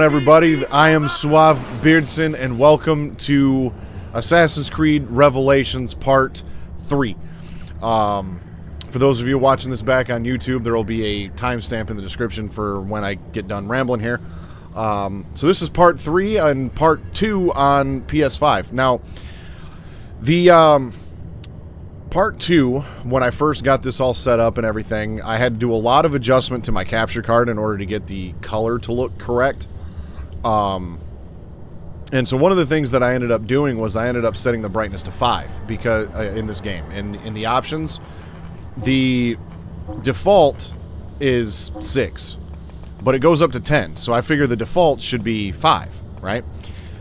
Everybody, I am Suave Beardson, and welcome to Assassin's Creed Revelations Part 3. For those of you watching this back on YouTube, there will be a timestamp in the description for when I get done rambling here. So this is Part 3 and Part 2 on PS5. Now, the Part 2, when I first got this all set up and everything, I had to do a lot of adjustment to my capture card in order to get the color to look correct. And so one of the things that I ended up doing was I ended up setting the brightness to 5 because in this game. And in the options, the default is 6, but it goes up to 10. So I figure the default should be 5, right?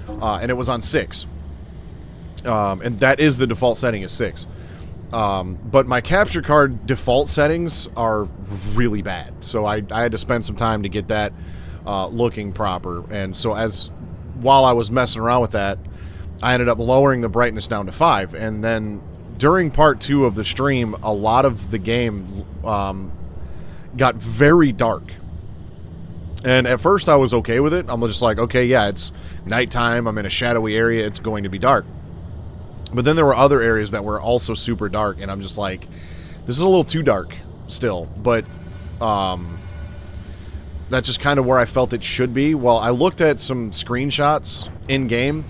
And it was on 6. And that is the default setting is 6. But my capture card default settings are really bad. So I had to spend some time to get that looking proper. And so while I was messing around with that, I ended up lowering the brightness down to 5. And then during Part 2 of the stream, a lot of the game got very dark. And at first I was okay with it. I'm just like, okay, yeah, it's nighttime. I'm in a shadowy area. It's going to be dark. But then there were other areas that were also super dark, and I'm just like, this is a little too dark still. But that's just kind of where I felt it should be. Well, I looked at some screenshots in-game,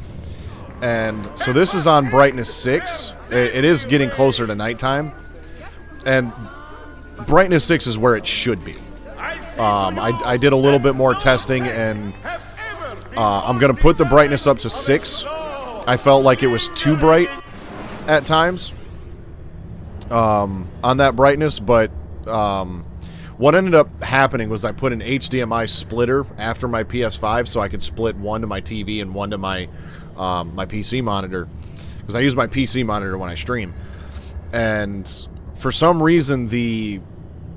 and so this is on brightness 6. It is getting closer to nighttime, and brightness 6 is where it should be. I did a little bit more testing, and I'm going to put the brightness up to 6. I felt like it was too bright at times on that brightness, but what ended up happening was I put an HDMI splitter after my PS5 so I could split one to my TV and one to my my PC monitor, because I use my PC monitor when I stream. And for some reason, the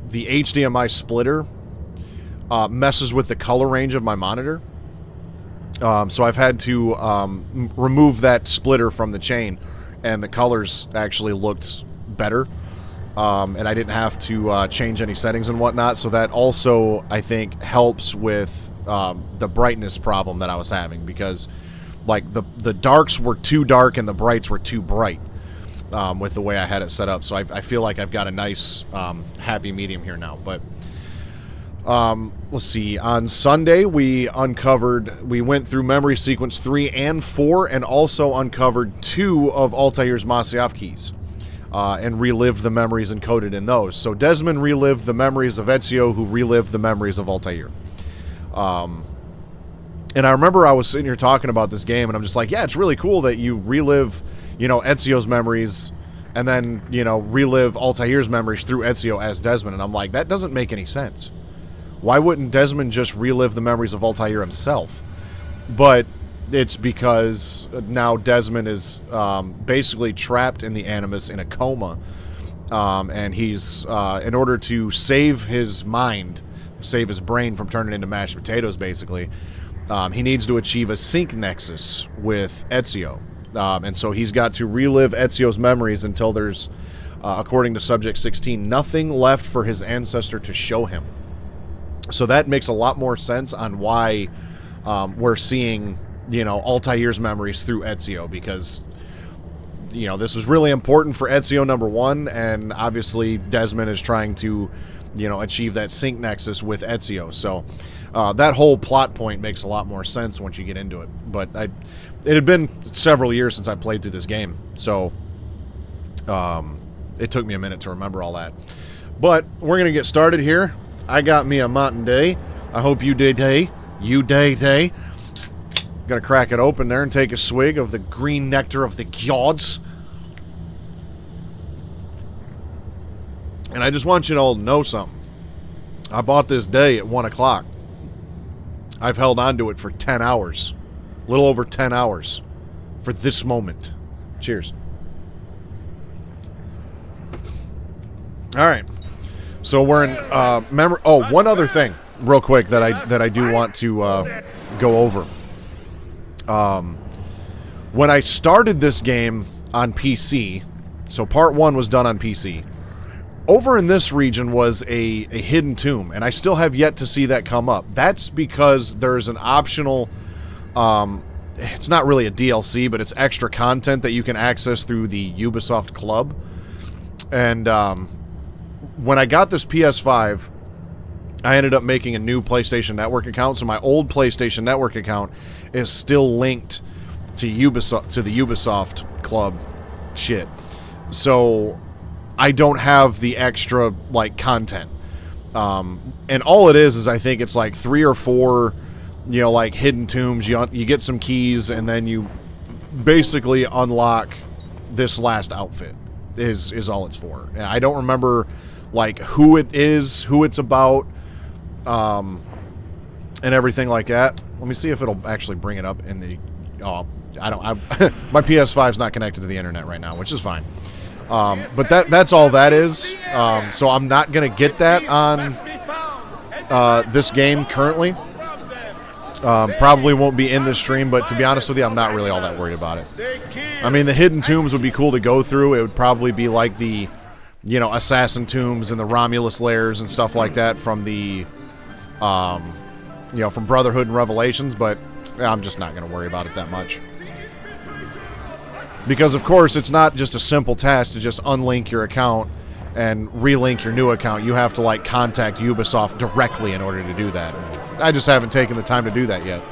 HDMI splitter messes with the color range of my monitor. So I've had to remove that splitter from the chain, and the colors actually looked better. And I didn't have to change any settings and whatnot. So that also, I think, helps with the brightness problem that I was having, because like the darks were too dark and the brights were too bright with the way I had it set up. So I feel like I've got a nice happy medium here now. But let's see, on Sunday we went through memory sequence 3 and 4, and also uncovered 2 of Altair's Masyaf keys, and relived the memories encoded in those. So Desmond relived the memories of Ezio, who relived the memories of Altair. And I remember I was sitting here talking about this game, and I'm just like, yeah, it's really cool that you relive, Ezio's memories, and then, relive Altair's memories through Ezio as Desmond. And I'm like, that doesn't make any sense. Why wouldn't Desmond just relive the memories of Altair himself? But it's because now Desmond is basically trapped in the Animus in a coma. And he's, in order to save his mind, save his brain from turning into mashed potatoes, basically, he needs to achieve a sync nexus with Ezio. And so he's got to relive Ezio's memories until there's, according to Subject 16, nothing left for his ancestor to show him. So that makes a lot more sense on why we're seeing, Altair's memories through Ezio, because, this was really important for Ezio, number 1, and obviously Desmond is trying to, achieve that sync nexus with Ezio. So that whole plot point makes a lot more sense once you get into it. But it had been several years since I played through this game, so it took me a minute to remember all that. But we're going to get started here. I got me a Mountain Day. I hope you did, hey. You day. Gonna crack it open there and take a swig of the green nectar of the gods. And I just want you to all to know something. I bought this day at 1 o'clock. I've held on to it for 10 hours. A little over 10 hours. For this moment. Cheers. Alright. So we're in one other thing real quick that I do want to go over. When I started this game on PC, so part 1 was done on PC, over in this region was a hidden tomb, and I still have yet to see that come up. That's because there's an optional, it's not really a DLC, but it's extra content that you can access through the Ubisoft Club. And when I got this PS5, I ended up making a new PlayStation Network account, so my old PlayStation Network account is still linked to Ubisoft, to the Ubisoft Club shit. So I don't have the extra, like, content. And all it is I think it's like 3 or 4, you know, like, hidden tombs. You get some keys, and then you basically unlock this last outfit is all it's for. I don't remember, like, who it is, who it's about, and everything like that. Let me see if it'll actually bring it up in the... Oh, my PS5's not connected to the internet right now, which is fine. But that's all that is. So I'm not going to get that on this game currently. Probably won't be in this stream, but to be honest with you, I'm not really all that worried about it. I mean, the hidden tombs would be cool to go through. It would probably be like the, you know, assassin tombs and the Romulus lairs and stuff like that from the, you know, from Brotherhood and Revelations, but I'm just not going to worry about it that much. Because, of course, it's not just a simple task to just unlink your account and relink your new account. You have to, like, contact Ubisoft directly in order to do that. I just haven't taken the time to do that yet.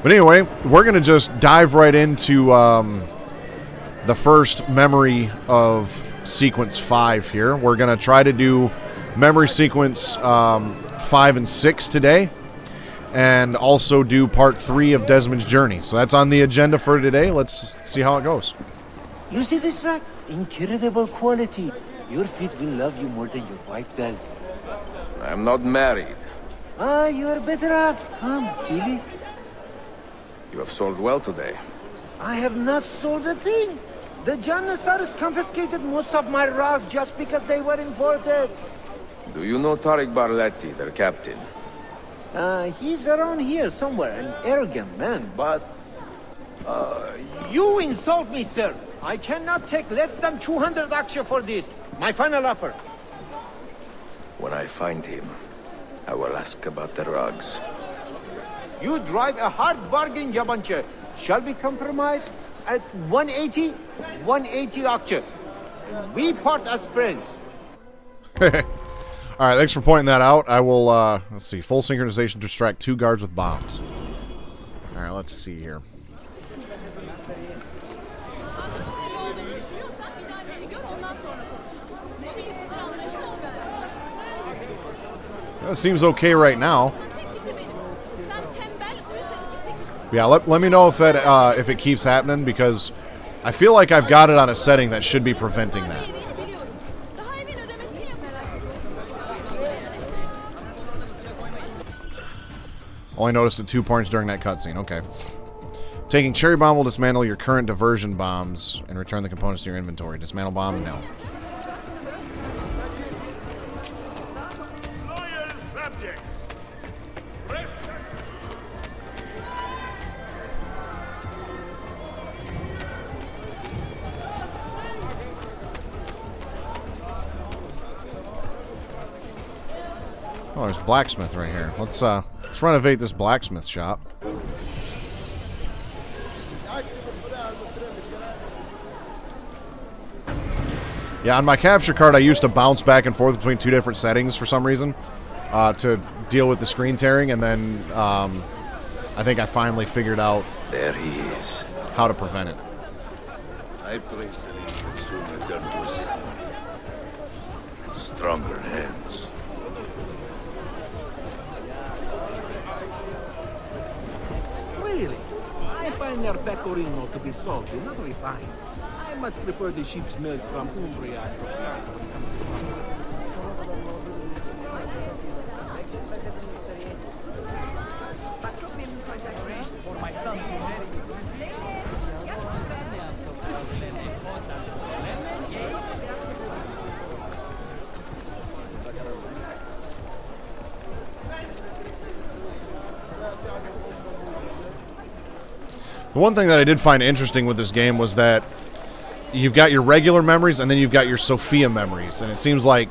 But anyway, we're going to just dive right into the first memory of Sequence 5 here. We're going to try to do memory sequence 5 and 6 today, and also do part 3 of Desmond's journey. So that's on the agenda for today. Let's see how it goes. You see this rack? Incredible quality. Your feet will love you more than your wife does. I'm not married. You're better off. Come, feel it. You have sold well today. I have not sold a thing. The Janissaries confiscated most of my rocks just because they were imported. Do you know Tariq Barletti, their captain? He's around here somewhere, an arrogant man, but... you insult me, sir. I cannot take less than 200 aksha for this. My final offer. When I find him, I will ask about the rugs. You drive a hard bargain, Yabanche. Shall we compromise at 180? 180 aksha. We part as friends. All right, thanks for pointing that out. I will, let's see, full synchronization to distract 2 guards with bombs. All right, let's see here. That seems okay right now. Yeah, let me know if that if it keeps happening, because I feel like I've got it on a setting that should be preventing that. Only noticed at 2 points during that cutscene. Okay. Taking cherry bomb will dismantle your current diversion bombs and return the components to your inventory. Dismantle bomb? No. Oh, there's a blacksmith right here. Let's renovate this blacksmith shop. Yeah, on my capture card, I used to bounce back and forth between 2 different settings for some reason to deal with the screen tearing, and then I think I finally figured out There he is. how to prevent it. I place an angel soon return to a city. Stronger hands. Really? I find their pecorino to be salty, not refined. I much prefer the sheep's milk from Umbria and Toscana when it comes to for my son to marry. The one thing that I did find interesting with this game was that you've got your regular memories, and then you've got your Sophia memories. And it seems like,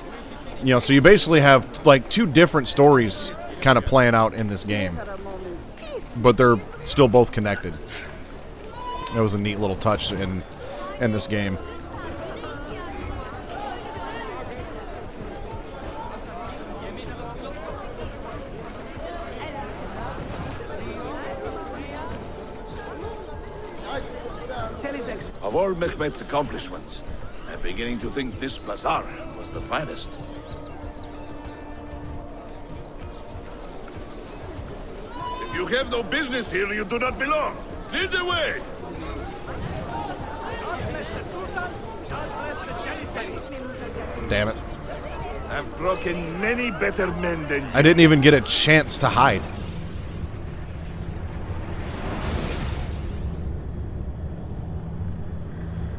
so you basically have like two different stories kind of playing out in this game, but they're still both connected. That was a neat little touch in this game. Of all Mehmet's accomplishments, I'm beginning to think this bazaar was the finest. If you have no business here, you do not belong. Lead the way! Damn it. I've broken many better men than you. I didn't even get a chance to hide.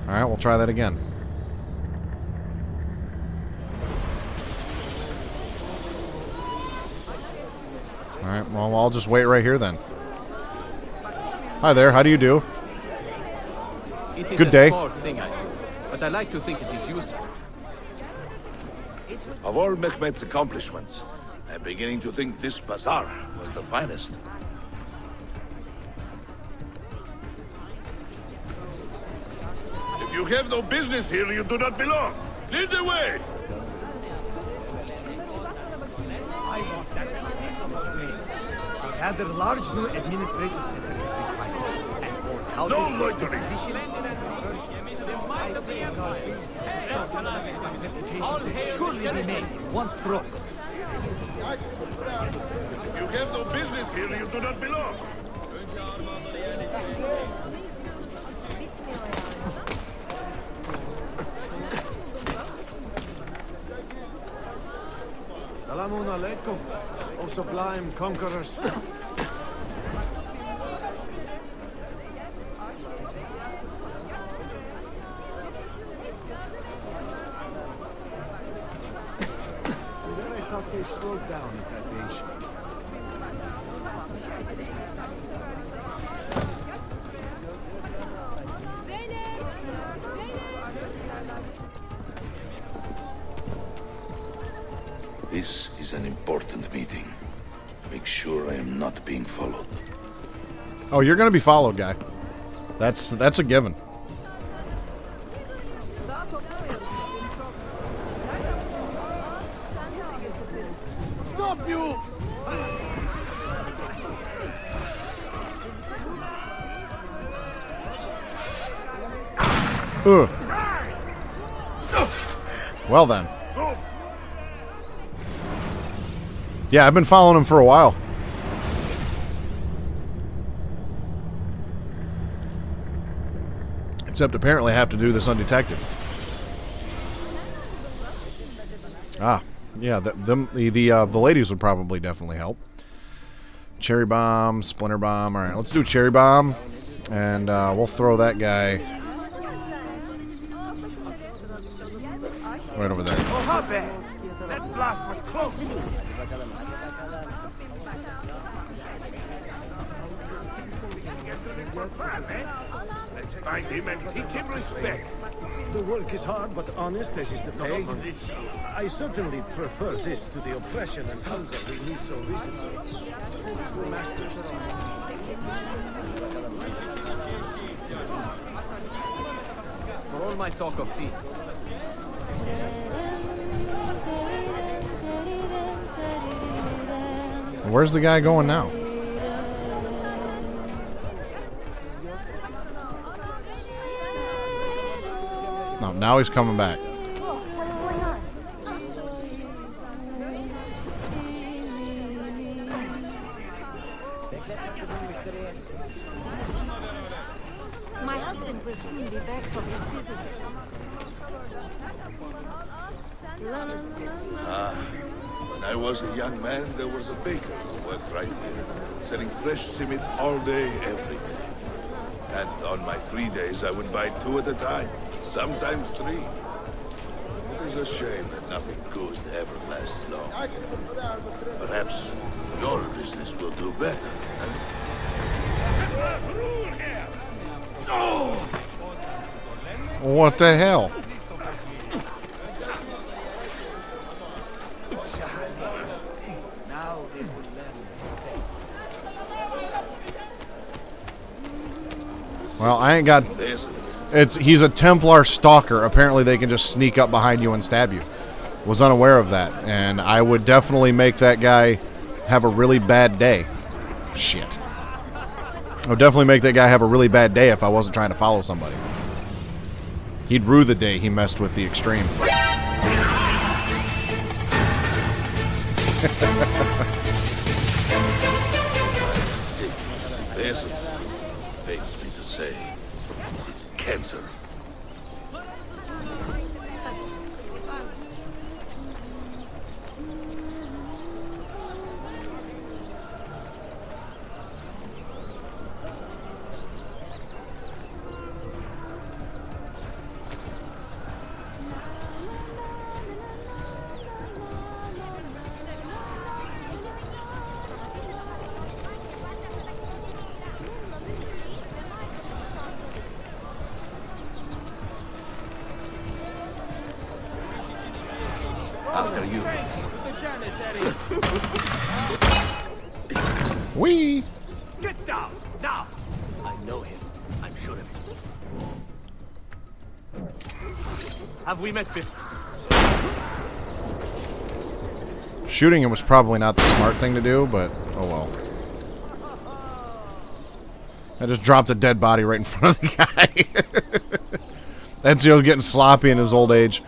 Alright, we'll try that again. Alright, well, I'll just wait right here then. Hi there, how do you do? It is Good a day. small thing I do, but I like to think it is useful. Of all Mehmet's accomplishments, I'm beginning to think this bazaar was the finest. If you have no business here, you do not belong. Lead the way! A rather large new administrative center is required, and all houses... No loitering! Reputation will surely be made once struck. If you have no business here, you do not belong. Salamun alaikum, O sublime conquerors. I thought they slowed down at that age. This is an important meeting. Make sure I am not being followed. Oh, you're going to be followed, guy. That's a given. Stop you! Ugh. Well then. Yeah, I've been following him for a while. Except apparently I have to do this undetected. Ah, yeah, the ladies would probably definitely help. Cherry bomb, splinter bomb. All right, let's do cherry bomb, and we'll throw that guy right over there. Oh, how bad! That blast was close! Let's find him and teach him respect. The work is hard, but honest as is the pay. I certainly prefer this to the oppression and hunger we knew so recently. True masters. For all my talk of peace, Where's the guy going now? No, now he's coming back. My husband will soon be back from his business. When I was a young man, there was a baker who worked right here, selling fresh simit all day, every day. And on my free days, I would buy 2 at a time, sometimes 3. It is a shame that nothing good ever lasts long. Perhaps your business will do better. What the hell? Well, I ain't got... He's a Templar stalker. Apparently they can just sneak up behind you and stab you. Was unaware of that. And I would definitely make that guy have a really bad day. Shit. I would definitely make that guy have a really bad day if I wasn't trying to follow somebody. He'd rue the day he messed with the extreme. Listen, pains me to say, this is cancer. After you. Wee! Get down, now! I know him. I'm sure of it. Have we met before? Shooting him was probably not the smart thing to do, but oh well. I just dropped a dead body right in front of the guy. Ezio getting sloppy in his old age.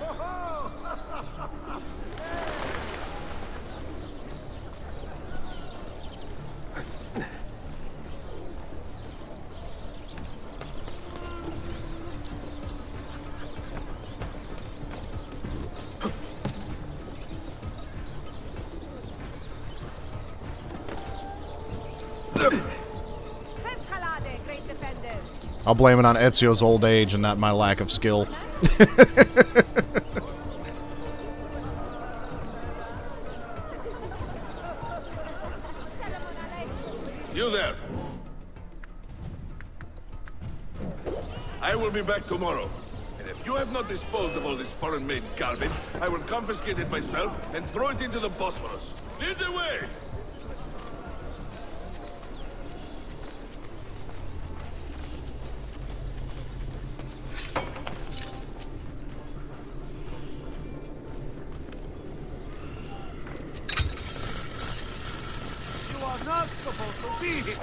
I'll blame it on Ezio's old age and not my lack of skill. You there. I will be back tomorrow. And if you have not disposed of all this foreign-made garbage, I will confiscate it myself and throw it into the Bosphorus. Lead the way! You are not supposed to be here!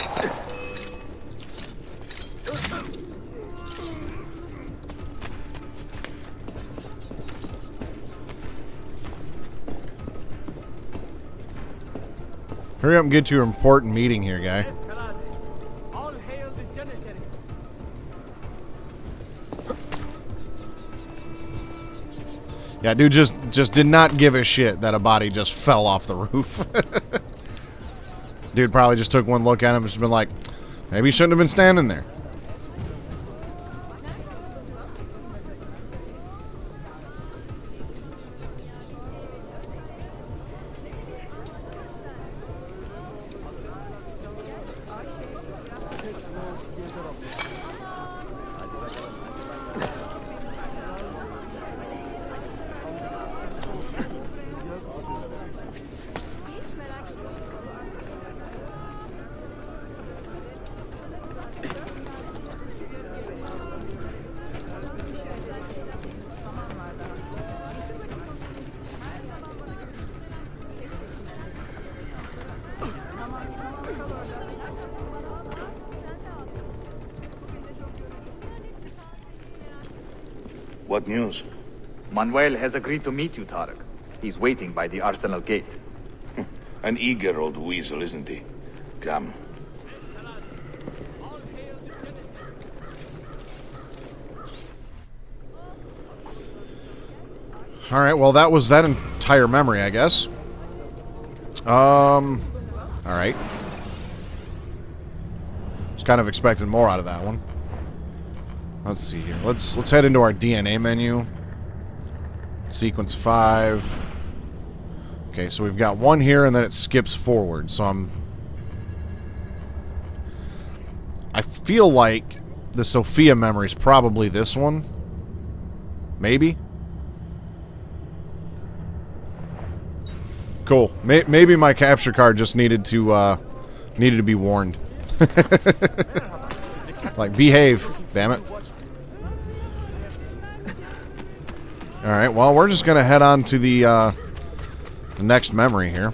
Hurry up and get to your important meeting here, guy. All hail the Janissary. Yeah, dude just did not give a shit that a body just fell off the roof. Dude probably just took one look at him and just been like, maybe he shouldn't have been standing there. What news? Manuel has agreed to meet you, Tarek. He's waiting by the arsenal gate. An eager old weasel, isn't he? Come. All right, well, that was that entire memory, I guess. All right. Was kind of expecting more out of that one. Let's see here. Let's head into our DNA menu. Sequence 5. Okay, so we've got one here, and then it skips forward. So I feel like the Sophia memory is probably this one. Maybe. Cool. Maybe my capture card just needed to be warned. Like, behave, damn it. Alright, well, we're just going to head on to the next memory here.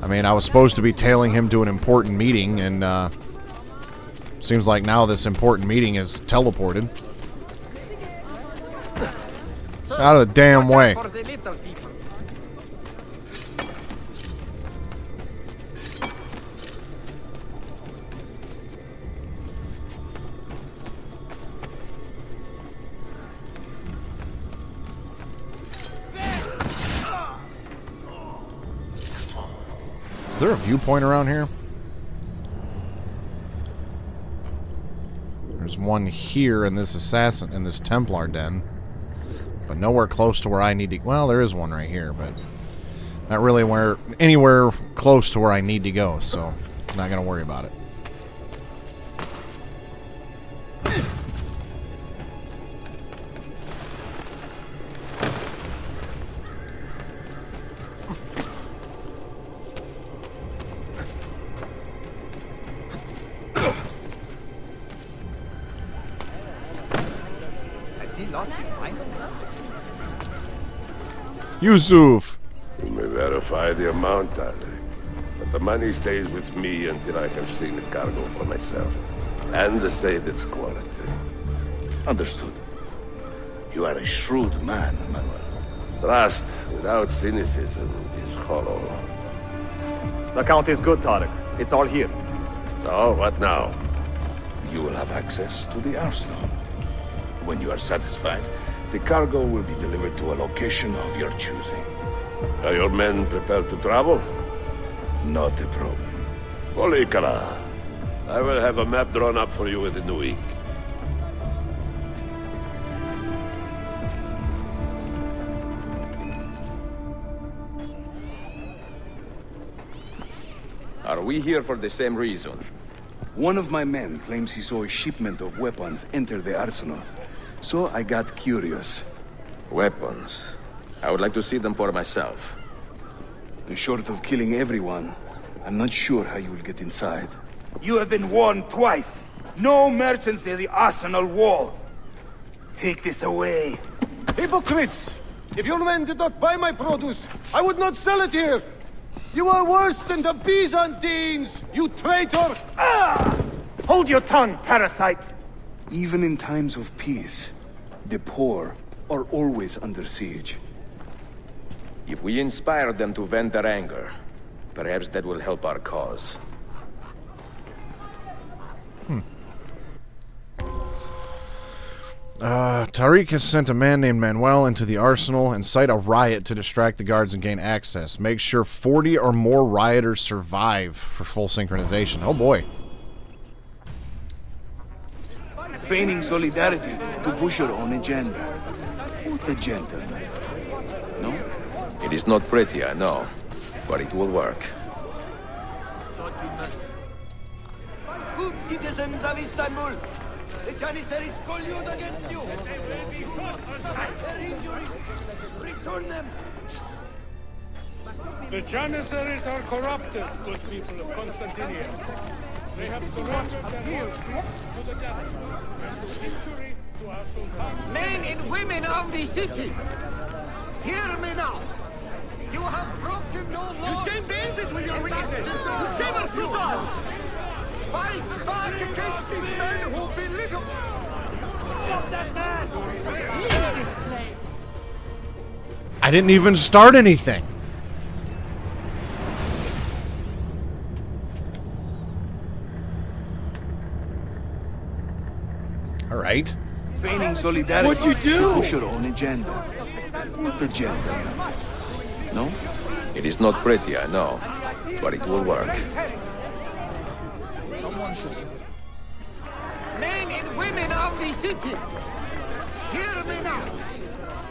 I mean, I was supposed to be tailing him to an important meeting, and seems like now this important meeting is teleported. Out of the damn way. Is there a viewpoint around here? There's one here in this assassin, in this Templar den. But nowhere close to where I need to... Well, there is one right here, but... Not really anywhere close to where I need to go, so... I'm not going to worry about it. Yusuf! You may verify the amount, Tarek. But the money stays with me until I have seen the cargo for myself. And the Said's quality. Understood. You are a shrewd man, Manuel. Trust without cynicism is hollow. The count is good, Tarek. It's all here. So, what now? You will have access to the arsenal. When you are satisfied, the cargo will be delivered to a location of your choosing. Are your men prepared to travel? Not a problem. Olikara, I will have a map drawn up for you within the week. Are we here for the same reason? One of my men claims he saw a shipment of weapons enter the arsenal. So I got curious. Weapons. I would like to see them for myself. Short of killing everyone, I'm not sure how you will get inside. You have been warned twice. No merchants near the arsenal wall. Take this away. Hypocrites! If your men did not buy my produce, I would not sell it here! You are worse than the Byzantines, you traitor! Ah! Hold your tongue, parasite! Even in times of peace, the poor are always under siege. If we inspire them to vent their anger, perhaps that will help our cause. Tariq has sent a man named Manuel into the arsenal and incite a riot to distract the guards and gain access. Make sure 40 or more rioters survive for full synchronization. Oh boy. Feigning solidarity to push your own agenda. What agenda? No? It is not pretty, I know, but it will work. Good citizens of Istanbul, the Janissaries collude against you. Their injuries, return them. The Janissaries are corrupted, good people of Constantinople. They have surrendered their whole to the devil, and to injury to our sultan. Men and women of the city, hear me now. You have broken no laws. You shame Bayezid with your wickedness. You shame us, Sultan. Fight back against these men who belittle. Stop that man. Leave this place. I didn't even start anything. All right. Feigning solidarity. What'd you do? To push your own agenda. What agenda? No? It is not pretty, I know, but it will work. Men and women of the city, hear me now.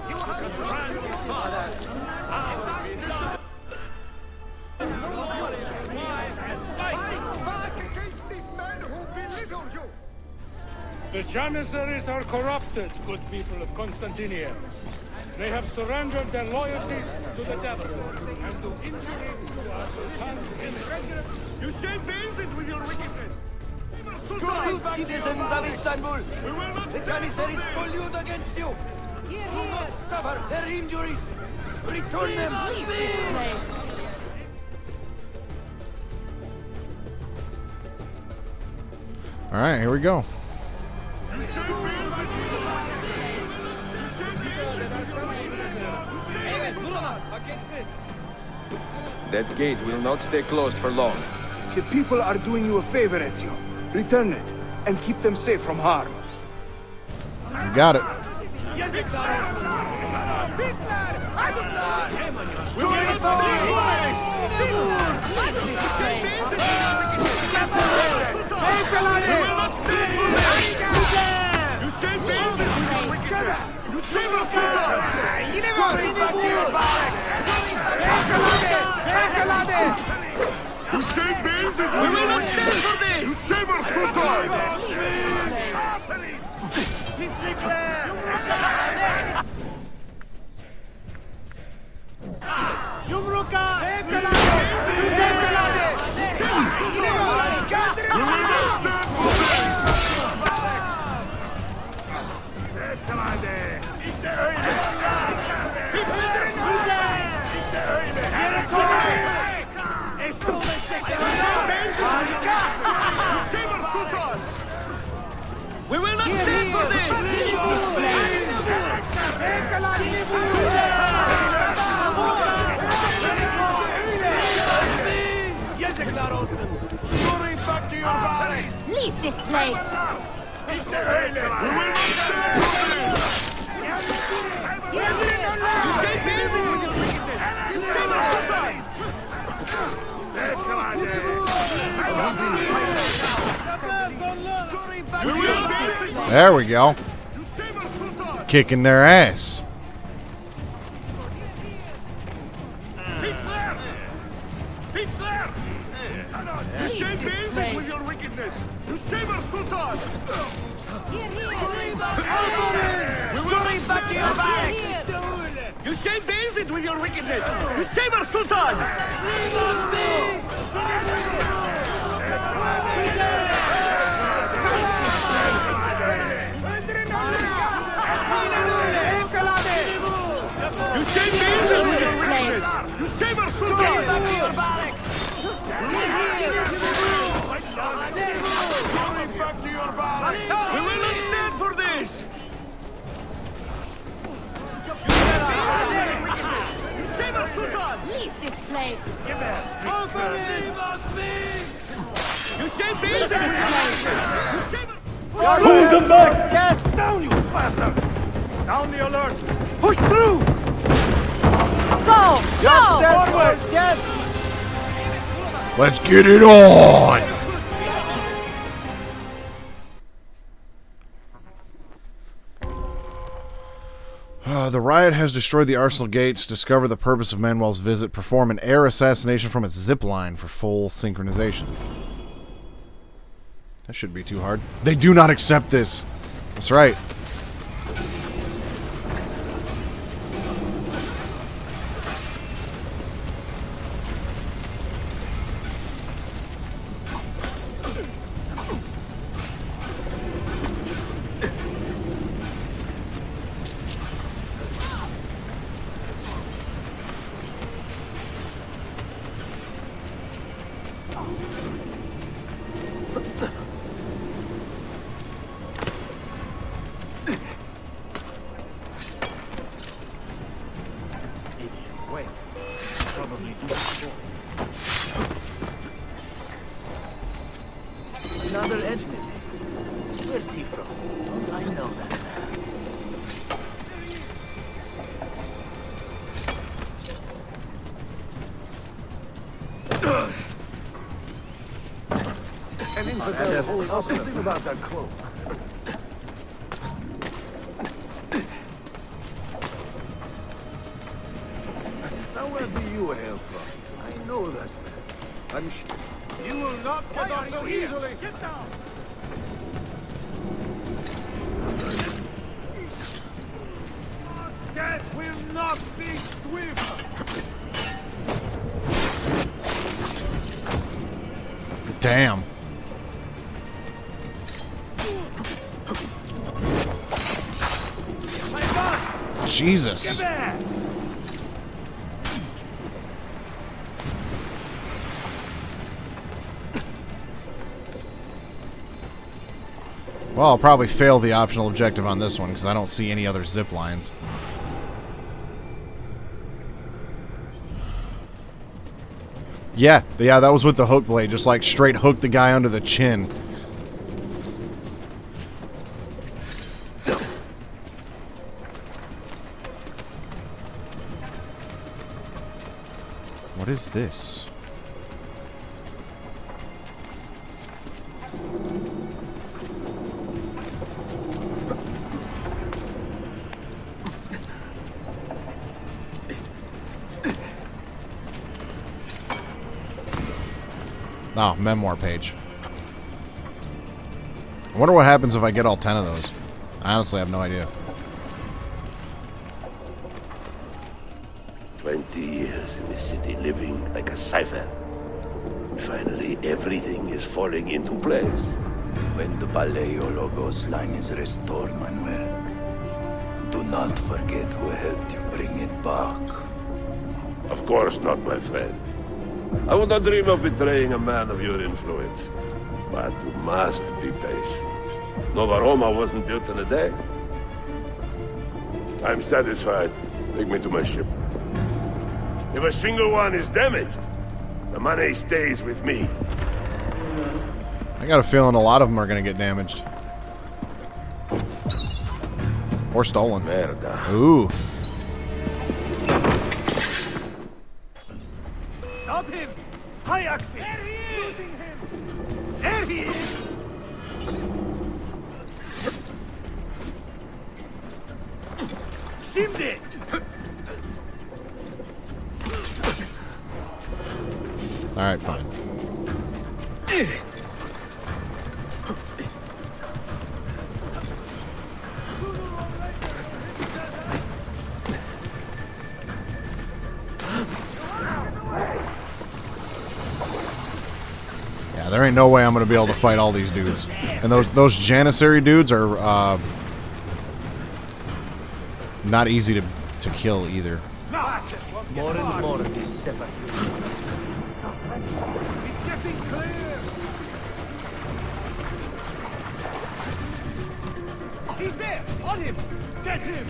You have broken no laws. Fight back against these men who belittle you. The Janissaries are corrupted, good people of Constantinia. They have surrendered their loyalties to the devil and do injury to our Sultan's image. You shall base it with your wickedness. Good citizens of Istanbul, the Janissaries collude against you. Do not suffer their injuries. Return them. Leave this place. All right, here we go. That gate will not stay closed for long. The people are doing you a favor, Ezio. Return it, and keep them safe from harm. You got it. We will not stand for this! You save our Sultan! We will not stand for this! Leave this place! We will not stand for this! You say busy with your wickedness! You save our Sultan! There we go. Kicking their ass. You shall be easy with your wickedness! You save our Sultan! Story back to your barracks! You shall be easy with your wickedness! You save our Sultan! You shall be easy with your wickedness! You save our Sultan! Back to your barracks! Back to your barracks! We will not stand for this! You save our Sultan! Leave this place! You shall be easy with your wickedness! Pull them back! Yes! Down, you bastard! Down the alert! Push through! Go! Go! Forward, yes! Let's get it on! The riot has destroyed the arsenal gates. Discover the purpose of Manuel's visit. Perform an air assassination from its zip line for full synchronization. That shouldn't be too hard. They do not accept this. That's right. Another enemy. Where's he from? Don't I know that? An infidel knows something about that cloak. Now where do you hail from? I know that man. I'm sure. You will not get off so easily! Get down! Death will not be swift! Damn. Jesus. Well, I'll probably fail the optional objective on this one because I don't see any other zip lines. Yeah, that was with the hook blade. Just like straight hook the guy under the chin. What is this? Oh, memoir page. I wonder what happens if I get all 10 of those. I honestly have no idea. 20 years in this city living like a cipher. Finally, everything is falling into place. When the Paleologos line is restored, Manuel, do not forget who helped you bring it back. Of course not, my friend. I would not dream of betraying a man of your influence. But you must be patient. Nova Roma wasn't built in a day. I'm satisfied. Take me to my ship. If a single one is damaged, the money stays with me. I got a feeling a lot of them are going to get damaged. Or stolen. Merda. Ooh. Stop him! High axis! There he is! Him. There he is! Shimde! Alright, fine. Yeah, there ain't no way I'm gonna be able to fight all these dudes. And those Janissary dudes are not easy to kill either. More and more of these separate. It's getting clear! He's there! On him! Get him!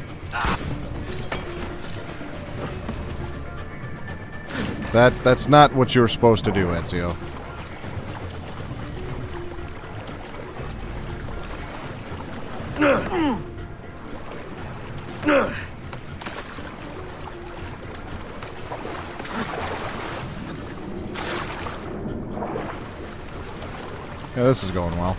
That's not what you were supposed to do, Ezio. Yeah, this is going well.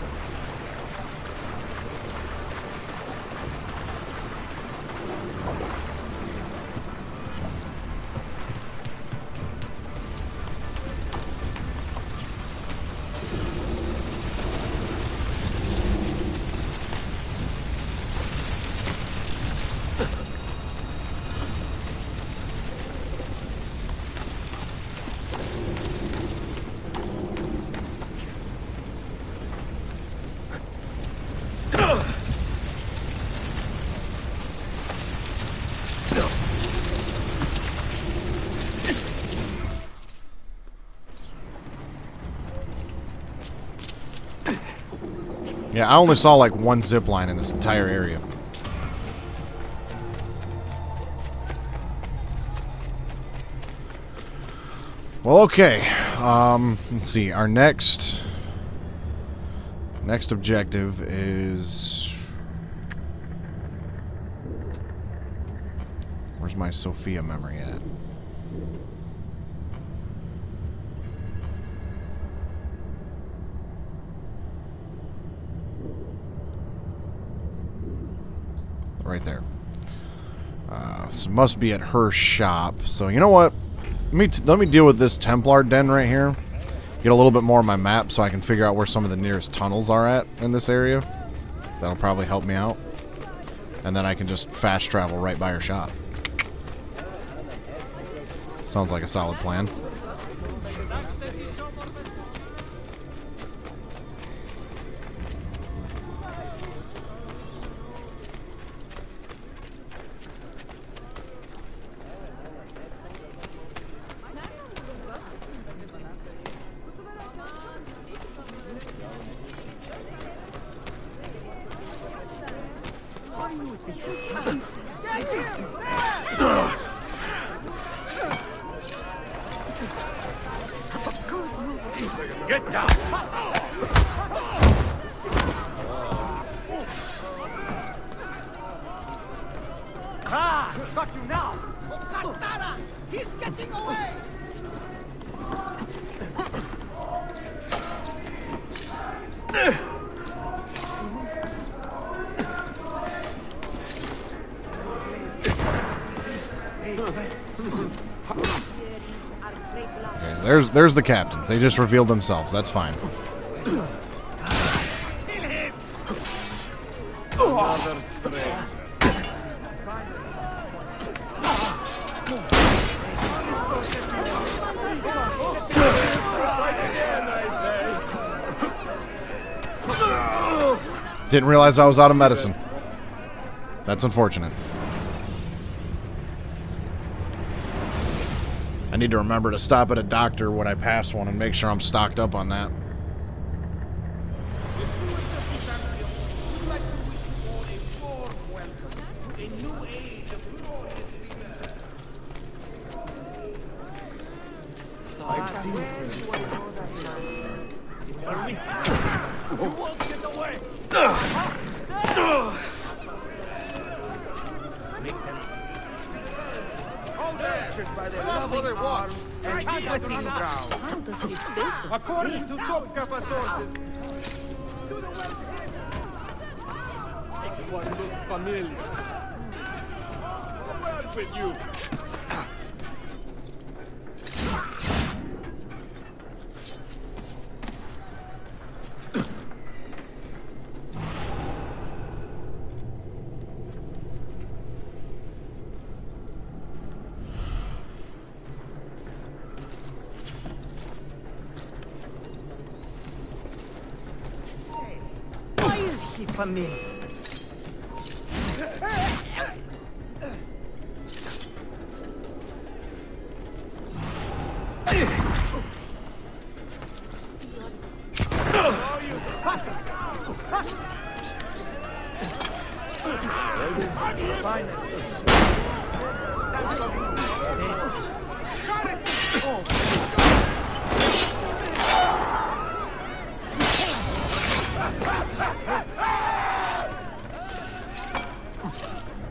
Yeah, I only saw like one zip line in this entire area. Well, okay. Let's see. Our next objective is... Where's my Sophia memory at? Right there. So it must be at her shop. So you know what? Let me deal with this Templar den right here. Get a little bit more on my map so I can figure out where some of the nearest tunnels are at in this area. That'll probably help me out. And then I can just fast travel right by her shop. Sounds like a solid plan. Get down! Ah! Got you now! Katana! He's getting away! Okay, there's the captains. They just revealed themselves. That's fine. Another stranger. Didn't realize I was out of medicine. That's unfortunate. I need to remember to stop at a doctor when I pass one and make sure I'm stocked up on that. By the loving arms and sweating brow. According to top Kappa sources. One looks familiar. Where with you? Why is he familiar?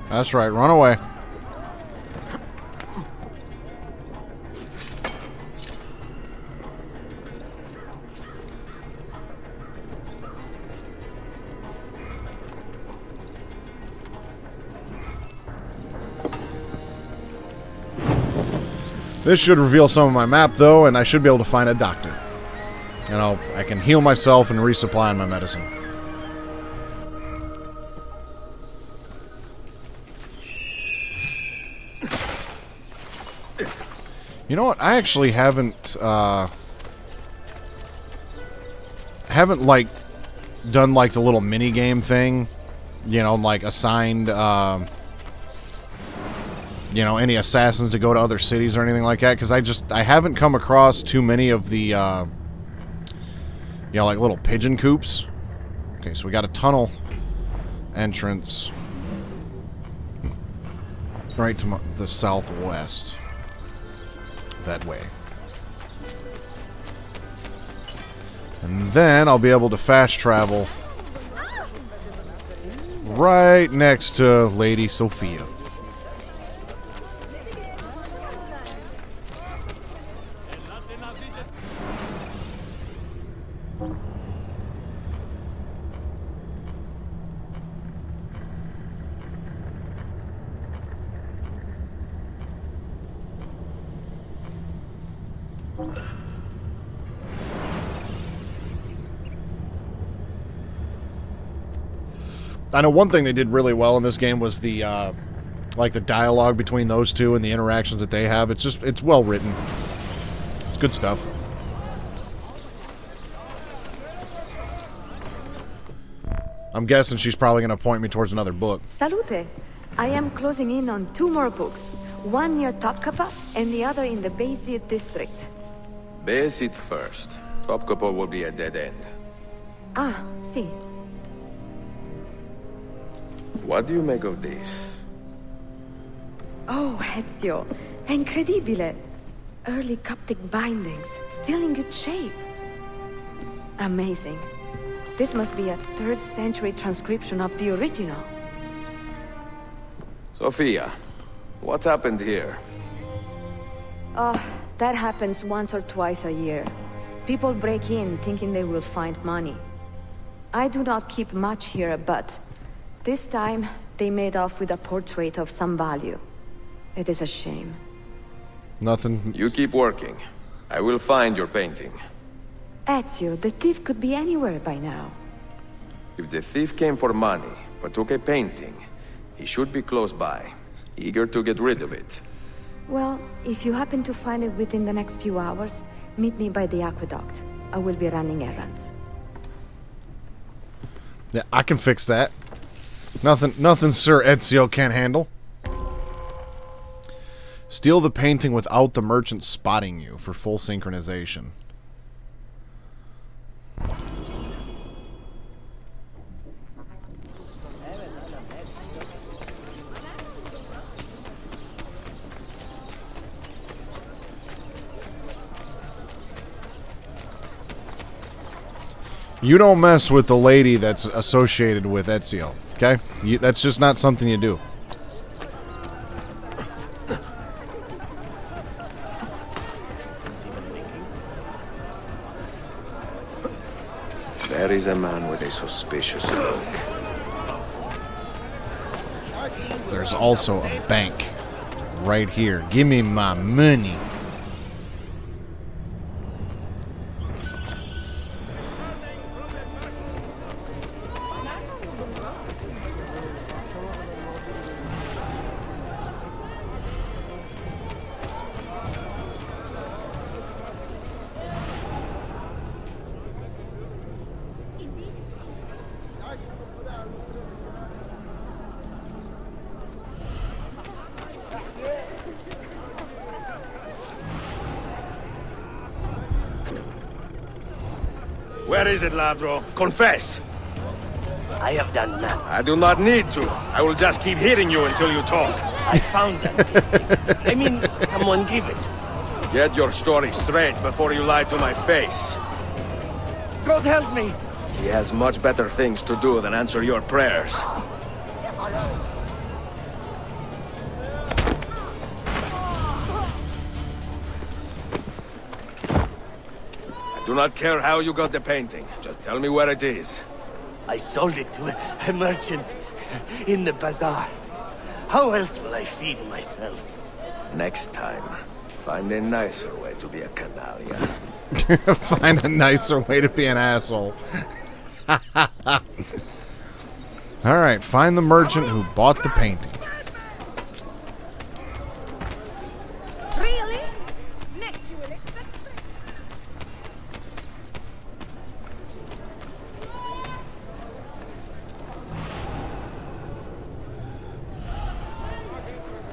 That's right, run away. This should reveal some of my map, though, and I should be able to find a doctor. And I can heal myself and resupply on my medicine. You know what? I actually haven't like done like the little mini game thing, you know, like assigned you know, any assassins to go to other cities or anything like that, because I haven't come across too many of the you know, like little pigeon coops. Okay, so we got a tunnel entrance right to the southwest. That way. And then I'll be able to fast travel right next to Lady Sophia. I know one thing they did really well in this game was the Like the dialogue between those two and the interactions that they have. It's well written. It's good stuff. I'm guessing she's probably going to point me towards another book. Salute. I am closing in on 2 more books. One near Topkapı and the other in the Bayezid district. Bayezid first. Topkapı will be a dead end. Ah, see. What do you make of this? Oh, Ezio. Incredibile. Early Coptic bindings. Still in good shape. Amazing. This must be a 3rd century transcription of the original. Sophia, what happened here? Oh, that happens once or twice a year. People break in thinking they will find money. I do not keep much here, but this time they made off with a portrait of some value. It is a shame. Nothing. You keep working. I will find your painting. Ezio, the thief could be anywhere by now. If the thief came for money, but took a painting, he should be close by, eager to get rid of it. Well, if you happen to find it within the next few hours, meet me by the aqueduct. I will be running errands. Yeah, I can fix that. Nothing Sir Ezio can't handle. Steal the painting without the merchant spotting you for full synchronization. You don't mess with the lady that's associated with Ezio, okay? That's just not something you do. There is a man with a suspicious look. There's also a bank right here. Give me my money. Where is it, Ladro? Confess! I have done none. I do not need to. I will just keep hitting you until you talk. I found that. I mean, someone gave it. Get your story straight before you lie to my face. God help me! He has much better things to do than answer your prayers. I do not care how you got the painting. Just tell me where it is. I sold it to a merchant in the bazaar. How else will I feed myself? Next time, find a nicer way to be a canallia. Find a nicer way to be an asshole. Alright, find the merchant who bought the painting. Really? Next you will expect.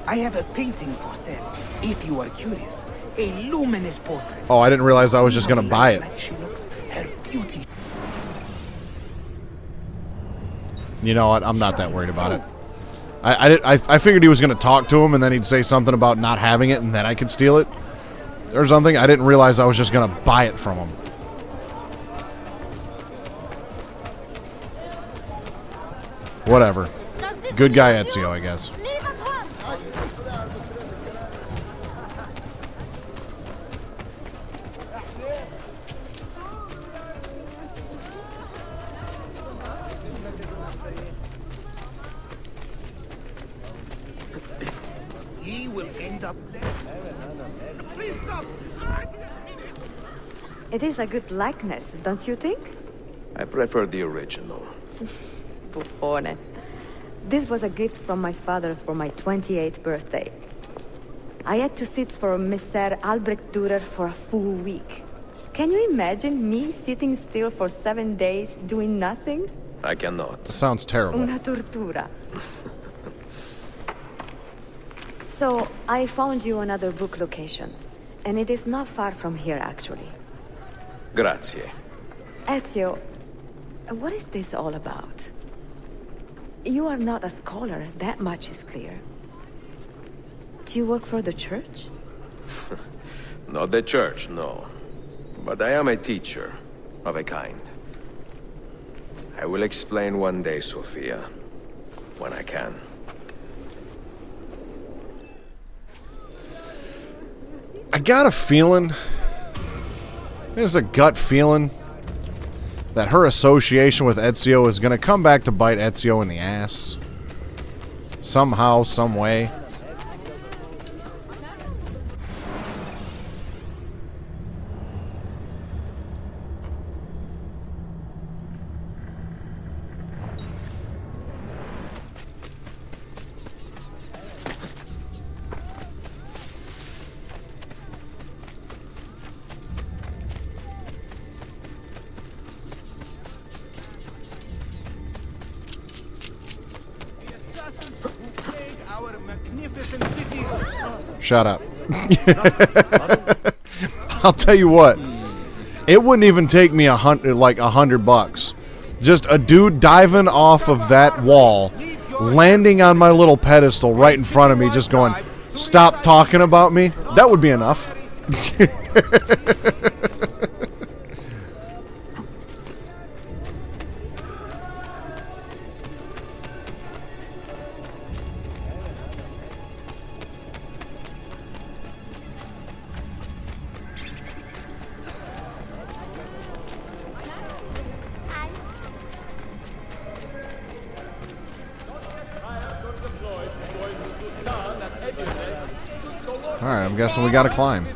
I have a painting for sale, if you are curious. A luminous portrait. Oh, I didn't realize I was just gonna buy it. Like she looks, her beauty. You know what? I'm not that worried about it. I figured he was going to talk to him and then he'd say something about not having it and then I could steal it or something. I didn't realize I was just going to buy it from him. Whatever. Good guy Ezio, I guess. He will end up there. Please stop! It is a good likeness, don't you think? I prefer the original. Buffone. This was a gift from my father for my 28th birthday. I had to sit for Messer Albrecht Dürer for a full week. Can you imagine me sitting still for 7 days doing nothing? I cannot. That sounds terrible. Una tortura. So, I found you another book location. And it is not far from here, actually. Grazie. Ezio, what is this all about? You are not a scholar, that much is clear. Do you work for the church? Not the church, no. But I am a teacher, of a kind. I will explain one day, Sophia. When I can. I got a feeling, there's a gut feeling, that her association with Ezio is going to come back to bite Ezio in the ass. Somehow, some way. Shut up. I'll tell you what. It wouldn't even take me like $100. Just a dude diving off of that wall, landing on my little pedestal right in front of me, just going, "Stop talking about me." That would be enough. Alright, I'm guessing we gotta climb.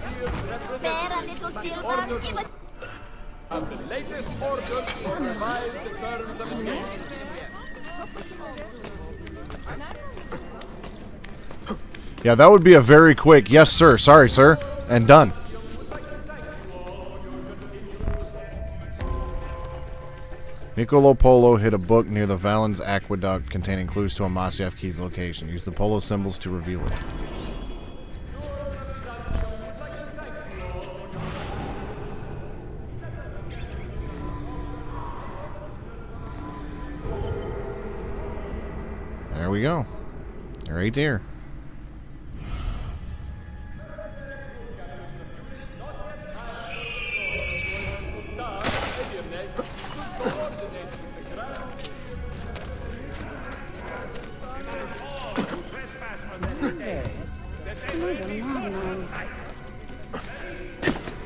Yeah, that would be a very quick, "Yes, sir, sorry, sir," and done. Niccolo Polo hid a book near the Valens Aqueduct containing clues to Amasiev Key's location. Use the Polo symbols to reveal it. There we go. Right there.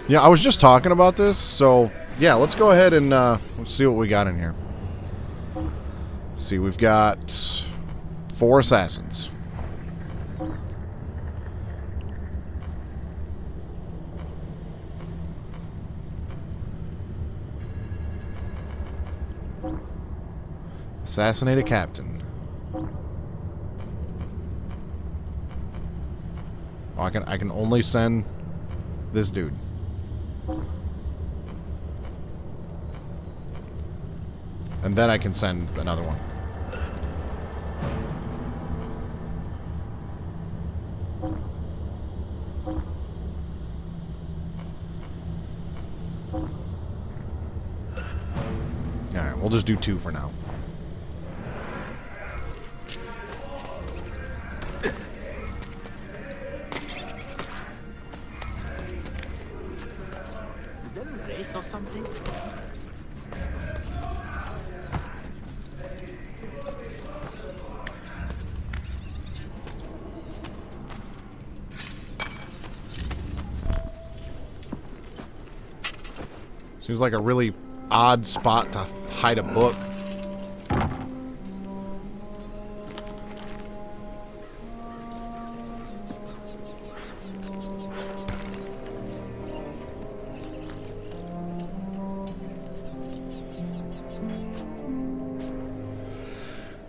Yeah, I was just talking about this, so yeah, let's go ahead and let's see what we got in here. See, we've got 4 assassins. Assassinate a captain. Oh, I can only send this dude. And then I can send another one. Alright, we'll just do 2 for now. Is there a race or something? Seems like a really odd spot to hide a book.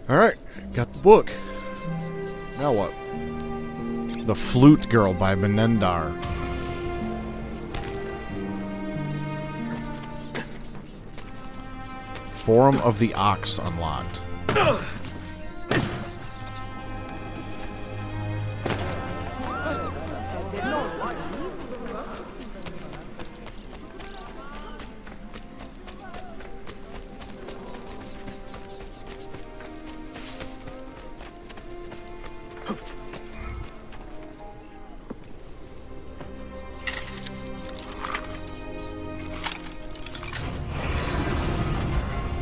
All right, got the book. Now what? The Flute Girl by Menendar. Forum of the Ox unlocked.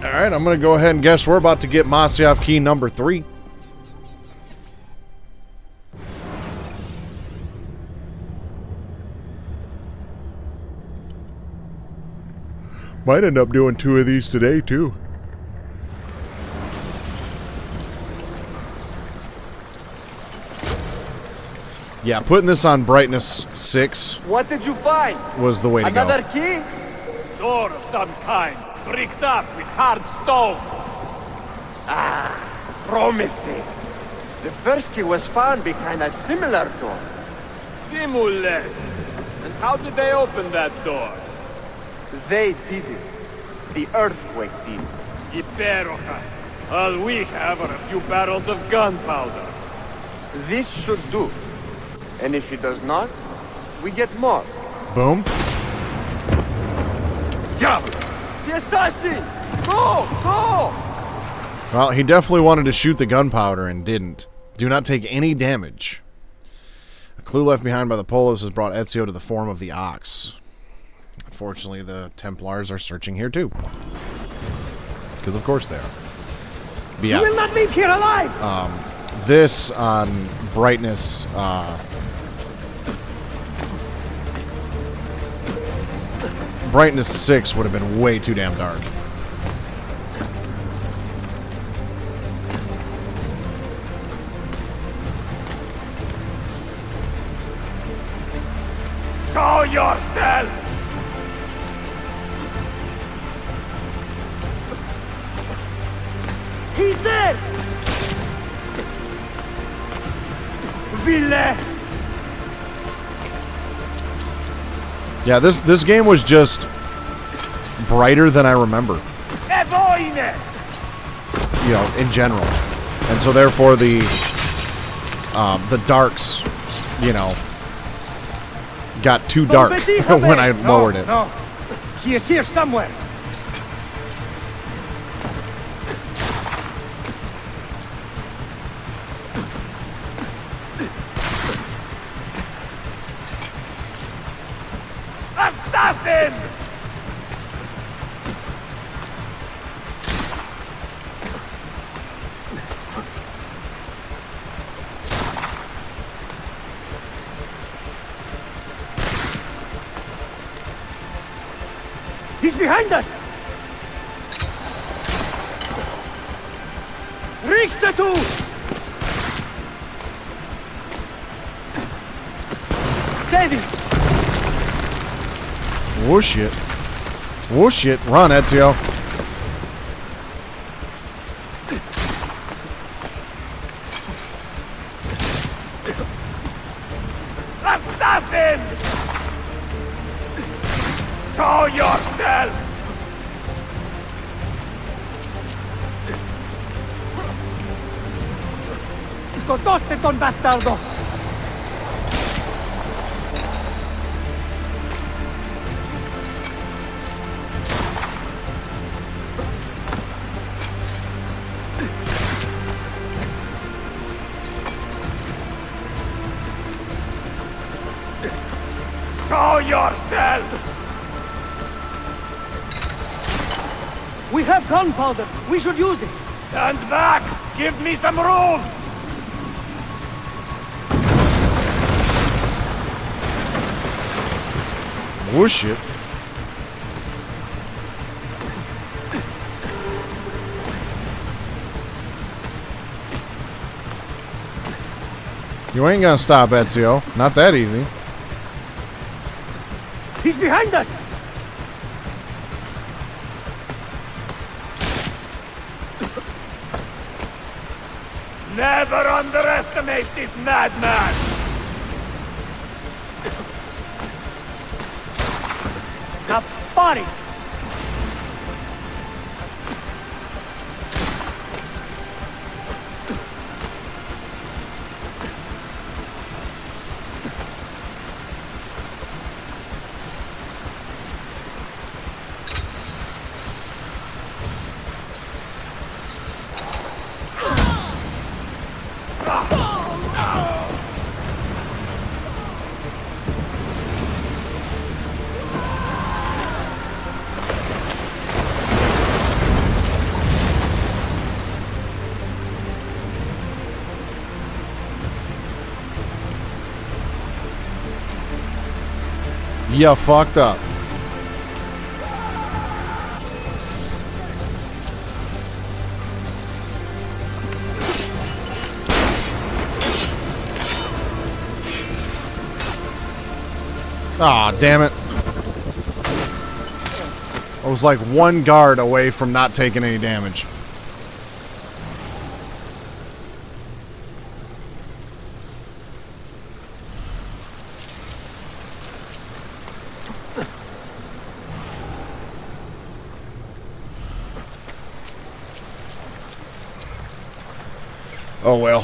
Alright, I'm going to go ahead and guess we're about to get Masyaf key number 3. Might end up doing 2 of these today, too. Yeah, putting this on brightness 6 What did you find? was the way to Another go. key? Door of some kind, bricked up with hard stone. Ah, promising. The first key was found behind a similar door. Timules. And how did they open that door? They did it. The earthquake did. Iperoja. All we have are a few barrels of gunpowder. This should do. And if it does not, we get more. Boom. Diablo! The assassin! Go! Go! Well, he definitely wanted to shoot the gunpowder and didn't. Do not take any damage. A clue left behind by the Polos has brought Ezio to the Forum of the Ox. Unfortunately, the Templars are searching here too. Because of course they are. But yeah, You will not leave here alive! this on brightness... brightness 6 would have been way too damn dark. Show yourself! He's there! Ville! Yeah, this game was just brighter than I remember. You know, in general. And so therefore the darks, you know, got too dark when I lowered it. No, he is here somewhere. Assassin! He's behind us! Rikstatu! Steady! Whoosh it. Whoosh it. Run, Ezio. Assassin! Show yourself! ¡Scotoste, ton bastardo! Show yourself! We have gunpowder. We should use it. Stand back! Give me some room! Whoosh it. You ain't gonna stop, Ezio. Not that easy. He's behind us! Never underestimate this madman! Now, body! You fucked up. Aw, damn it. I was like one guard away from not taking any damage. Oh well.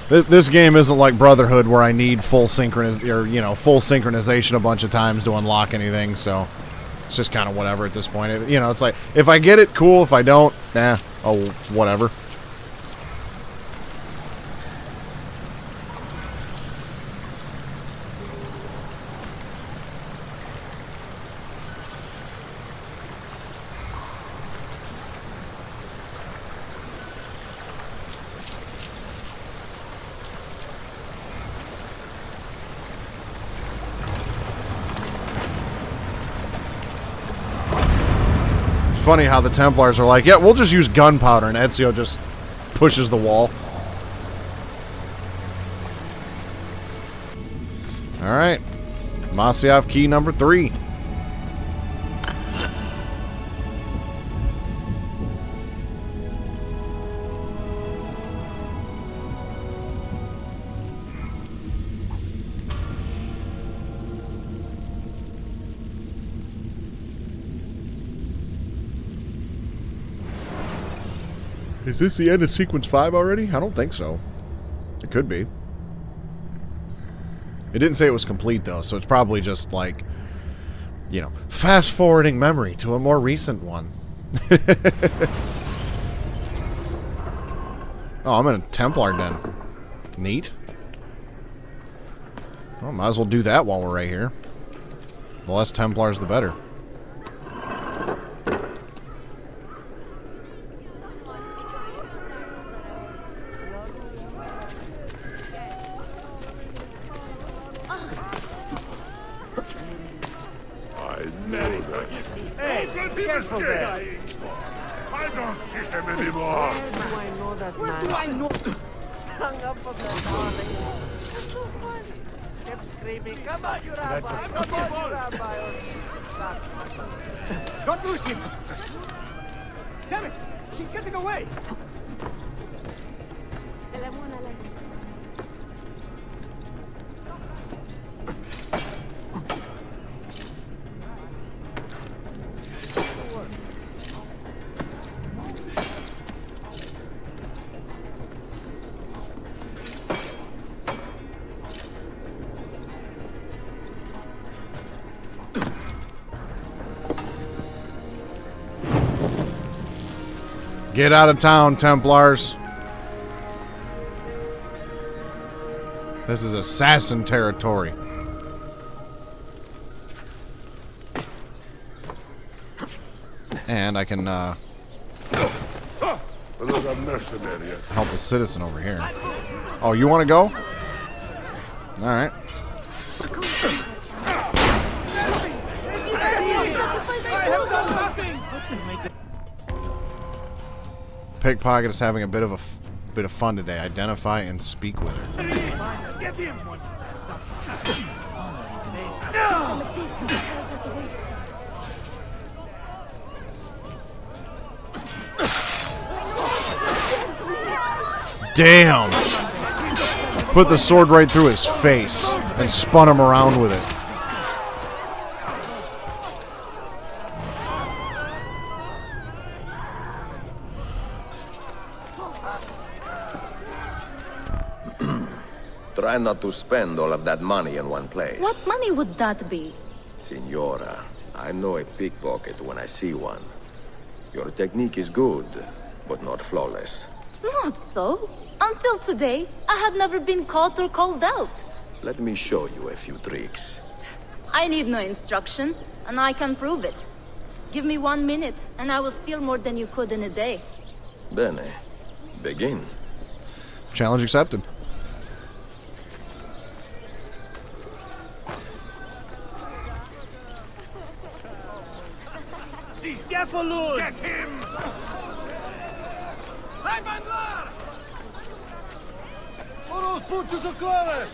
This game isn't like Brotherhood where I need full synchronization a bunch of times to unlock anything, so it's just kind of whatever at this point. It's like if I get it, cool. If I don't, oh whatever. Funny how the Templars are like, yeah, we'll just use gunpowder, and Ezio just pushes the wall. Alright. Masyaf key number 3. Is this the end of sequence 5 already? I don't think so. It could be. It didn't say it was complete, though, so it's probably just like, fast-forwarding memory to a more recent one. Oh, I'm in a Templar den. Neat. Well, might as well do that while we're right here. The less Templars, the better. Careful there. I don't see him anymore. Where do I know that man? Where do I know? Strung up on the morning. That's so funny. Kept screaming, come on, you rabbi. Come on, you rabbi. Don't lose him. Damn it. She's getting away. Get out of town, Templars. This is assassin territory. And I can help a citizen over here. Oh, you want to go? All right. Pickpocket is having a bit of fun today. Identify and speak with her. Get him. Damn! Put the sword right through his face and spun him around with it. Try not to spend all of that money in one place. What money would that be? Signora, I know a pickpocket when I see one. Your technique is good, but not flawless. Not so. Until today, I have never been caught or called out. Let me show you a few tricks. I need no instruction, and I can prove it. Give me 1 minute, and I will steal more than you could in a day. Bene. Begin. Challenge accepted. Get him! Hayvanlar! Orospu çocukları!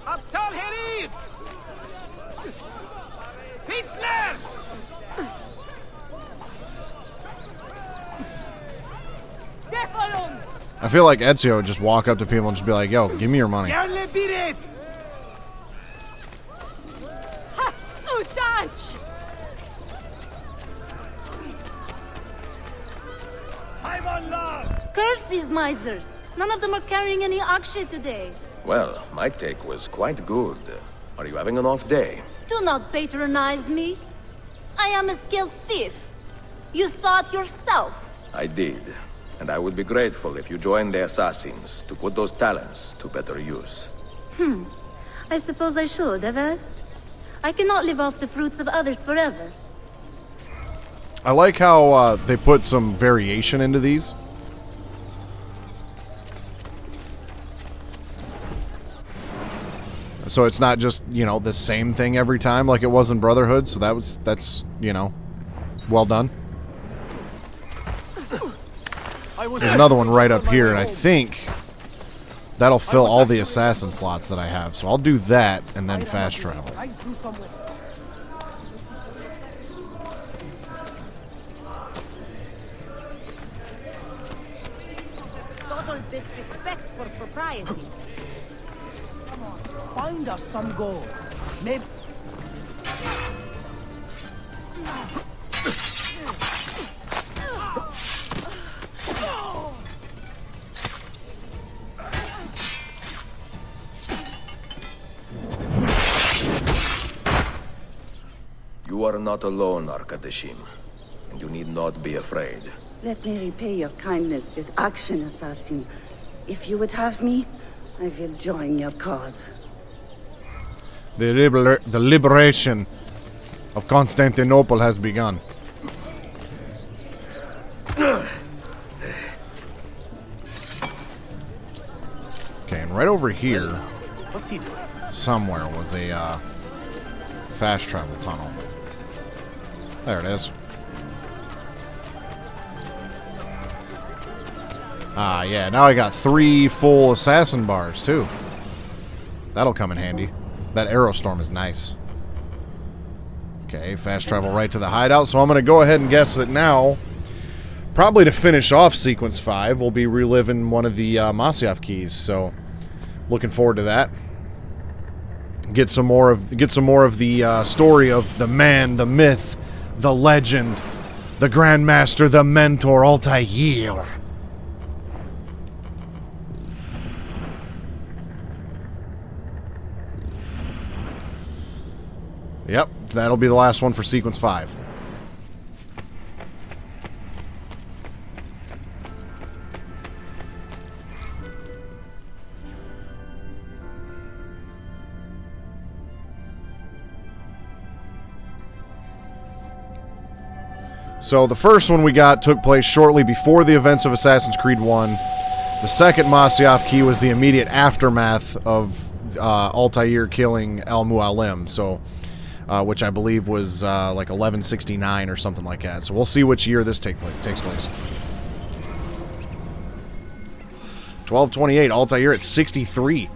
Aptal herif! Piçler! Defolun! I feel like Ezio would just walk up to people and just be like, yo, give me your money. Yerle bir et! Utanç! Hayvanlar! Curse these misers! None of them are carrying any akshay today. Well, my take was quite good. Are you having an off day? Do not patronize me. I am a skilled thief. You saw it yourself. I did. And I would be grateful if you joined the assassins to put those talents to better use. I suppose I should, have I? I cannot live off the fruits of others forever. I like how they put some variation into these. So it's not just, you know, the same thing every time like it was in Brotherhood. So that's, you know, well done. There's another one right up here, and I think that'll fill all the assassin slots that I have. So I'll do that and then fast travel. Total disrespect for propriety. Find us some gold. Maybe... You are not alone, Arkadashim. And you need not be afraid. Let me repay your kindness with action, assassin. If you would have me, I will join your cause. The liberation of Constantinople has begun. Okay, and right over here, What's he doing? somewhere was a fast travel tunnel. There it is. Ah, yeah, now I got 3 full assassin bars, too. That'll come in handy. That arrow storm is nice. Okay, fast travel right to the hideout. So I'm going to go ahead and guess that now, probably to finish off Sequence 5, we'll be reliving one of the Masyaf keys. So, looking forward to that. Get some more of the story of the man, the myth, the legend, the Grandmaster, the Mentor, Altair. Yep, that'll be the last one for Sequence 5. So the first one we got took place shortly before the events of Assassin's Creed 1. The second Masyaf key was the immediate aftermath of Altair killing El Mualim. So... which I believe was like 1169 or something like that. So we'll see which year this takes place. 1228, Altair at 63.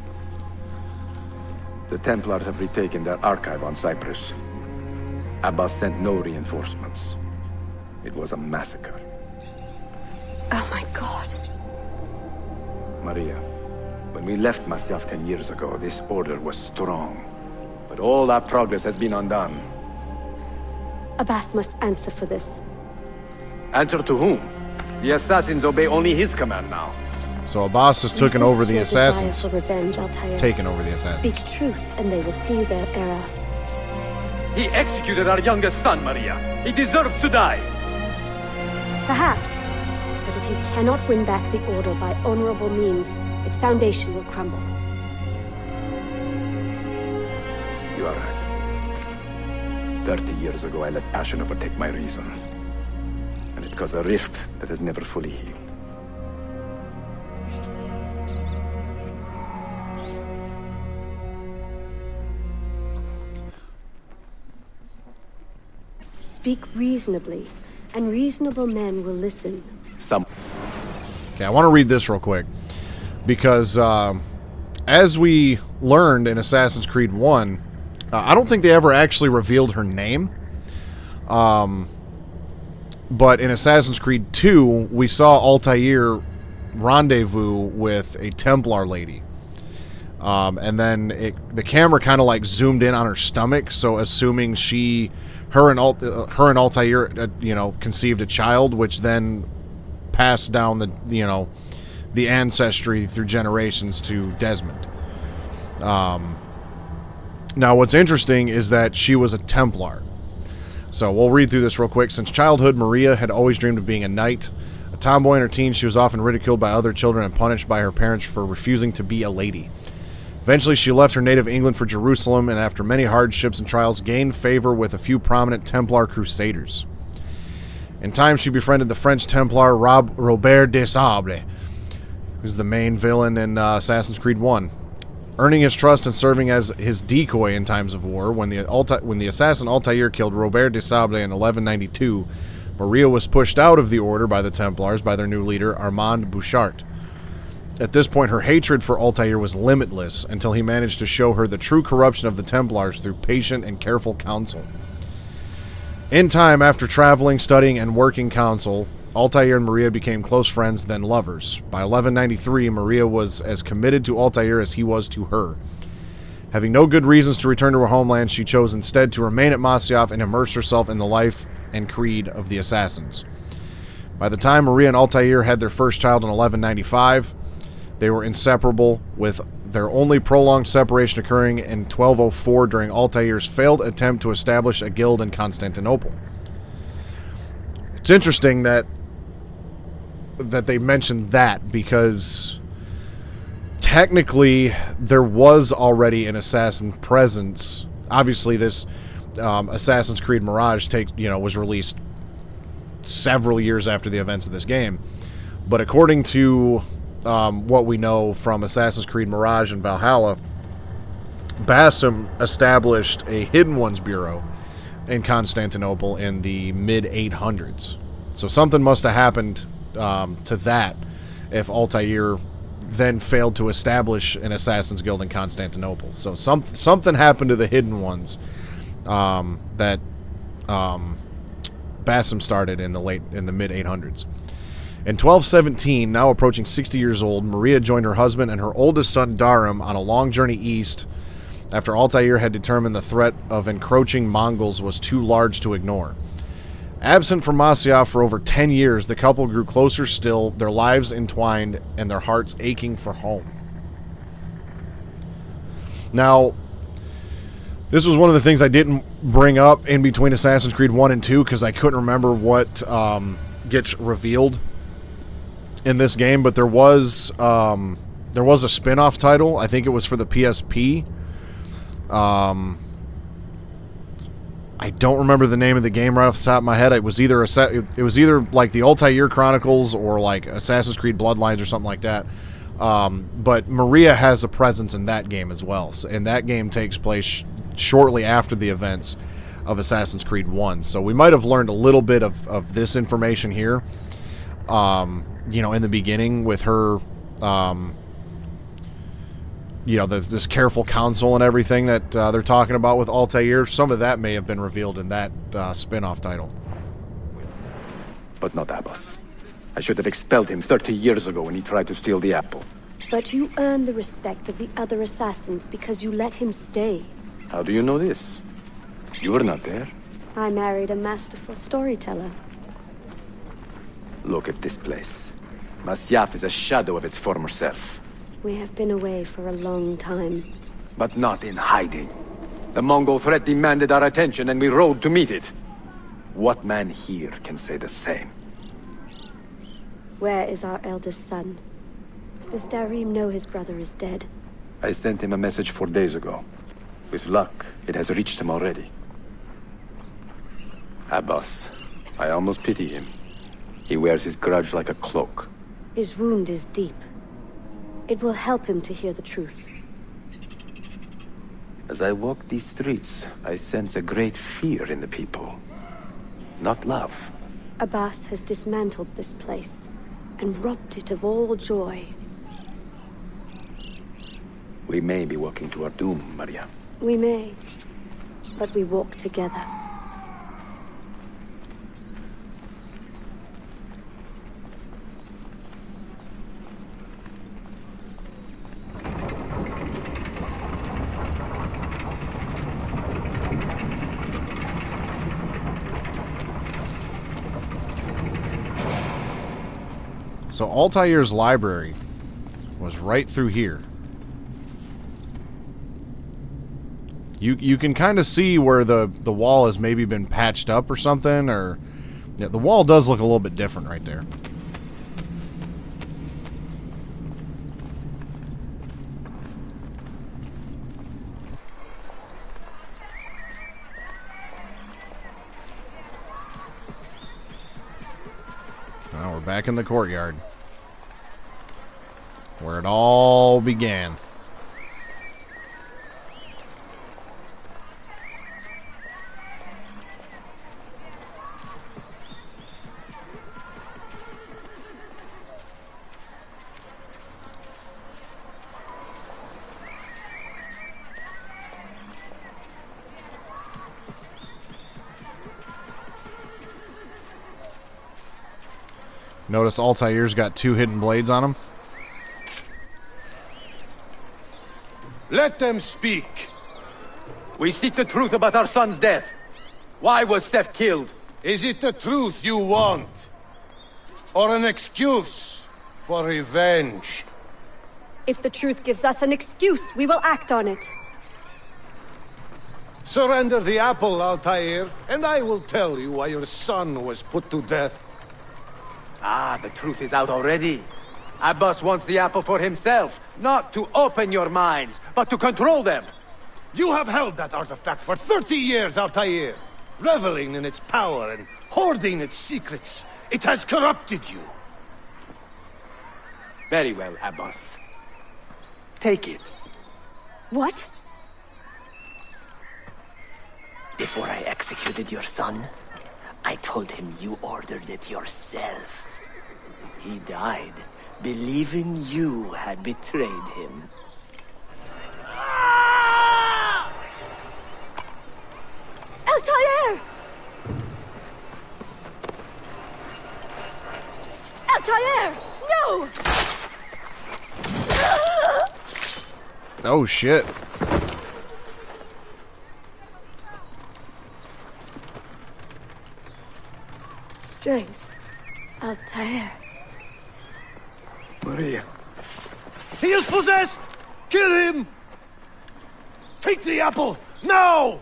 The Templars have retaken their archive on Cyprus. Abbas sent no reinforcements. It was a massacre. Oh my god. Maria, when we left Masyaf 10 years ago, this order was strong. But all our progress has been undone. Abbas must answer for this. Answer to whom? The assassins obey only his command now. So Abbas has taken over the assassins. For revenge, Altair. Taken over the assassins. Speak truth, and they will see their error. He executed our youngest son, Maria. He deserves to die. Perhaps. But if you cannot win back the Order by honorable means, its foundation will crumble. You are right. 30 years ago, I let passion overtake my reason. And it caused a rift that has never fully healed. Speak reasonably, and reasonable men will listen. Okay, I want to read this real quick. Because as we learned in Assassin's Creed 1, I don't think they ever actually revealed her name. But in Assassin's Creed 2, we saw Altair rendezvous with a Templar lady. And then the camera kind of like zoomed in on her stomach, so assuming her and Altair, conceived a child, which then passed down the ancestry through generations to Desmond. Now, what's interesting is that she was a Templar. So we'll read through this real quick. Since childhood, Maria had always dreamed of being a knight. A tomboy in her teens, she was often ridiculed by other children and punished by her parents for refusing to be a lady. Eventually, she left her native England for Jerusalem, and after many hardships and trials, gained favor with a few prominent Templar crusaders. In time, she befriended the French Templar Robert de Sable, who's the main villain in Assassin's Creed 1. Earning his trust and serving as his decoy in times of war, when the assassin Altair killed Robert de Sable in 1192, Maria was pushed out of the order by the Templars by their new leader, Armand Bouchard. At this point, her hatred for Altair was limitless until he managed to show her the true corruption of the Templars through patient and careful counsel. In time, after traveling, studying, and working counsel, Altair and Maria became close friends, then lovers. By 1193, Maria was as committed to Altair as he was to her. Having no good reasons to return to her homeland, she chose instead to remain at Masyaf and immerse herself in the life and creed of the assassins. By the time Maria and Altair had their first child in 1195, they were inseparable, with their only prolonged separation occurring in 1204 during Altair's failed attempt to establish a guild in Constantinople. It's interesting that they mentioned that, because technically there was already an assassin presence. Obviously, this Assassin's Creed Mirage was released several years after the events of this game. But according to what we know from Assassin's Creed Mirage and Valhalla, Basim established a Hidden Ones Bureau in Constantinople in the mid-800s. So something must have happened to that if Altair then failed to establish an Assassin's Guild in Constantinople. So something happened to the Hidden Ones that Basim started in the mid-800s. In 1217, now approaching 60 years old, Maria joined her husband and her oldest son Darim on a long journey east after Altair had determined the threat of encroaching Mongols was too large to ignore. Absent from Masyaf for over 10 years, the couple grew closer still, their lives entwined and their hearts aching for home. Now, this was one of the things I didn't bring up in between Assassin's Creed 1 and 2 because I couldn't remember what gets revealed in this game, but there was a spin-off title. I think it was for the PSP. I don't remember the name of the game right off the top of my head. It was either like the Altair Chronicles or like Assassin's Creed Bloodlines or something like that. But Maria has a presence in that game as well, and that game takes place shortly after the events of Assassin's Creed 1. So we might have learned a little bit of this information here, in the beginning with her, this careful counsel and everything that they're talking about with Altair. Some of that may have been revealed in that spin-off title. But not Abbas. I should have expelled him 30 years ago when he tried to steal the apple. But you earned the respect of the other assassins because you let him stay. How do you know this? You were not there. I married a masterful storyteller. Look at this place. Masyaf is a shadow of its former self. We have been away for a long time. But not in hiding. The Mongol threat demanded our attention and we rode to meet it. What man here can say the same? Where is our eldest son? Does Darim know his brother is dead? I sent him a message 4 days ago. With luck, it has reached him already. Abbas, I almost pity him. He wears his grudge like a cloak. His wound is deep. It will help him to hear the truth. As I walk these streets, I sense a great fear in the people. Not love. Abbas has dismantled this place and robbed it of all joy. We may be walking to our doom, Maria. We may, but we walk together. So Altair's library was right through here. You can kind of see where the wall has maybe been patched up or something, or yeah, the wall does look a little bit different right there. Now we're back in the courtyard, where it all began. Notice Altair's got 2 hidden blades on him. Let them speak. We seek the truth about our son's death. Why was Seth killed? Is it the truth you want? Or an excuse for revenge? If the truth gives us an excuse, we will act on it. Surrender the apple, Altair, and I will tell you why your son was put to death. Ah, the truth is out already. Abbas wants the apple for himself, not to open your minds, but to control them. You have held that artifact for 30 years, Altair, reveling in its power and hoarding its secrets. It has corrupted you. Very well, Abbas. Take it. What? Before I executed your son, I told him you ordered it yourself. He died, believing you had betrayed him. Altair! Altair! No! Oh, shit. Strength. Altair. Maria. He is possessed! Kill him! Take the apple, now!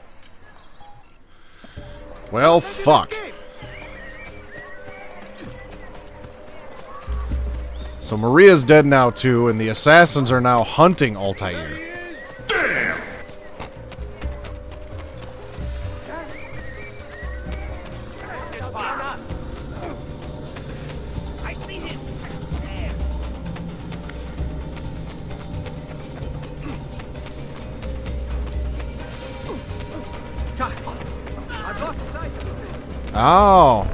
Well, fuck. So Maria's dead now too, and the assassins are now hunting Altair. Oh.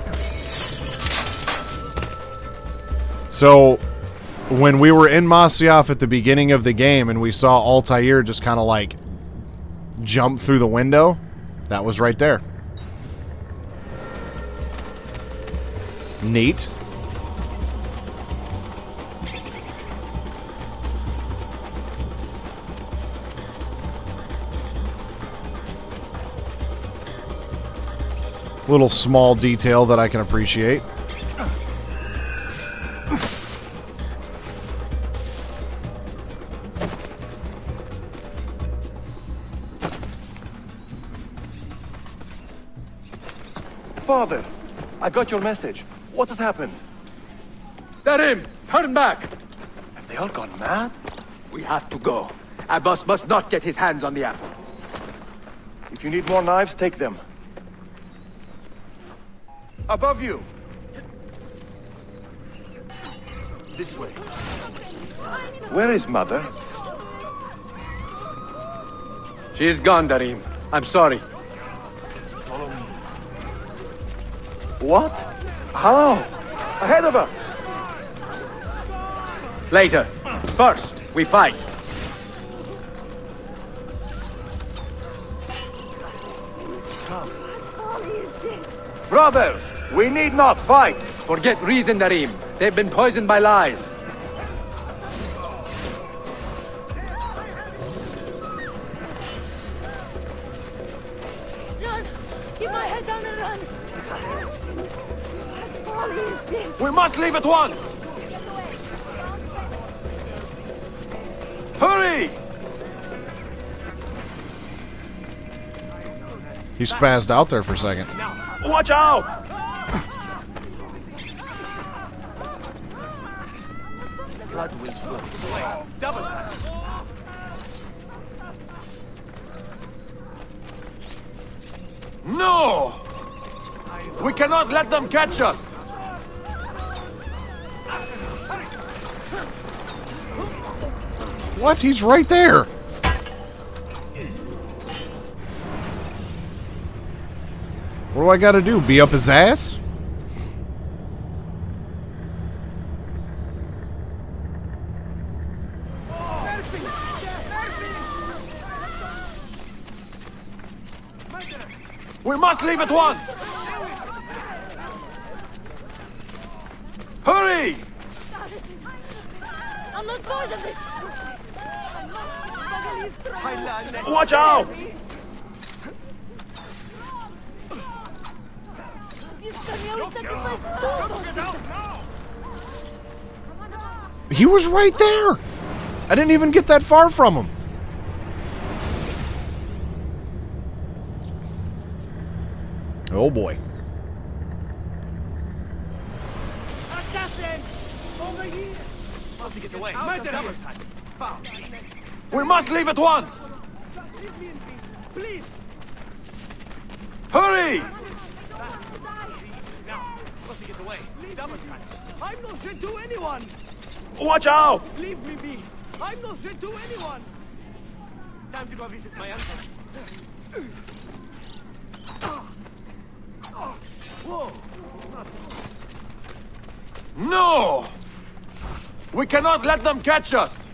So, when we were in Masyaf at the beginning of the game and we saw Altair just kind of like jump through the window, that was right there. Neat. Little small detail that I can appreciate. Father, I got your message. What has happened? Darim, turn back! Have they all gone mad? We have to go. Abbas must not get his hands on the apple. If you need more knives, take them. Above you! This way. Where is Mother? She's gone, Darim. I'm sorry. Follow me. What? How? Ahead of us! Later. First, we fight. Brothers, we need not fight! Forget reason, Darim. They've been poisoned by lies. Run! Keep my head down and run! What folly is this? We must leave at once! Hurry! He spazzed out there for a second. Watch out! Blood will flow. Double time. No! We cannot let them catch us! What? He's right there! What do I gotta do? Be up his ass? We must leave at once! Hurry! I'm not part of this! Watch out! He was right there! I didn't even get that far from him. Oh boy. Assassin! Over here! Must get away. We must leave at once! Please! Hurry! I'm not threat to anyone! Watch out! Leave me be! I'm not threat to anyone! Time to go visit my uncle. Whoa! No! We cannot let them catch us!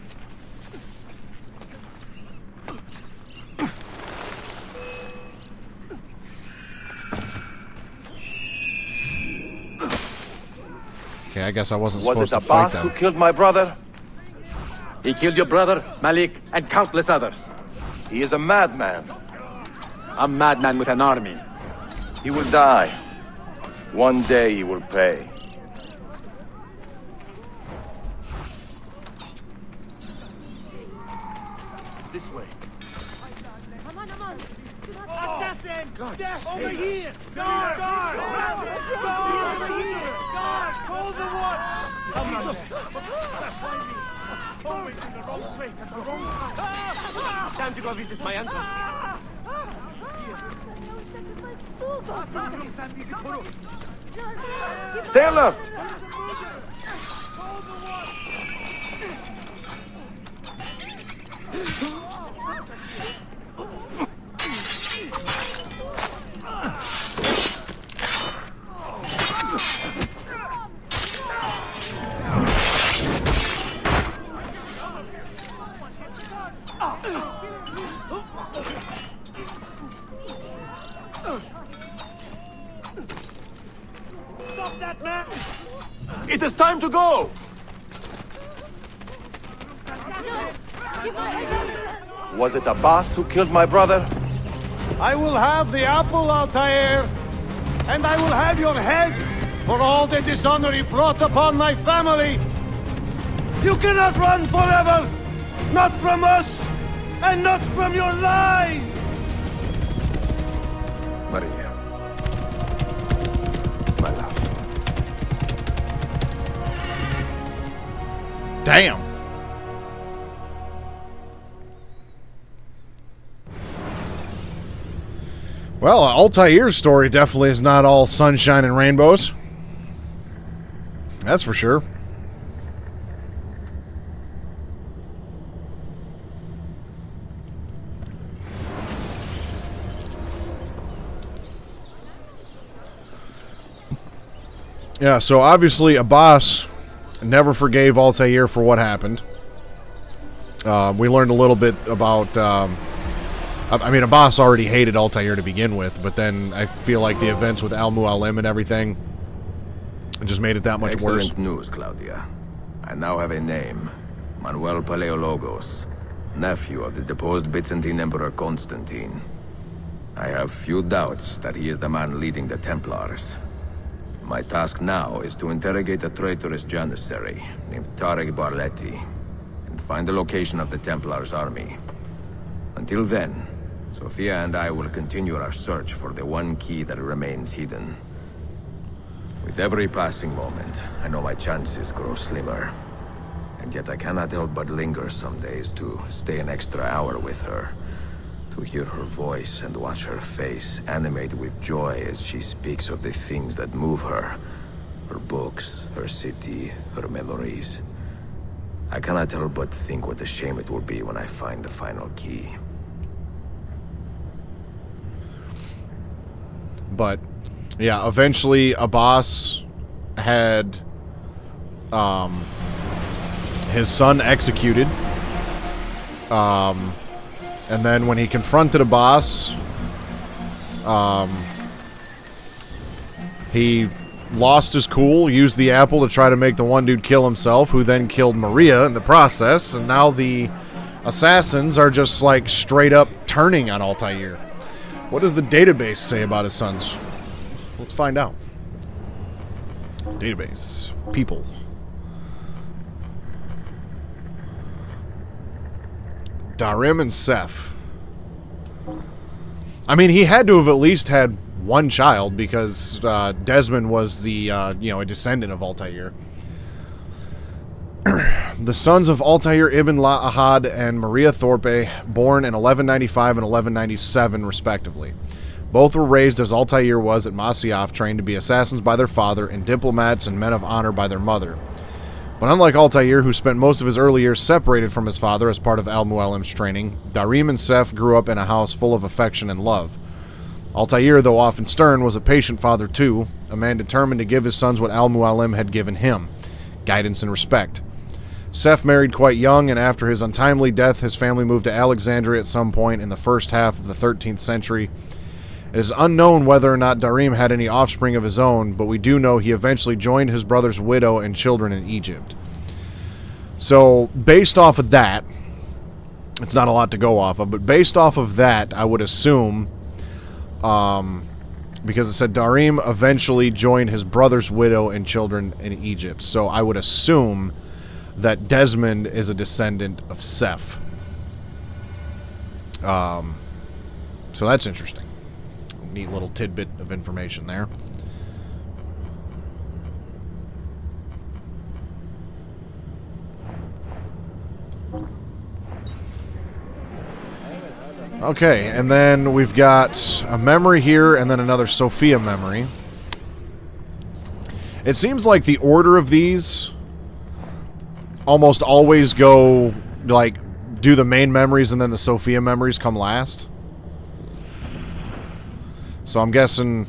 Okay, I guess I wasn't Was supposed it to the fight boss them. who killed my brother? He killed your brother, Malik, and countless others. He is a madman. A madman with an army. He will die. One day he will pay. This way. Assassin! Death over here! Guard! Guard! Guard! Over here! Guard! Call the watch! He just... Always in the wrong place at the wrong time. Time to go visit my uncle. Stay alert! Stop that man! It is time to go! No! Keep my head down! Was it Abbas who killed my brother? I will have the apple, Altair. and I will have your head for all the dishonor he brought upon my family. You cannot run forever! Not from us, and not from your lies! Maria. My love. Damn. Well, Altair's story definitely is not all sunshine and rainbows. That's for sure. Yeah, so obviously Abbas never forgave Altair for what happened. We learned a little bit about... I mean, Abbas already hated Altair to begin with, but then I feel like the events with Al-Mualim and everything just made it that much worse. Excellent news, Claudia. I now have a name. Manuel Paleologos, nephew of the deposed Byzantine Emperor Constantine. I have few doubts that he is the man leading the Templars. My task now is to interrogate a traitorous janissary named Tarek Barletti and find the location of the Templars' army. Until then, Sophia and I will continue our search for the one key that remains hidden. With every passing moment, I know my chances grow slimmer. And yet I cannot help but linger some days to stay an extra hour with her. To hear her voice and watch her face animate with joy as she speaks of the things that move her. Her books, her city, her memories. I cannot help but think what a shame it will be when I find the final key. But, yeah, eventually Abbas had his son executed. And then when he confronted Abbas, he lost his cool, used the apple to try to make the one dude kill himself, who then killed Maria in the process, and now the assassins are just, like, straight up turning on Altair. What does the database say about his sons? Let's find out. Database. People. Darim and Seth. I mean, he had to have at least had one child because Desmond was the, a descendant of Altair. The sons of Altair ibn La-Ahad and Maria Thorpe, born in 1195 and 1197, respectively. Both were raised as Altair was at Masyaf, trained to be assassins by their father and diplomats and men of honor by their mother. But unlike Altair, who spent most of his early years separated from his father as part of Al-Mualim's training, Darim and Seth grew up in a house full of affection and love. Altair, though often stern, was a patient father too, a man determined to give his sons what Al-Mualim had given him, guidance and respect. Seth married quite young, and after his untimely death, his family moved to Alexandria at some point in the first half of the 13th century. It is unknown whether or not Darim had any offspring of his own, but we do know he eventually joined his brother's widow and children in Egypt. So, based off of that, it's not a lot to go off of, but based off of that, I would assume, because it said Darim eventually joined his brother's widow and children in Egypt. So I would assume that Desmond is a descendant of Seth. So that's interesting. Neat little tidbit of information there. Okay, and then we've got a memory here and then another Sophia memory. It seems like the order of these almost always go, like, do the main memories and then the Sophia memories come last. So I'm guessing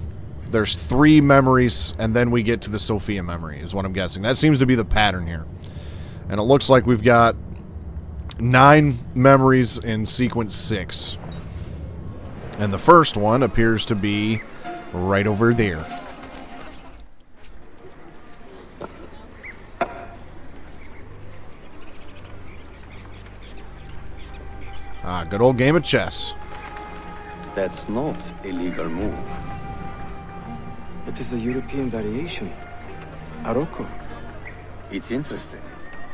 there's 3 memories and then we get to the Sophia memory is what I'm guessing. That seems to be the pattern here. And it looks like we've got 9 memories in sequence 6. And the first one appears to be right over there. Ah, good old game of chess. That's not a legal move. It is a European variation. Aroko. It's interesting,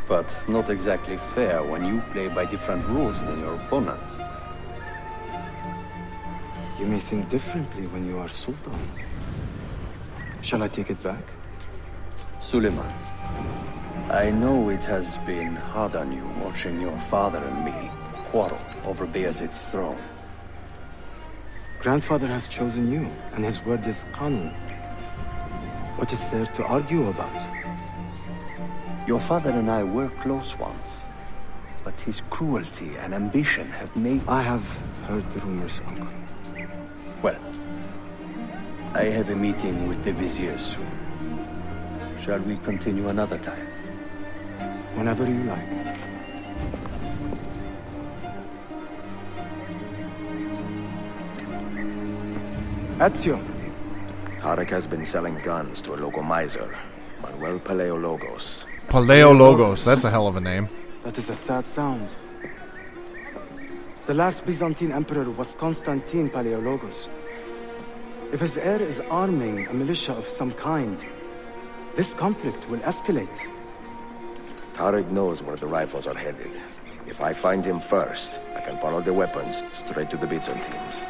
but not exactly fair when you play by different rules than your opponent. You may think differently when you are Sultan. Shall I take it back? Suleiman, I know it has been hard on you watching your father and me quarrel over Bayezid's throne. Grandfather has chosen you, and his word is Qanun. What is there to argue about? Your father and I were close once, but his cruelty and ambition have made... I have heard the rumors, Uncle. Well, I have a meeting with the Vizier soon. Shall we continue another time? Whenever you like. Ezio. Tarek has been selling guns to a local miser, Manuel Paleologos. Paleologos, that's a hell of a name. That is a sad sound. The last Byzantine emperor was Constantine Paleologos. If his heir is arming a militia of some kind, this conflict will escalate. Tarek knows where the rifles are headed. If I find him first, I can follow the weapons straight to the Byzantines.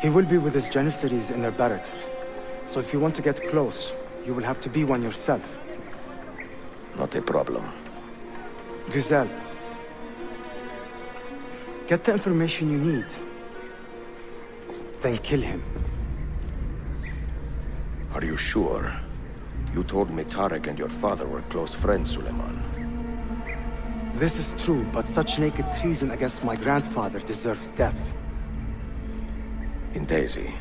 He will be with his Janissaries in their barracks. So if you want to get close, you will have to be one yourself. Not a problem. Güzel. Get the information you need. Then kill him. Are you sure? You told me Tarek and your father were close friends, Suleiman. This is true, but such naked treason against my grandfather deserves death. In Daisy.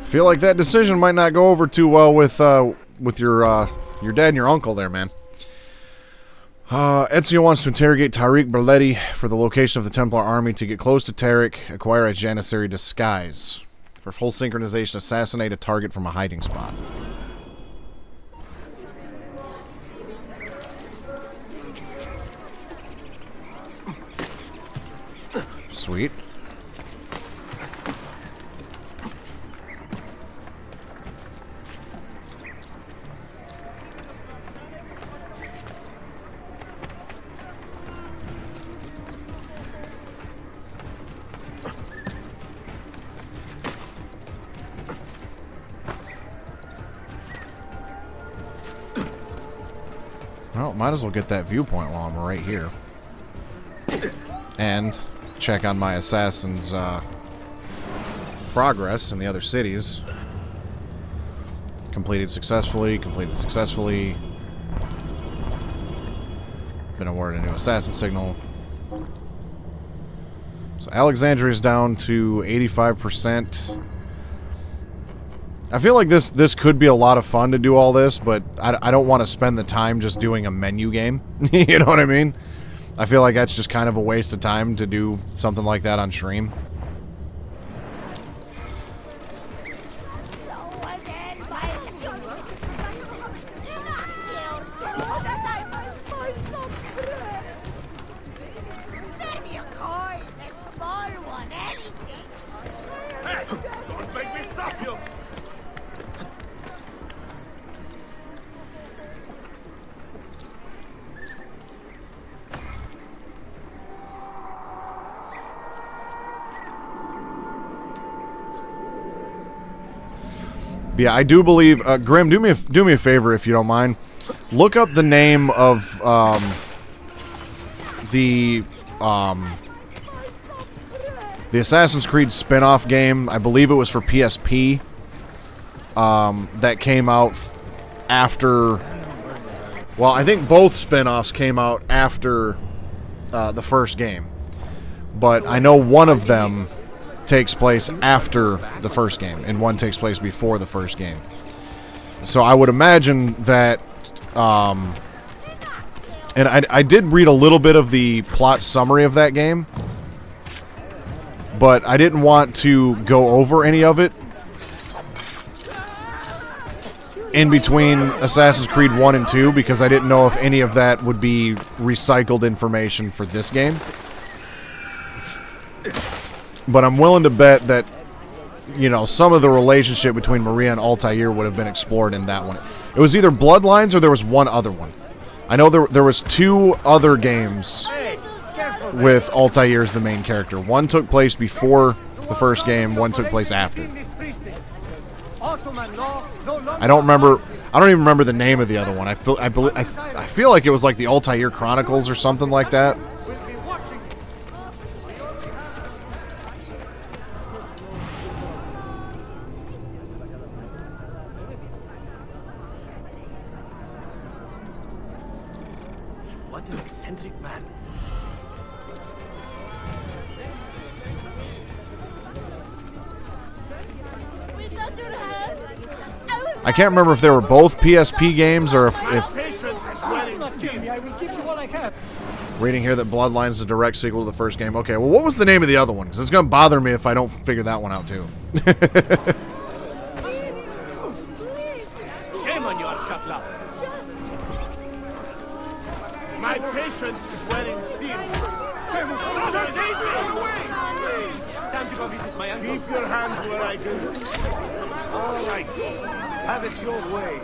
Feel like that decision might not go over too well with your dad and your uncle there, man. Ezio wants to interrogate Tariq Berletti for the location of the Templar army to get close to Tarek, acquire a Janissary disguise. For full synchronization, assassinate a target from a hiding spot. Sweet. Well, might as well get that viewpoint while I'm right here. And check on my assassin's progress in the other cities. Completed successfully, Been awarded a new assassin signal. So Alexandria's down to 85%. I feel like this could be a lot of fun to do all this, but I don't want to spend the time just doing a menu game. You know what I mean? I feel like that's just kind of a waste of time to do something like that on stream. Don't make me stop you! Yeah, I do believe Grim. Do me a favor if you don't mind. Look up the name of the Assassin's Creed spin-off game. I believe it was for PSP. That came out after. Well, I think both spin-offs came out after the first game, but I know one of them takes place after the first game, and one takes place before the first game. So I would imagine that, and I did read a little bit of the plot summary of that game, but I didn't want to go over any of it in between Assassin's Creed 1 and 2, because I didn't know if any of that would be recycled information for this game. but I'm willing to bet that, you know, some of the relationship between Maria and Altair would have been explored in that one. It was either Bloodlines or there was one other one. I know there was 2 other games with Altair as the main character. One took place before the first game, one took place after. I don't even remember the name of the other one. I feel like it was like the Altair Chronicles or something like that. What an eccentric man. I can't remember if they were both PSP games or if reading here that Bloodlines is a direct sequel to the first game. Okay, well, what was the name of the other one? Because it's going to bother me if I don't figure that one out, too. Shame on you, Chatla. My patience is wearing thin. Time to go visit my uncle. Keep your hands where I can. All right. Have it your way.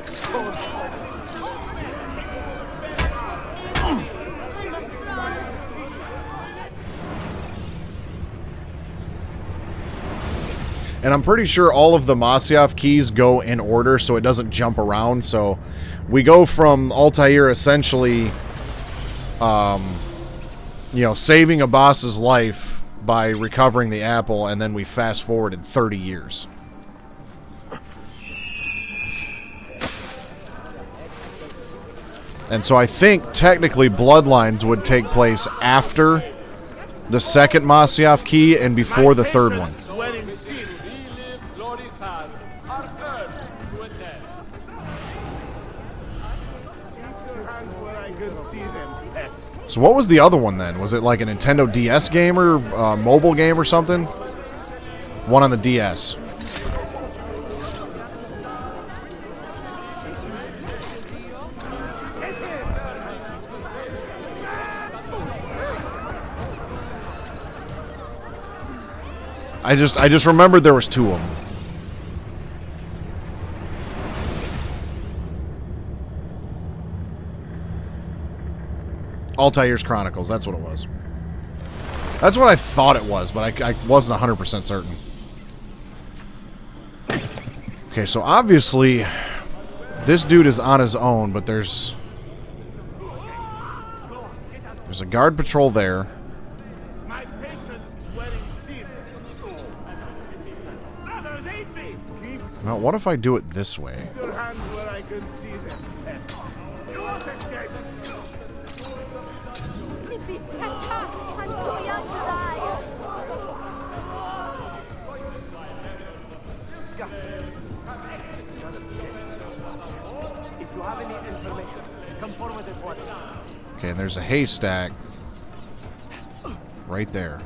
And I'm pretty sure all of the Masyaf keys go in order so it doesn't jump around. So we go from Altair essentially, you know, saving a boss's life by recovering the apple, and then we fast forwarded 30 years. And so I think technically Bloodlines would take place after the second Masyaf key and before the third one. So what was the other one then? Was it like a Nintendo DS game or mobile game or something? One on the DS. I just remembered there was 2 of them. Altair's Chronicles, that's what it was. That's what I thought it was, but I wasn't 100% certain. Okay, so obviously this dude is on his own, but there's a guard patrol there. Now, what if I do it this way? Okay, and there's a haystack right there.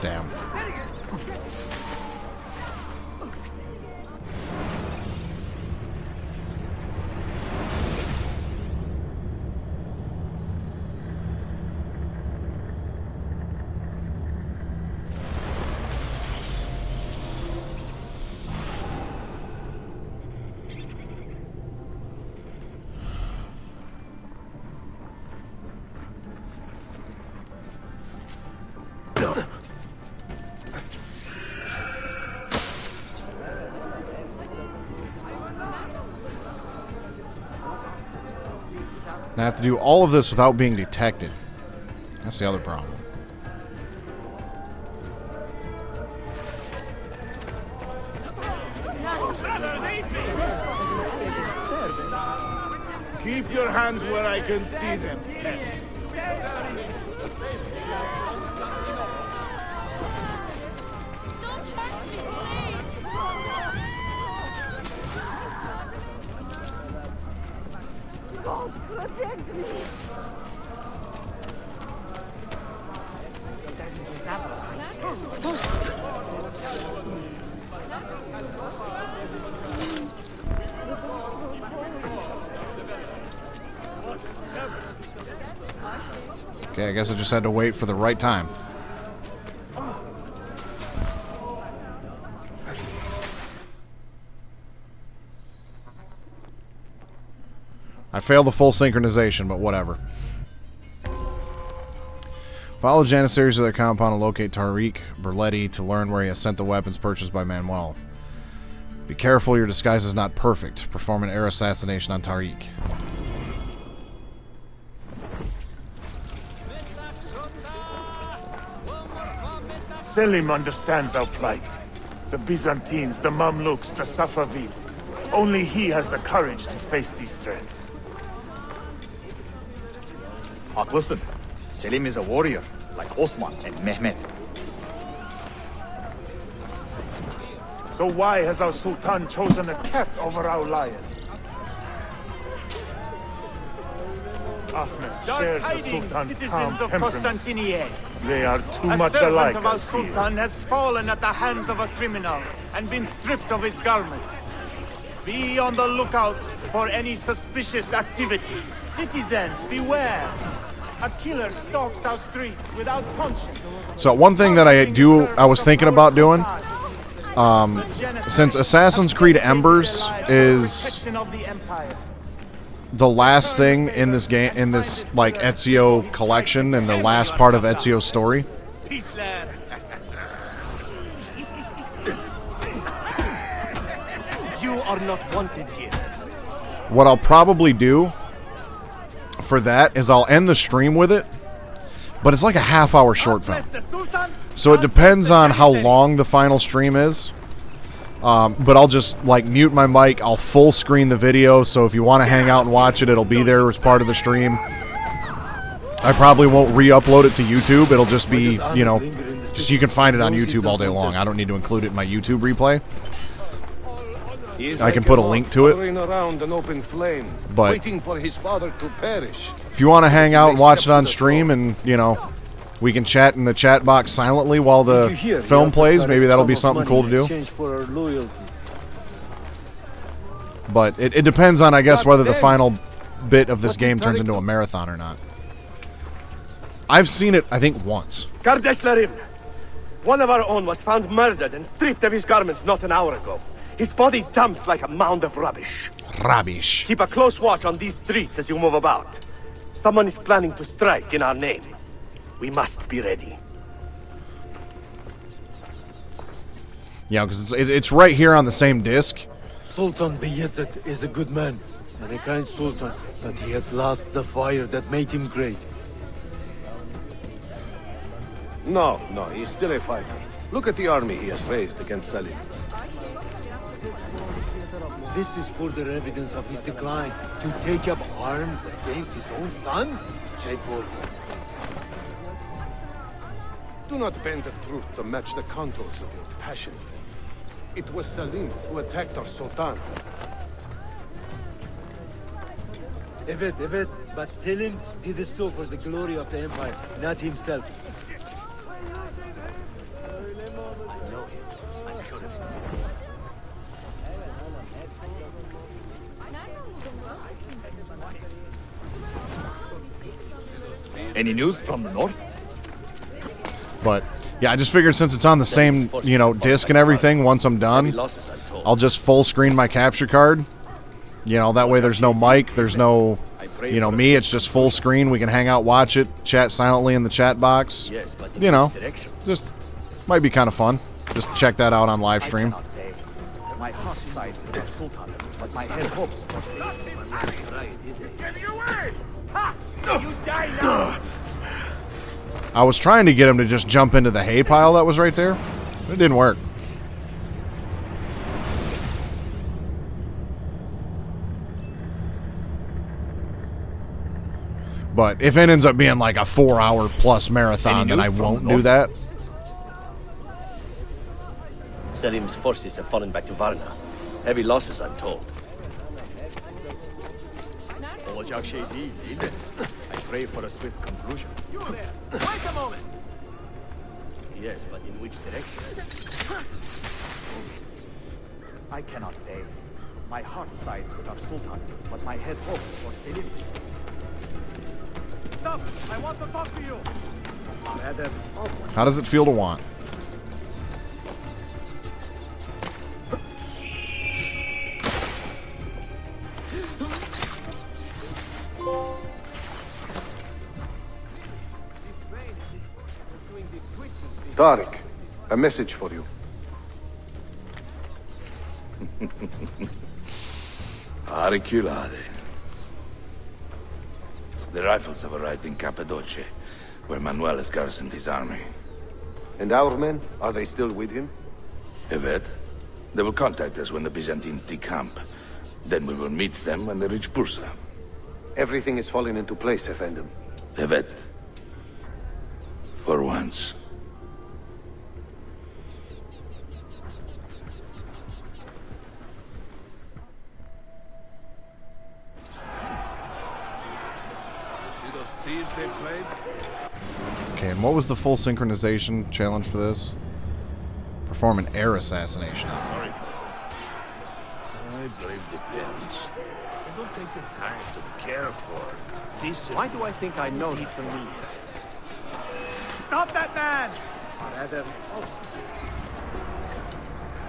Damn. I have to do all of this without being detected. That's the other problem. Keep your hands where I can see them. God protect me. Okay, I guess I just had to wait for the right time. I failed the full synchronization, but whatever. Follow Janissaries to their compound and locate Tariq Berletti to learn where he has sent the weapons purchased by Manuel. Be careful, your disguise is not perfect. Perform an air assassination on Tariq. Selim understands our plight. The Byzantines, the Mamluks, the Safavid. Only he has the courage to face these threats. Haklısın. Selim is a warrior, like Osman and Mehmet. So why has our Sultan chosen a cat over our lion? Ahmed shares the Sultan's calm citizens of temperament. Constantinople. They are too A much servant alike, of I our fear. Sultan has fallen at the hands of a criminal and been stripped of his garments. Be on the lookout for any suspicious activity. Citizens, beware. A killer stalks our streets without conscience. So one thing that I was thinking about doing, since Assassin's Creed Embers is the last thing in this game, in this like Ezio collection, and the last part of Ezio's story. You are not wanted here. What I'll probably do for that is I'll end the stream with it, but it's like a half-hour short film. So it depends on how long the final stream is. But I'll just like mute my mic. I'll full screen the video, so if you want to hang out and watch it, it'll be there as part of the stream. I probably won't re-upload it to YouTube. It'll just be, you know, just you can find it on YouTube all day long. I don't need to include it in my YouTube replay. I can put a link to it. Around an open flame, But waiting for his father to perish. if you want to hang out and watch it on stream, and you know, we can chat in the chat box silently while the film plays, maybe that'll be something cool to do. For our loyalty. But it depends on, I guess, whether the final bit of this game turns into a marathon or not. I've seen it, I think, once. Kardeşlerim, one of our own was found murdered and stripped of his garments not an hour ago. His body dumped like a mound of rubbish. Rubbish. Keep a close watch on these streets as you move about. Someone is planning to strike in our name. We must be ready. Yeah, because it's right here on the same disc. Sultan Bayezid is a good man, and a kind sultan, but he has lost the fire that made him great. No, he's still a fighter. Look at the army he has raised against Selim. This is further evidence of his decline. To take up arms against his own son? Shameful. Do not bend the truth to match the contours of your passion. It was Selim who attacked our Sultan. Evet, but Selim did so for the glory of the Empire, not himself. Any news from the north? But yeah, I just figured since it's on the same, you know, disc and everything, once I'm done, I'll just full screen my capture card. You know, that way there's no mic, there's no, you know, me, it's just full screen. We can hang out, watch it, chat silently in the chat box. You know, just might be kind of fun. Just check that out on live stream. My heart sides with our Sultan, but my head hopes for You die now! I was trying to get him to just jump into the hay pile that was right there. It didn't work. But if it ends up being like a 4-hour plus marathon, then I won't do that. Selim's forces have fallen back to Varna. Heavy losses, I'm told. Olacak şey değil mi? I pray for a swift conclusion. You there! Wait a moment! Yes, but in which direction? I cannot say. My heart sides with our Sultan, but my head hopes for Selim. Stop! I want to talk to you! How does it feel to want? Tariq, a message for you. Auriculade. The rifles have arrived in Cappadocia, where Manuel has garrisoned his army. And our men? Are they still with him? Evet. They will contact us when the Byzantines decamp. Then we will meet them when they reach Bursa. Everything is falling into place, Effendim. Evet. For once. See those thieves they played? Okay, and what was the full synchronization challenge for this? Perform an air assassination. Sorry for that. I believe depends. I don't take the time to care for decent. Why do I think I know that from me? Stop that man!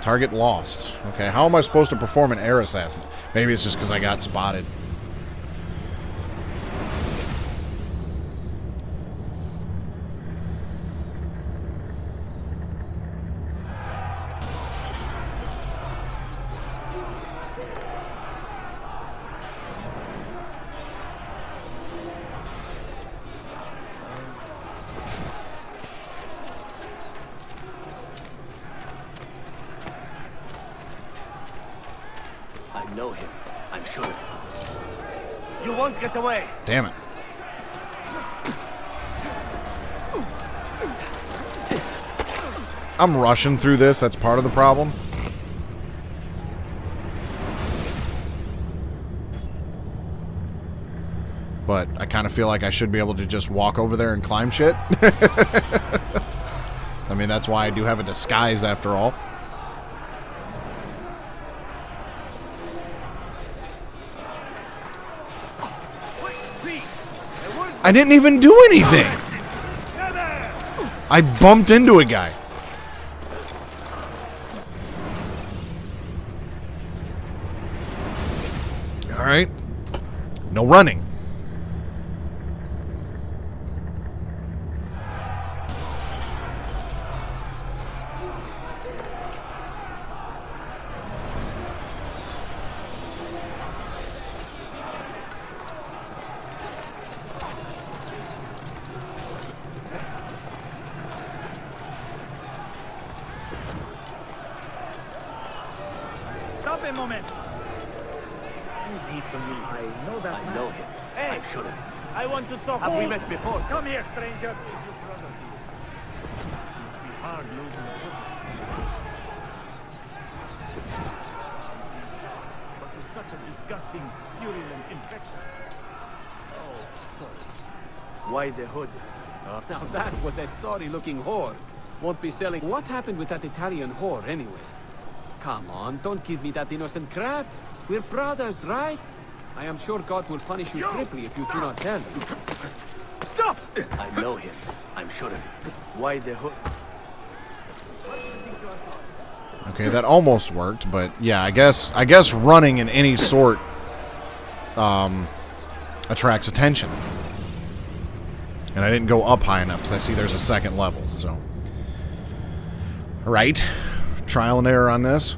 Target lost. Okay, how am I supposed to perform an air assassin? Maybe it's just because I got spotted. I know him. I'm sure of it. You won't get away. Damn it. I'm rushing through this. That's part of the problem. But I kind of feel like I should be able to just walk over there and climb shit. I mean, that's why I do have a disguise after all. I didn't even do anything. I bumped into a guy. All right. No running. Stop a moment. Easy to me. I know that. I know him. Hey, I'm sure of it. I want to talk. Have we met before? Come here, stranger. Is your brother here? It must be hard losing a brother. But with such a disgusting, virulent infection. Oh, sorry. Why the hood? Now that was a sorry-looking whore. Won't be selling. What happened with that Italian whore, anyway? Come on, don't give me that innocent crap. We're brothers, right? I am sure God will punish you triply if you do not tell him. Stop! I know him. I'm sure of it. Why the hood? Okay, that almost worked, but yeah, I guess running in any sort attracts attention. And I didn't go up high enough because I see there's a second level, so. All right. Trial and error on this.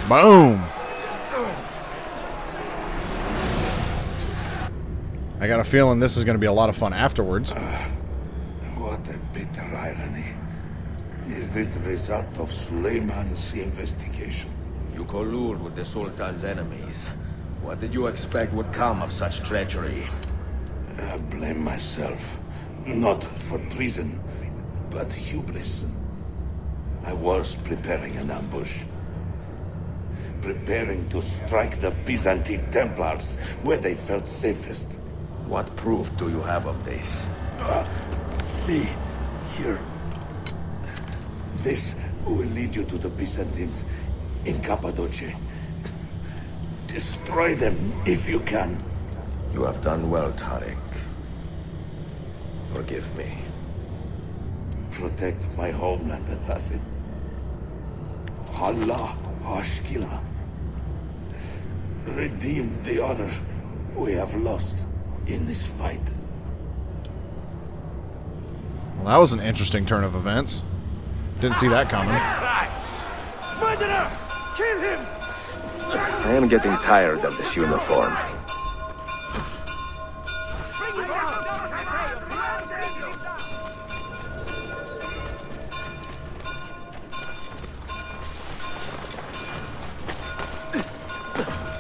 Boom. I got a feeling this is going to be a lot of fun afterwards. What a bitter irony. Is this the result of Suleiman's investigation? You collude with the Sultan's enemies. What did you expect would come of such treachery? I blame myself. Not for treason, but hubris. I was preparing an ambush. Preparing to strike the Byzantine Templars where they felt safest. What proof do you have of this? See, here. This will lead you to the Byzantines in Cappadocia. Destroy them if you can. You have done well, Tariq. Forgive me. Protect my homeland, assassin. Allah Ashkila. Redeem the honor we have lost in this fight. Well, that was an interesting turn of events. Didn't see that coming. Murderer! Kill him! I am getting tired of this uniform.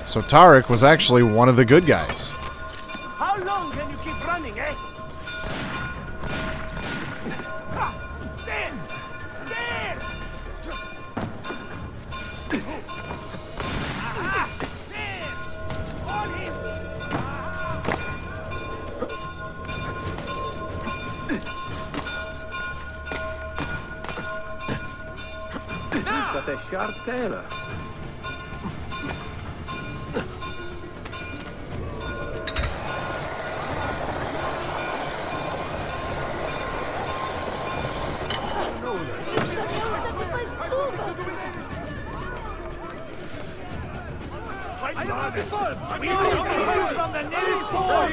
So Tariq was actually one of the good guys. How long can you keep running, eh? There! There! There! On him! He's got a sharp tailor. From the nearest port!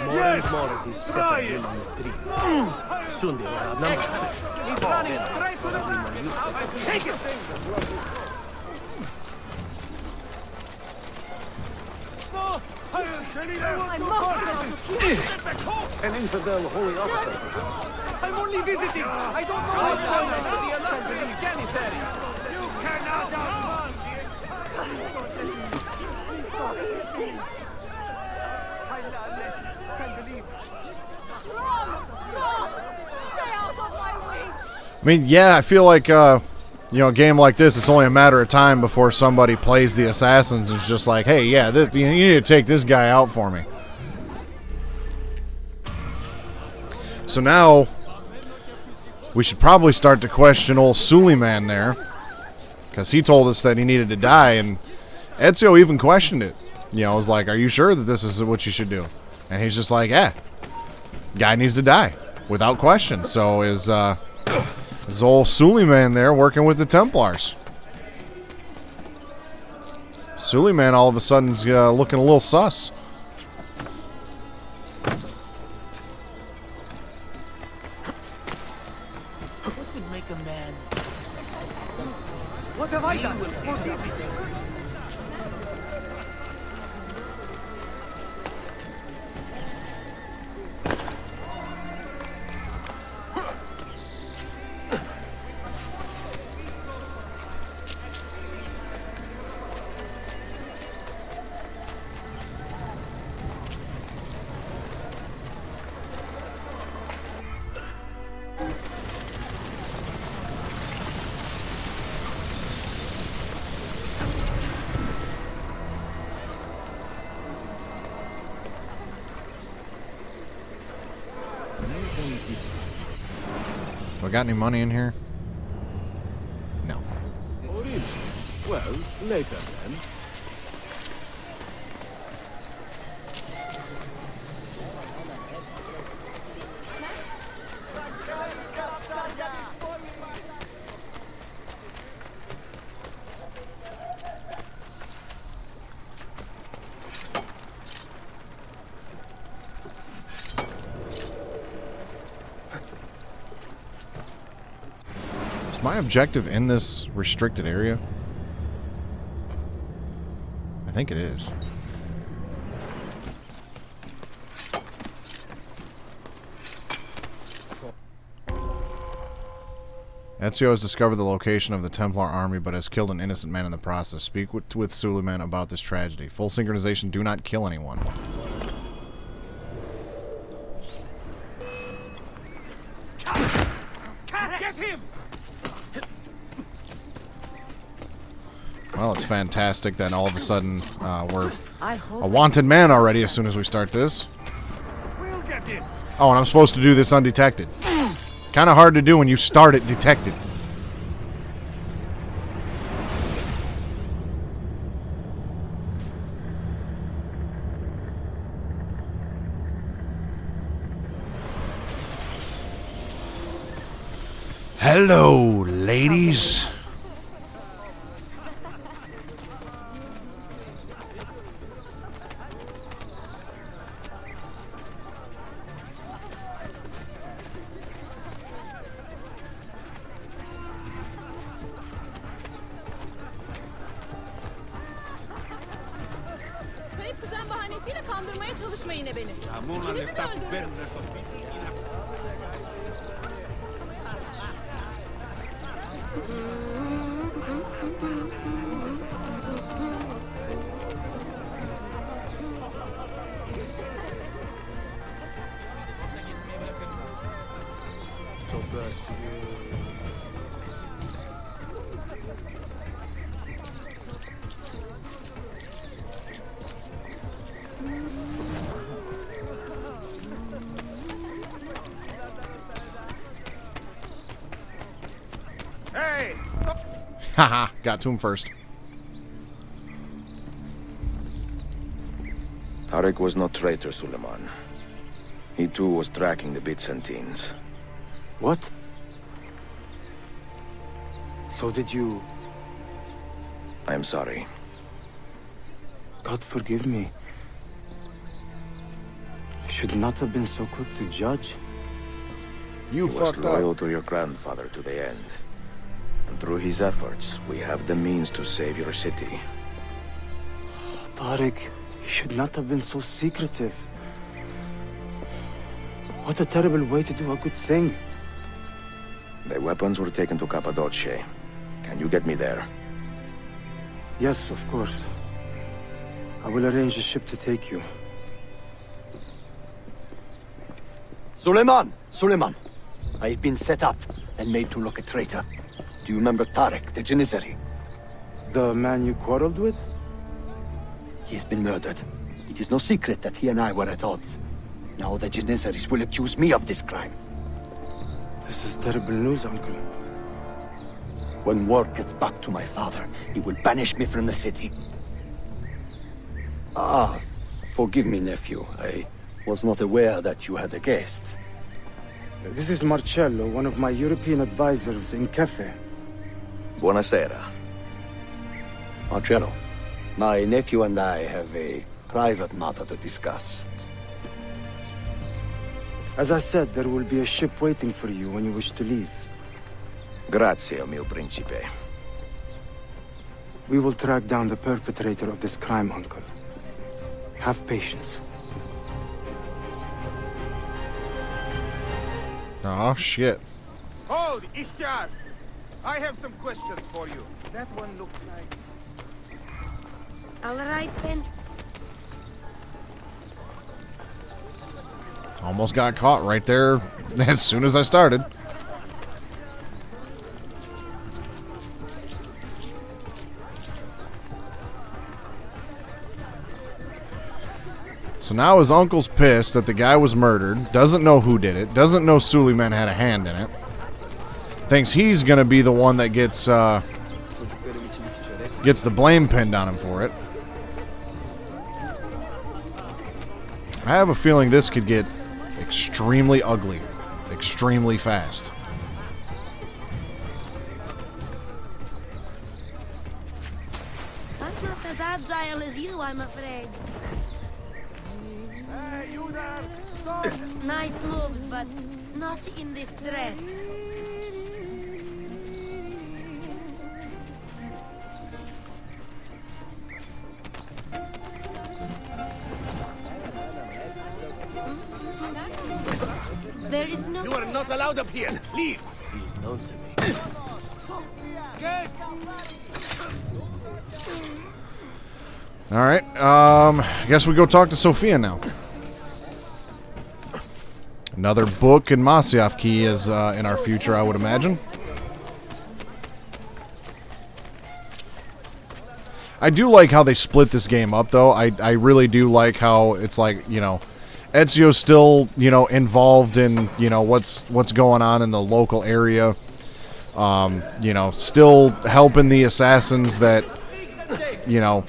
More and more of these separate on the streets. Soon they will outnumber us. He's running straight to the... Take it! An infidel holy officer. I'm only visiting. I don't know what's going on with the illustrious Janissaries. You cannot outrun I mean, yeah, I feel like, you know, a game like this, it's only a matter of time before somebody plays the assassins and is just like, hey, yeah, you need to take this guy out for me. So now, we should probably start to question old Suleiman there, because he told us that he needed to die, and Ezio even questioned it. You know, was like, are you sure that this is what you should do? And he's just like, yeah, guy needs to die, without question. So is old Suleiman there working with the Templars. Suleiman all of a sudden's looking a little sus. What would make a man? What have I done? Forgive me. Do I got any money in here? No. Oh, really? Well, later then. my objective in this restricted area? I think it is. Ezio has discovered the location of the Templar army, but has killed an innocent man in the process. Speak with Suleiman about this tragedy. Full synchronization, do not kill anyone. Get him! Well, it's fantastic that all of a sudden we're I hope a wanted man already as soon as we start this. We'll get him. Oh, and I'm supposed to do this undetected. Kind of hard to do when you start it detected. Hello, ladies. Kayıp kuzen bahanesiyle kandırmaya çalışma yine beni. İkinizi de öldürürüm. Hey! Haha, got to him first. Tarek was no traitor, Suleiman. He too was tracking the Byzantines. What? So did you... I am sorry. God forgive me. I should not have been so quick to judge. You He was fucked loyal up. to your grandfather to the end. And through his efforts, we have the means to save your city. Tariq, you should not have been so secretive. What a terrible way to do a good thing. The weapons were taken to Cappadocia. Can you get me there? Yes, of course. I will arrange a ship to take you. Suleiman! Suleiman! I've been set up and made to look a traitor. Do you remember Tarek, the Janissary? The man you quarreled with? He has been murdered. It is no secret that he and I were at odds. Now the Janissaries will accuse me of this crime. This is terrible news, Uncle. When word gets back to my father, he will banish me from the city. Ah, forgive me, nephew. I was not aware that you had a guest. This is Marcello, one of my European advisors in Cafe. Buonasera. Marcello, my nephew and I have a private matter to discuss. As I said, there will be a ship waiting for you when you wish to leave. Grazie, mio principe. We will track down the perpetrator of this crime, Uncle. Have patience. Oh, shit. Hold, Ishtar! I have some questions for you. That one looks like... All right, then. Almost got caught right there as soon as I started. So now his uncle's pissed that the guy was murdered, doesn't know who did it, doesn't know Suleiman had a hand in it, thinks he's going to be the one that gets the blame pinned on him for it. I have a feeling this could get extremely ugly, extremely fast. I'm not as agile as you, I'm afraid. Hey, you there! Stop! Nice moves, but not in this dress. There is no... You are not allowed up here. Leave. He is known to me. All right. I guess we go talk to Sophia now. Another book and Masyaf key is in our future, I would imagine. I do like how they split this game up, though. I really do like how it's like, you know, Ezio's still, you know, involved in, you know, what's going on in the local area. You know, still helping the assassins that, you know,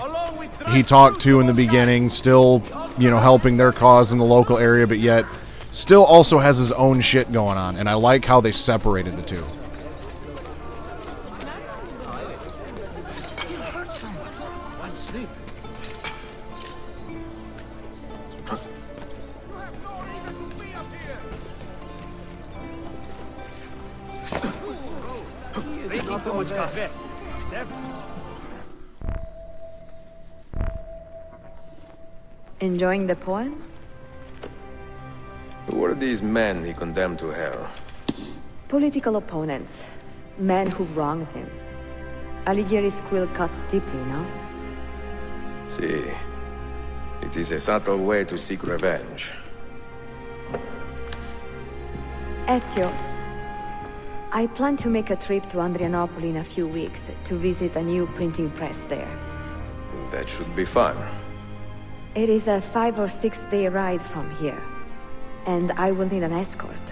he talked to in the beginning. Still, you know, helping their cause in the local area, but yet still also has his own shit going on. And I like how they separated the two. Enjoying the poem? Who were these men he condemned to hell? Political opponents. Men who wronged him. Alighieri's quill cuts deeply, no? See, it is a subtle way to seek revenge. Ezio, I plan to make a trip to Andrianople in a few weeks to visit a new printing press there. That should be fun. It is a 5 or 6 day ride from here, and I will need an escort.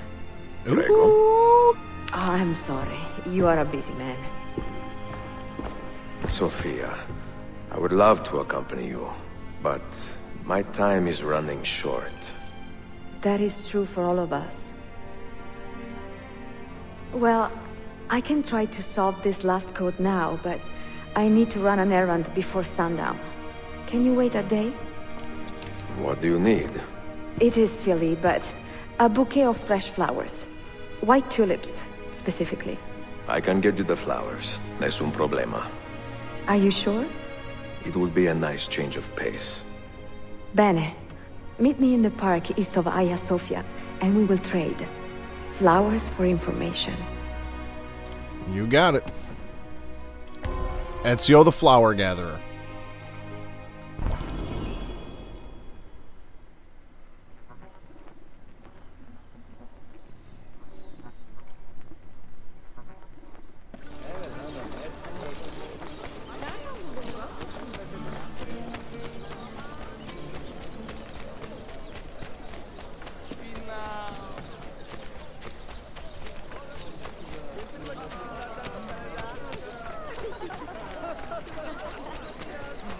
Prego. Oh, I'm sorry. You are a busy man. Sophia, I would love to accompany you, but my time is running short. That is true for all of us. Well, I can try to solve this last code now, but I need to run an errand before sundown. Can you wait a day? What do you need? It is silly, but a bouquet of fresh flowers. White tulips, specifically. I can get you the flowers. Nessun problema. Are you sure? It will be a nice change of pace. Bene. Meet me in the park east of Hagia Sophia, and we will trade. Flowers for information. You got it. Ezio the Flower Gatherer.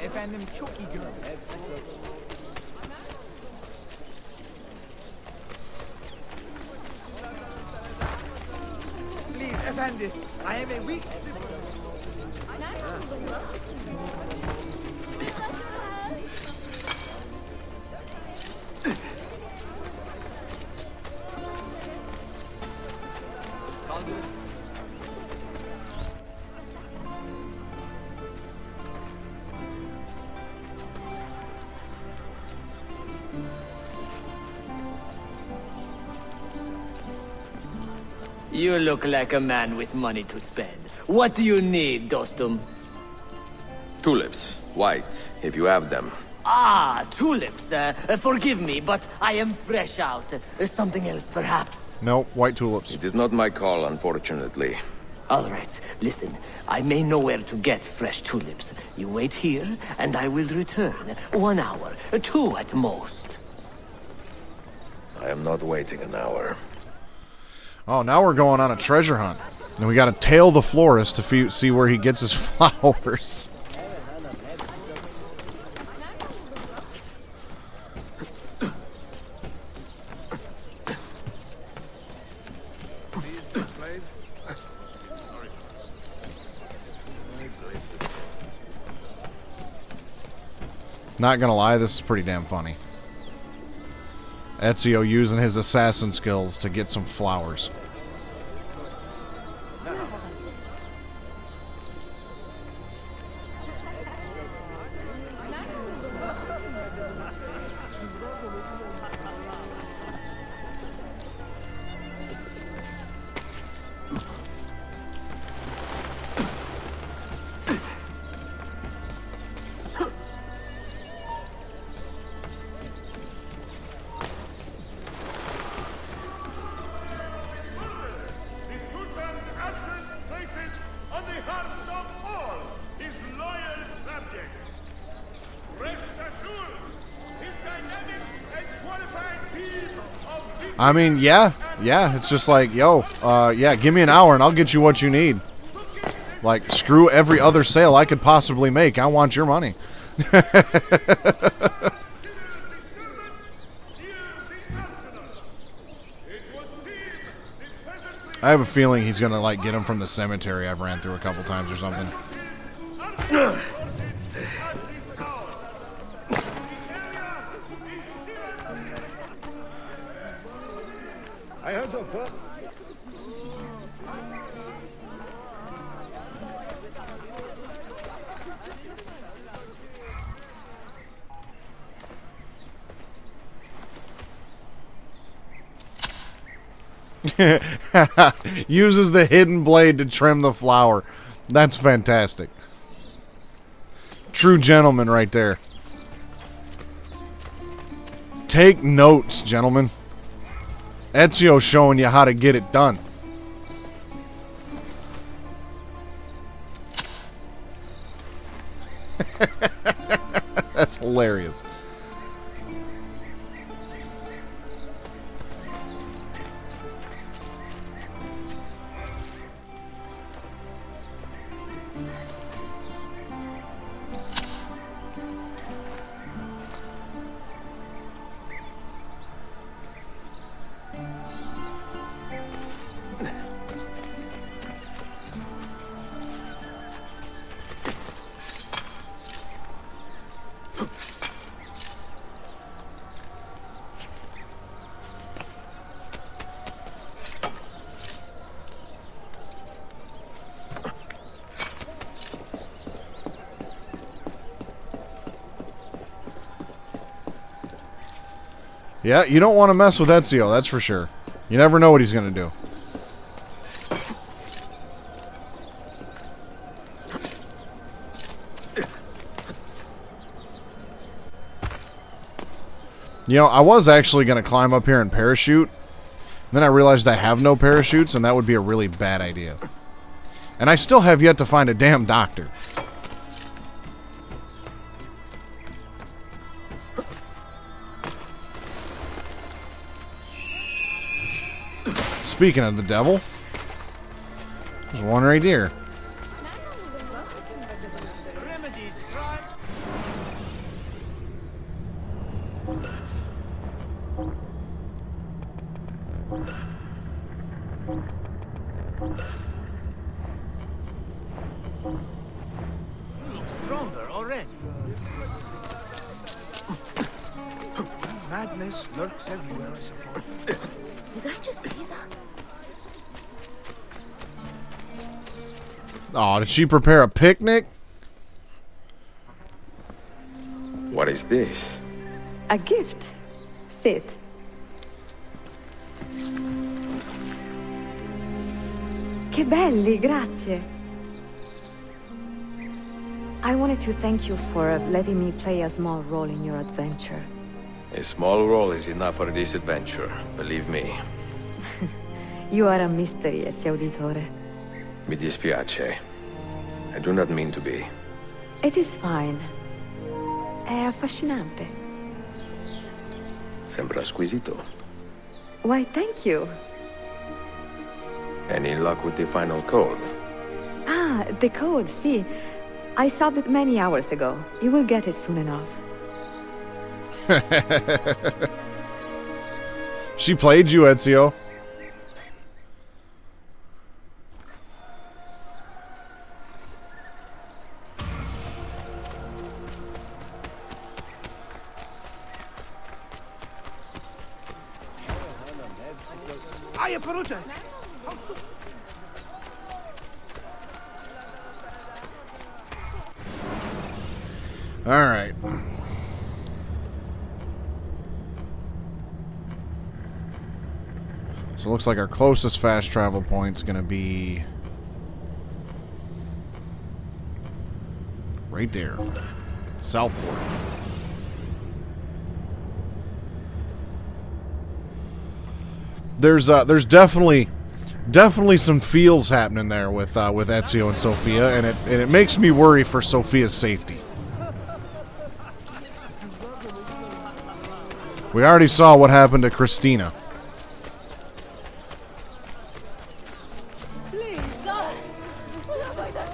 Efendim çok iyi gördüm. Please, efendi. I have a week. You look like a man with money to spend. What do you need, Dostum? Tulips. White, if you have them. Ah, tulips. Forgive me, but I am fresh out. Something else, perhaps? No, white tulips. It is not my call, unfortunately. All right, listen. I may know where to get fresh tulips. You wait here, and I will return. 1 hour, 2 at most. I am not waiting an hour. Oh, now we're going on a treasure hunt. And we got to tail the florist to see where he gets his flowers. Not gonna lie, this is pretty damn funny. Ezio using his assassin skills to get some flowers. I mean, yeah. It's just like, yo, yeah, give me an hour and I'll get you what you need. Like, screw every other sale I could possibly make. I want your money. I have a feeling he's gonna like get him from the cemetery I've ran through a couple times or something. I heard of her. Uses the hidden blade to trim the flower. That's fantastic. True gentleman right there. Take notes, gentlemen. Ezio's showing you how to get it done. That's hilarious. Yeah, you don't want to mess with Ezio, that's for sure. You never know what he's going to do. You know, I was actually going to climb up here and parachute. Then I realized I have no parachutes, and that would be a really bad idea. And I still have yet to find a damn doctor. Speaking of the devil, there's one right here. You look stronger already. Madness lurks everywhere, I suppose. Did I just say that? Oh, did she prepare a picnic? What is this? A gift. Sit. Che belli, grazie. I wanted to thank you for letting me play a small role in your adventure. A small role is enough for this adventure, believe me. You are a mystery, Ezio Auditore. Mi dispiace. I do not mean to be. It is fine. È affascinante. Sembra squisito. Why, thank you. Any luck with the final code? Ah, the code, see. I solved it many hours ago. You will get it soon enough. She played you, Ezio. Aia Perugia! All right. So it looks like our closest fast travel point is going to be right there, Southport. There's definitely some feels happening there with Ezio and Sophia, and it makes me worry for Sophia's safety. We already saw what happened to Christina. Please, God. What have I done?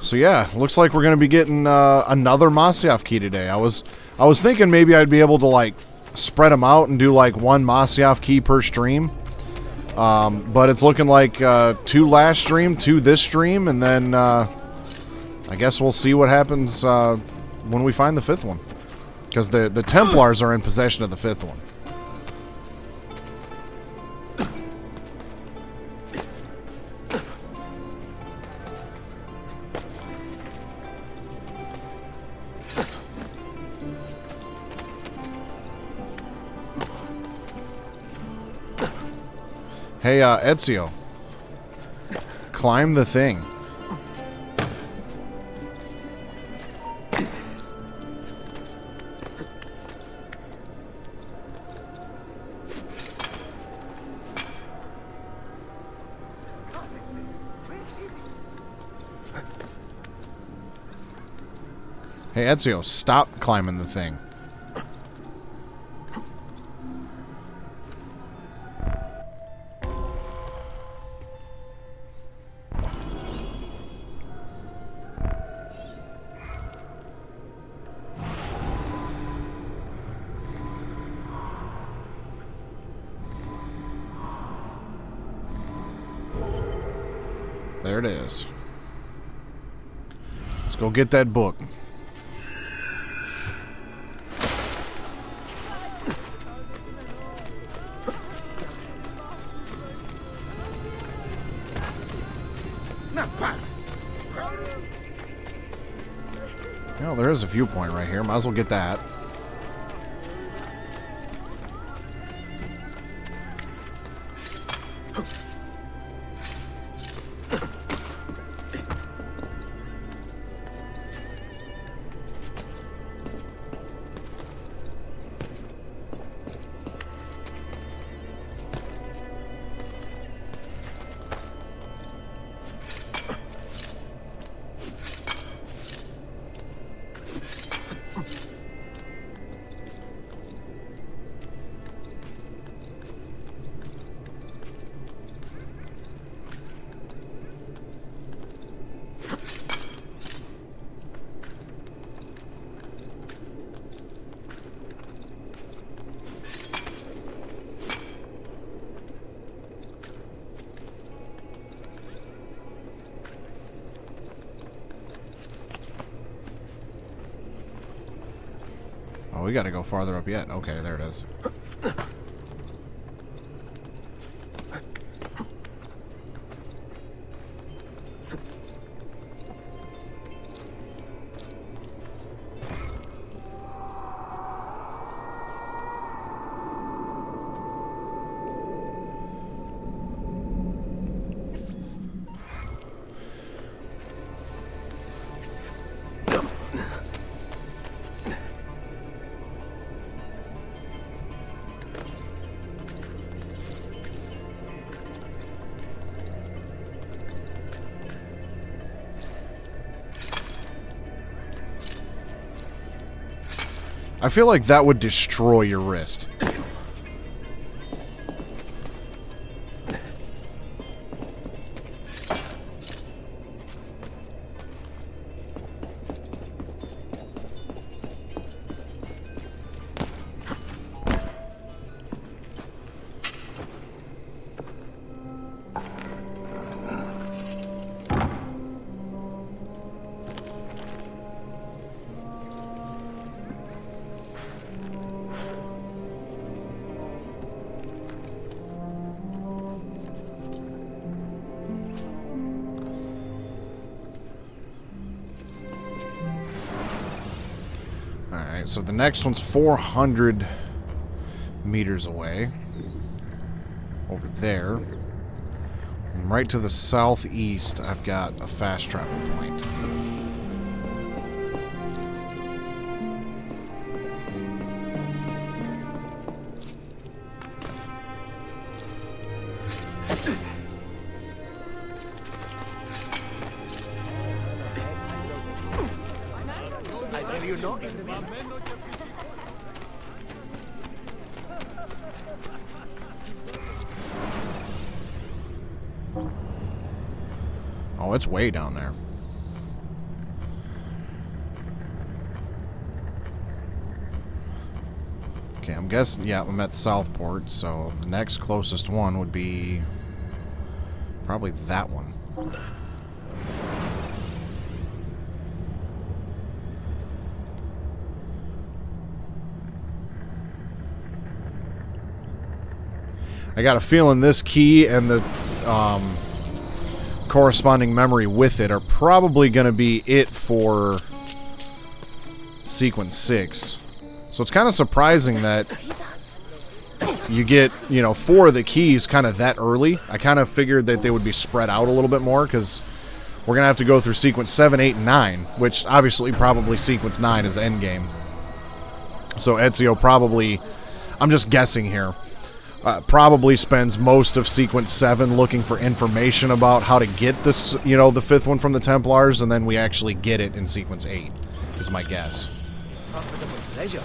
So yeah, looks like we're gonna be getting another Masyaf key today. I was thinking maybe I'd be able to like spread them out and do like one Masyaf key per stream, but it's looking like 2 last stream, 2 this stream, and then I guess we'll see what happens when we find the 5th one, because the Templars are in possession of the 5th one. Hey, Ezio. Climb the thing. Hey, Ezio, stop climbing the thing. There it is. Let's go get that book. Well, there is a viewpoint right here. Might as well get that. Oh, we gotta go farther up yet. Okay, there it is. I feel like that would destroy your wrist. Alright, so the next one's 400 meters away. Over there. And right to the southeast, I've got a fast travel point. I tell you not. Oh, it's way down there. Okay, I'm guessing, yeah, I'm at Southport, so the next closest one would be probably that one. I got a feeling this key and the corresponding memory with it are probably going to be it for sequence 6. So it's kind of surprising that you get, you know, 4 of the keys kind of that early. I kind of figured that they would be spread out a little bit more because we're going to have to go through sequence 7, 8, and 9, which obviously probably sequence 9 is endgame. So Ezio probably, I'm just guessing here, probably spends most of sequence 7 looking for information about how to get this, you know, the 5th one from the Templars, and then we actually get it in sequence 8, is my guess. Profitable pleasure.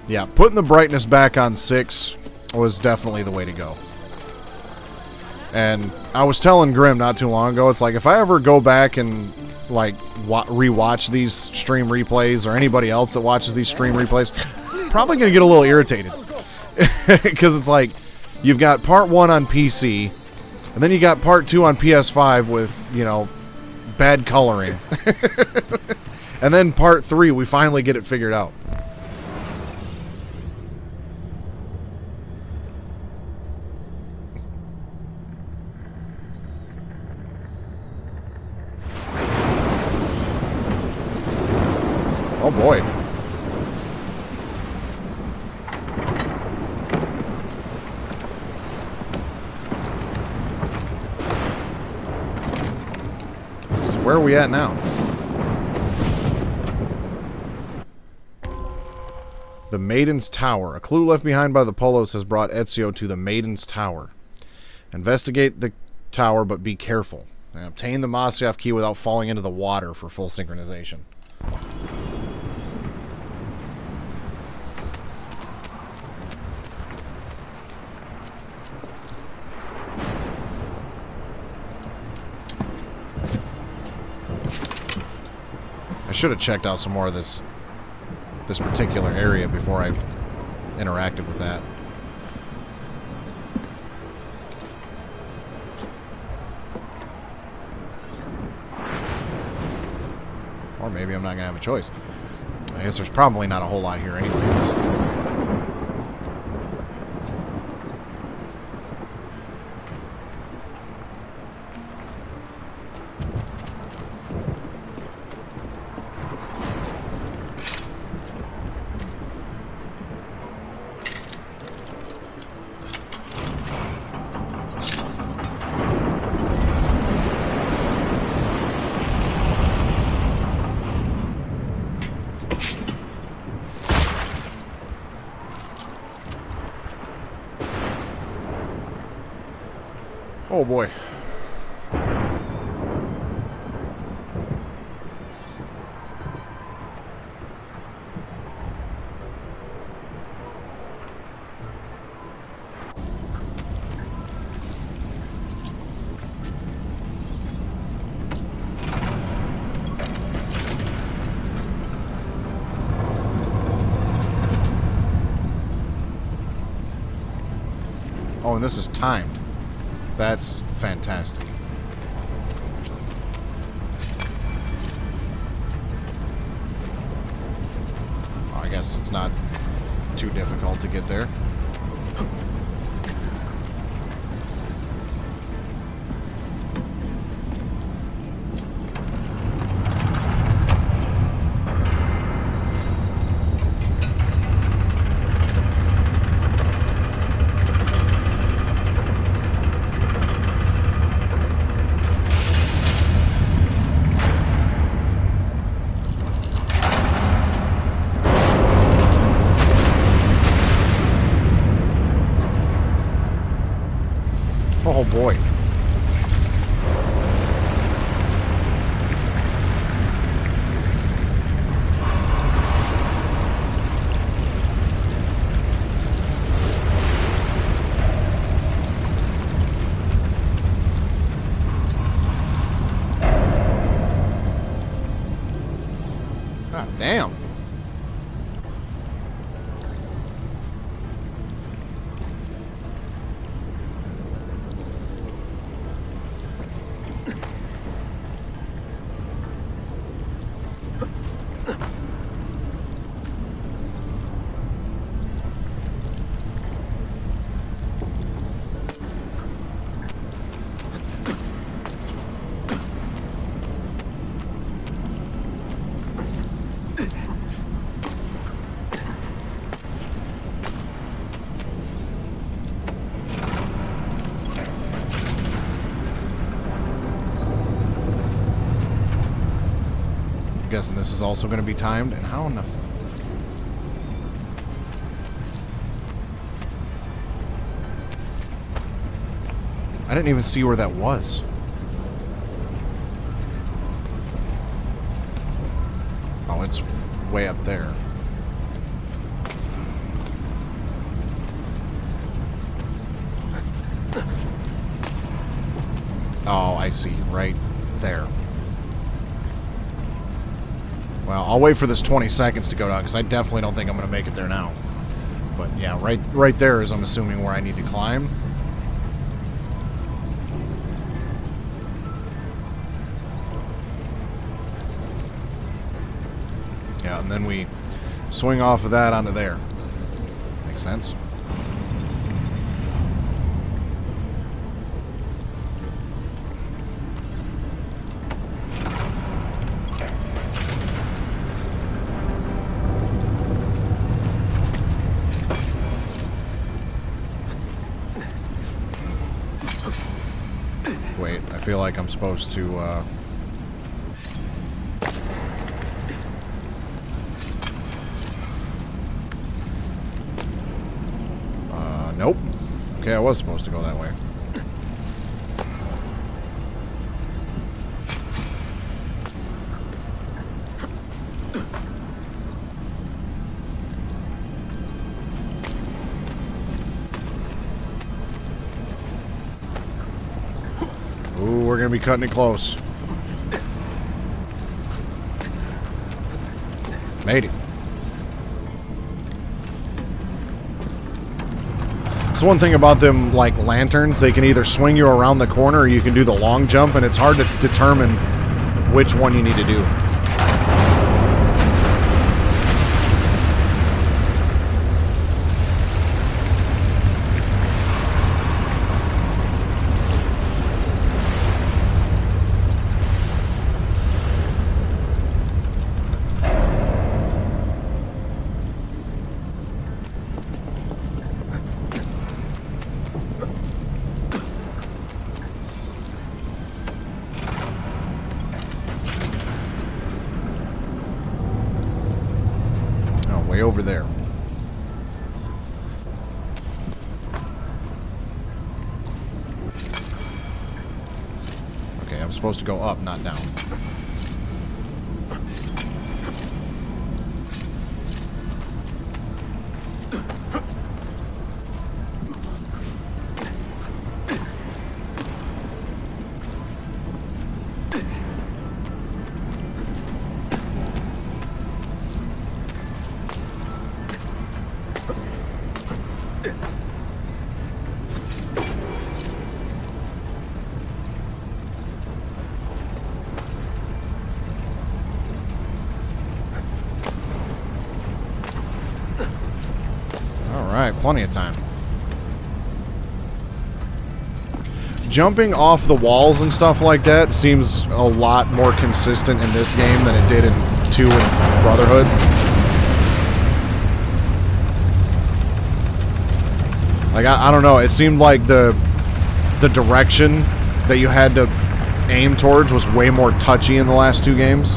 Yeah, putting the brightness back on 6 was definitely the way to go. And I was telling Grim not too long ago, it's like if I ever go back and like rewatch these stream replays, or anybody else that watches these stream replays, probably gonna get a little irritated because it's like you've got part 1 on PC, and then you got part 2 on PS5 with, you know, bad coloring, and then part 3 we finally get it figured out. Oh boy. So where are we at now? The Maiden's Tower. A clue left behind by the Polos has brought Ezio to the Maiden's Tower. Investigate the tower, but be careful. And obtain the Masyaf key without falling into the water for full synchronization. I should have checked out some more of this particular area before I interacted with that. Or maybe I'm not going to have a choice. I guess there's probably not a whole lot here anyways. Oh boy. Oh, and this is timed. That's fantastic. Oh, I guess it's not too difficult to get there. Damn. I'm guessing this is also going to be timed. And how in the... I didn't even see where that was. Oh, it's way up there. Oh, I see. Right there. Well, I'll wait for this 20 seconds to go down, because I definitely don't think I'm going to make it there now. But yeah, right there is, I'm assuming, where I need to climb. Yeah, and then we swing off of that onto there. Makes sense. Wait, I feel like I'm supposed to, nope. Okay, I was supposed to go that way. Ooh, we're gonna be cutting it close. Made it. It's one thing about them, like lanterns, they can either swing you around the corner or you can do the long jump, and it's hard to determine which one you need to do. Way over there. Okay, I'm supposed to go up, not down. Alright, plenty of time. Jumping off the walls and stuff like that seems a lot more consistent in this game than it did in 2 and Brotherhood. Like, I don't know, it seemed like the direction that you had to aim towards was way more touchy in the last 2 games.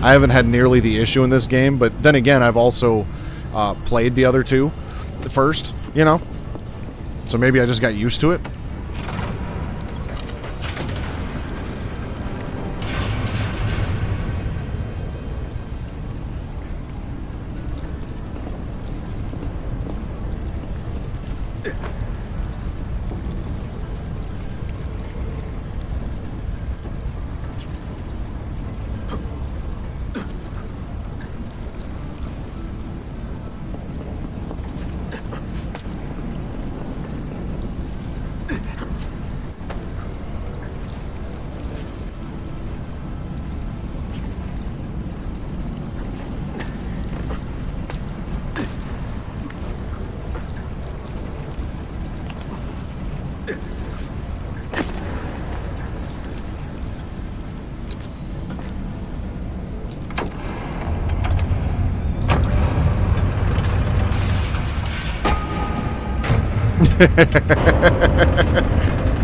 I haven't had nearly the issue in this game, but then again, I've also played the other 2 first, you know? So maybe I just got used to it.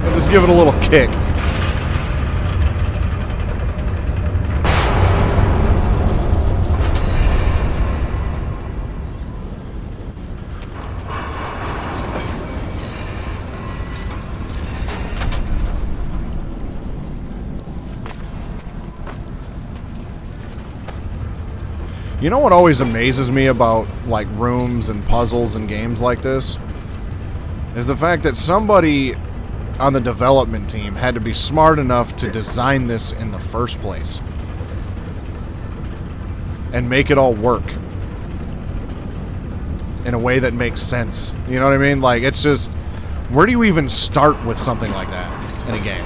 And just give it a little kick. You know what always amazes me about like rooms and puzzles and games like this? Is the fact that somebody on the development team had to be smart enough to design this in the first place. And make it all work. In a way that makes sense. You know what I mean? Like, it's just... Where do you even start with something like that in a game?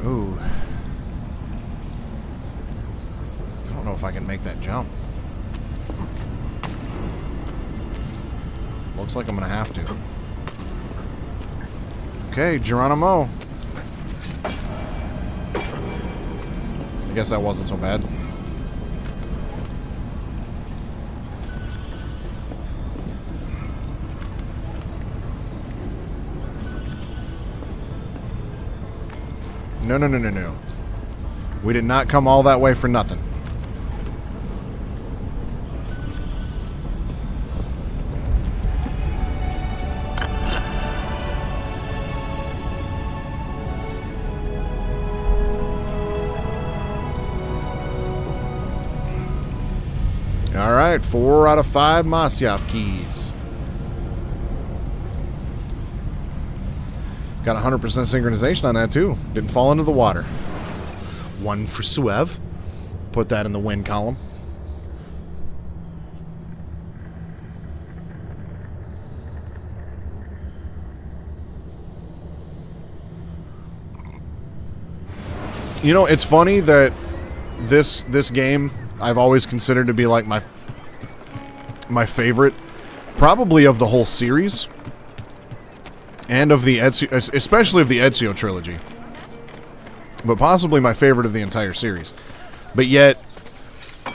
Ooh. I don't know if I can make that jump. Looks like I'm gonna have to. Okay, Geronimo. I guess that wasn't so bad. No, no, no, no, no. We did not come all that way for nothing. Alright, 4 out of 5 Masyaf keys. Got 100% synchronization on that too. Didn't fall into the water. 1 for Suev. Put that in the win column. You know, it's funny that this game I've always considered to be like my favorite, probably of the whole series. And of the Ezio, especially of the Ezio trilogy. But possibly my favorite of the entire series. But yet,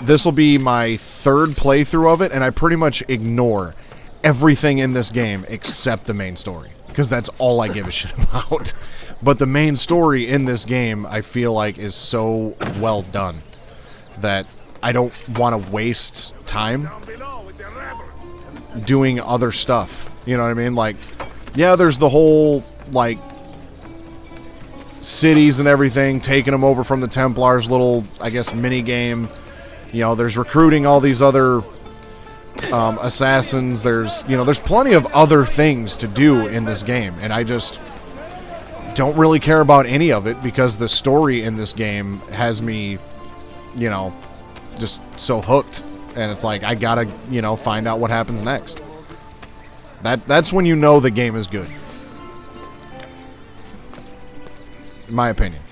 this will be my 3rd playthrough of it, and I pretty much ignore everything in this game except the main story. Because that's all I give a shit about. But the main story in this game, I feel like, is so well done that I don't want to waste time doing other stuff. You know what I mean? Like... Yeah, there's the whole, like, cities and everything, taking them over from the Templars' little, I guess, mini-game. You know, there's recruiting all these other assassins. There's, you know, there's plenty of other things to do in this game. And I just don't really care about any of it because the story in this game has me, you know, just so hooked. And it's like, I gotta, you know, find out what happens next. That's when you know the game is good. In my opinion.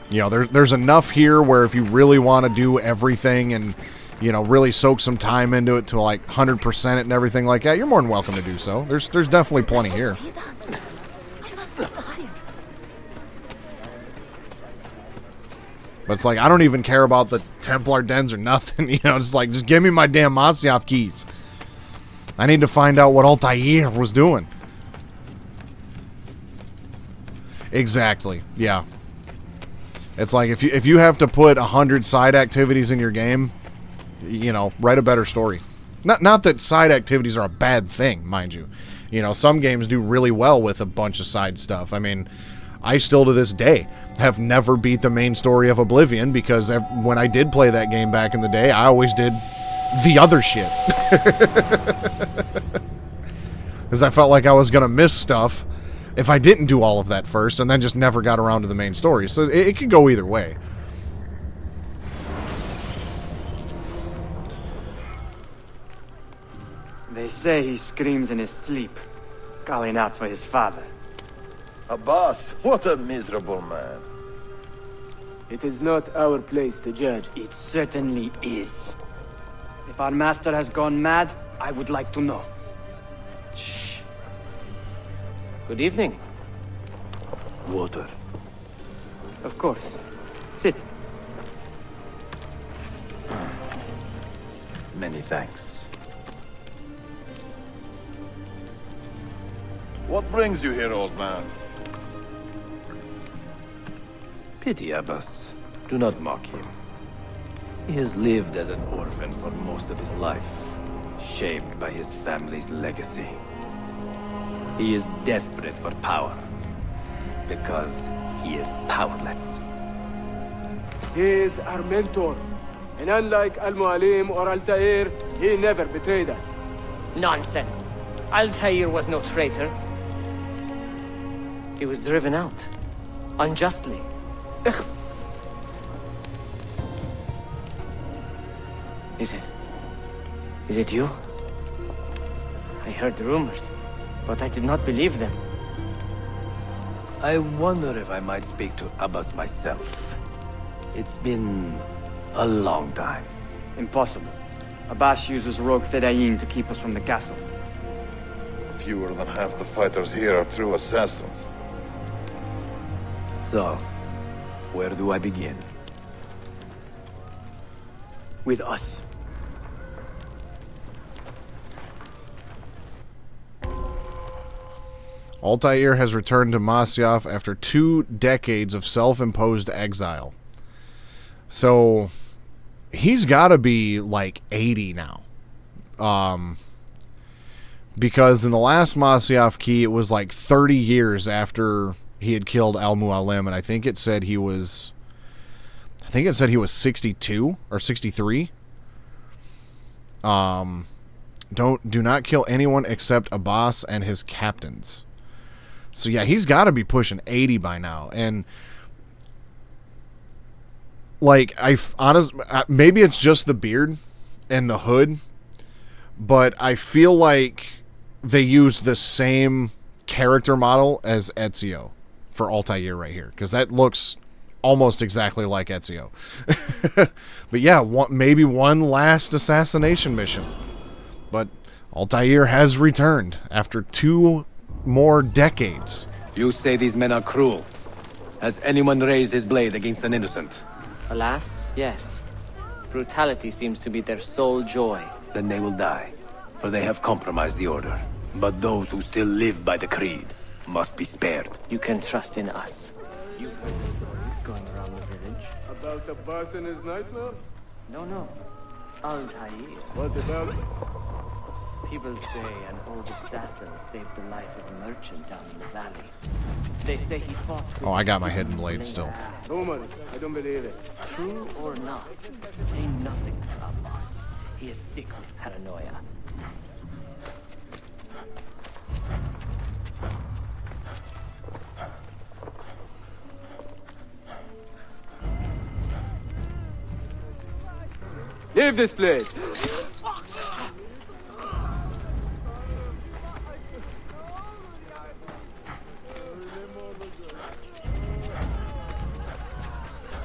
You know, there's enough here where if you really want to do everything and, you know, really soak some time into it to like 100% it and everything like that, you're more than welcome to do so. There's definitely plenty here. But it's like, I don't even care about the Templar dens or nothing. You know, just like, just give me my damn Masyaf keys. I need to find out what Altair was doing. Exactly. Yeah. It's like if you have to put 100 side activities in your game, you know, write a better story. Not that side activities are a bad thing, mind you. You know, some games do really well with a bunch of side stuff. I mean, I still to this day have never beat the main story of Oblivion because when I did play that game back in the day, I always did the other shit. Because I felt like I was going to miss stuff if I didn't do all of that first and then just never got around to the main story. So it could go either way. They say he screams in his sleep, calling out for his father. Abbas, what a miserable man. It is not our place to judge. It certainly is. If our master has gone mad, I would like to know. Shh. Good evening. Water. Of course. Sit. Many thanks. What brings you here, old man? Pity Abbas. Do not mock him. He has lived as an orphan for most of his life, shaped by his family's legacy. He is desperate for power, because he is powerless. He is our mentor. And unlike Al-Mualim or Altair, he never betrayed us. Nonsense. Altair was no traitor. He was driven out. Unjustly. Is it you? I heard rumors, but I did not believe them. I wonder if I might speak to Abbas myself. It's been a long time. Impossible. Abbas uses rogue Fedayeen to keep us from the castle. Fewer than half the fighters here are true assassins. So, where do I begin? With us. Altair has returned to Masyaf after 2 decades of self-imposed exile. So, he's got to be like 80 now. Because in the last Masyaf key, it was like 30 years after he had killed Al-Mualim, and I think it said he was 62 or 63. Do not kill anyone except Abbas and his captains. So yeah, he's got to be pushing 80 by now, and like maybe it's just the beard and the hood, but I feel like they used the same character model as Ezio for Altair right here, because that looks almost exactly like Ezio. But yeah, maybe one last assassination mission, but Altair has returned after 2 more decades. You say these men are cruel. Has anyone raised his blade against an innocent? Alas, yes. Brutality seems to be their sole joy. Then they will die, for they have compromised the order. But those who still live by the creed must be spared. You can trust in us. You've heard the stories going around the village? About the boss and his nightmares? No. Altair. What about it? People say an old assassin saved the life of a merchant down in the valley. They say he fought with... Oh, I got my hidden blade still. Rumors. I don't believe it. True or not, say nothing to Abbas. He is sick with paranoia. Leave this place!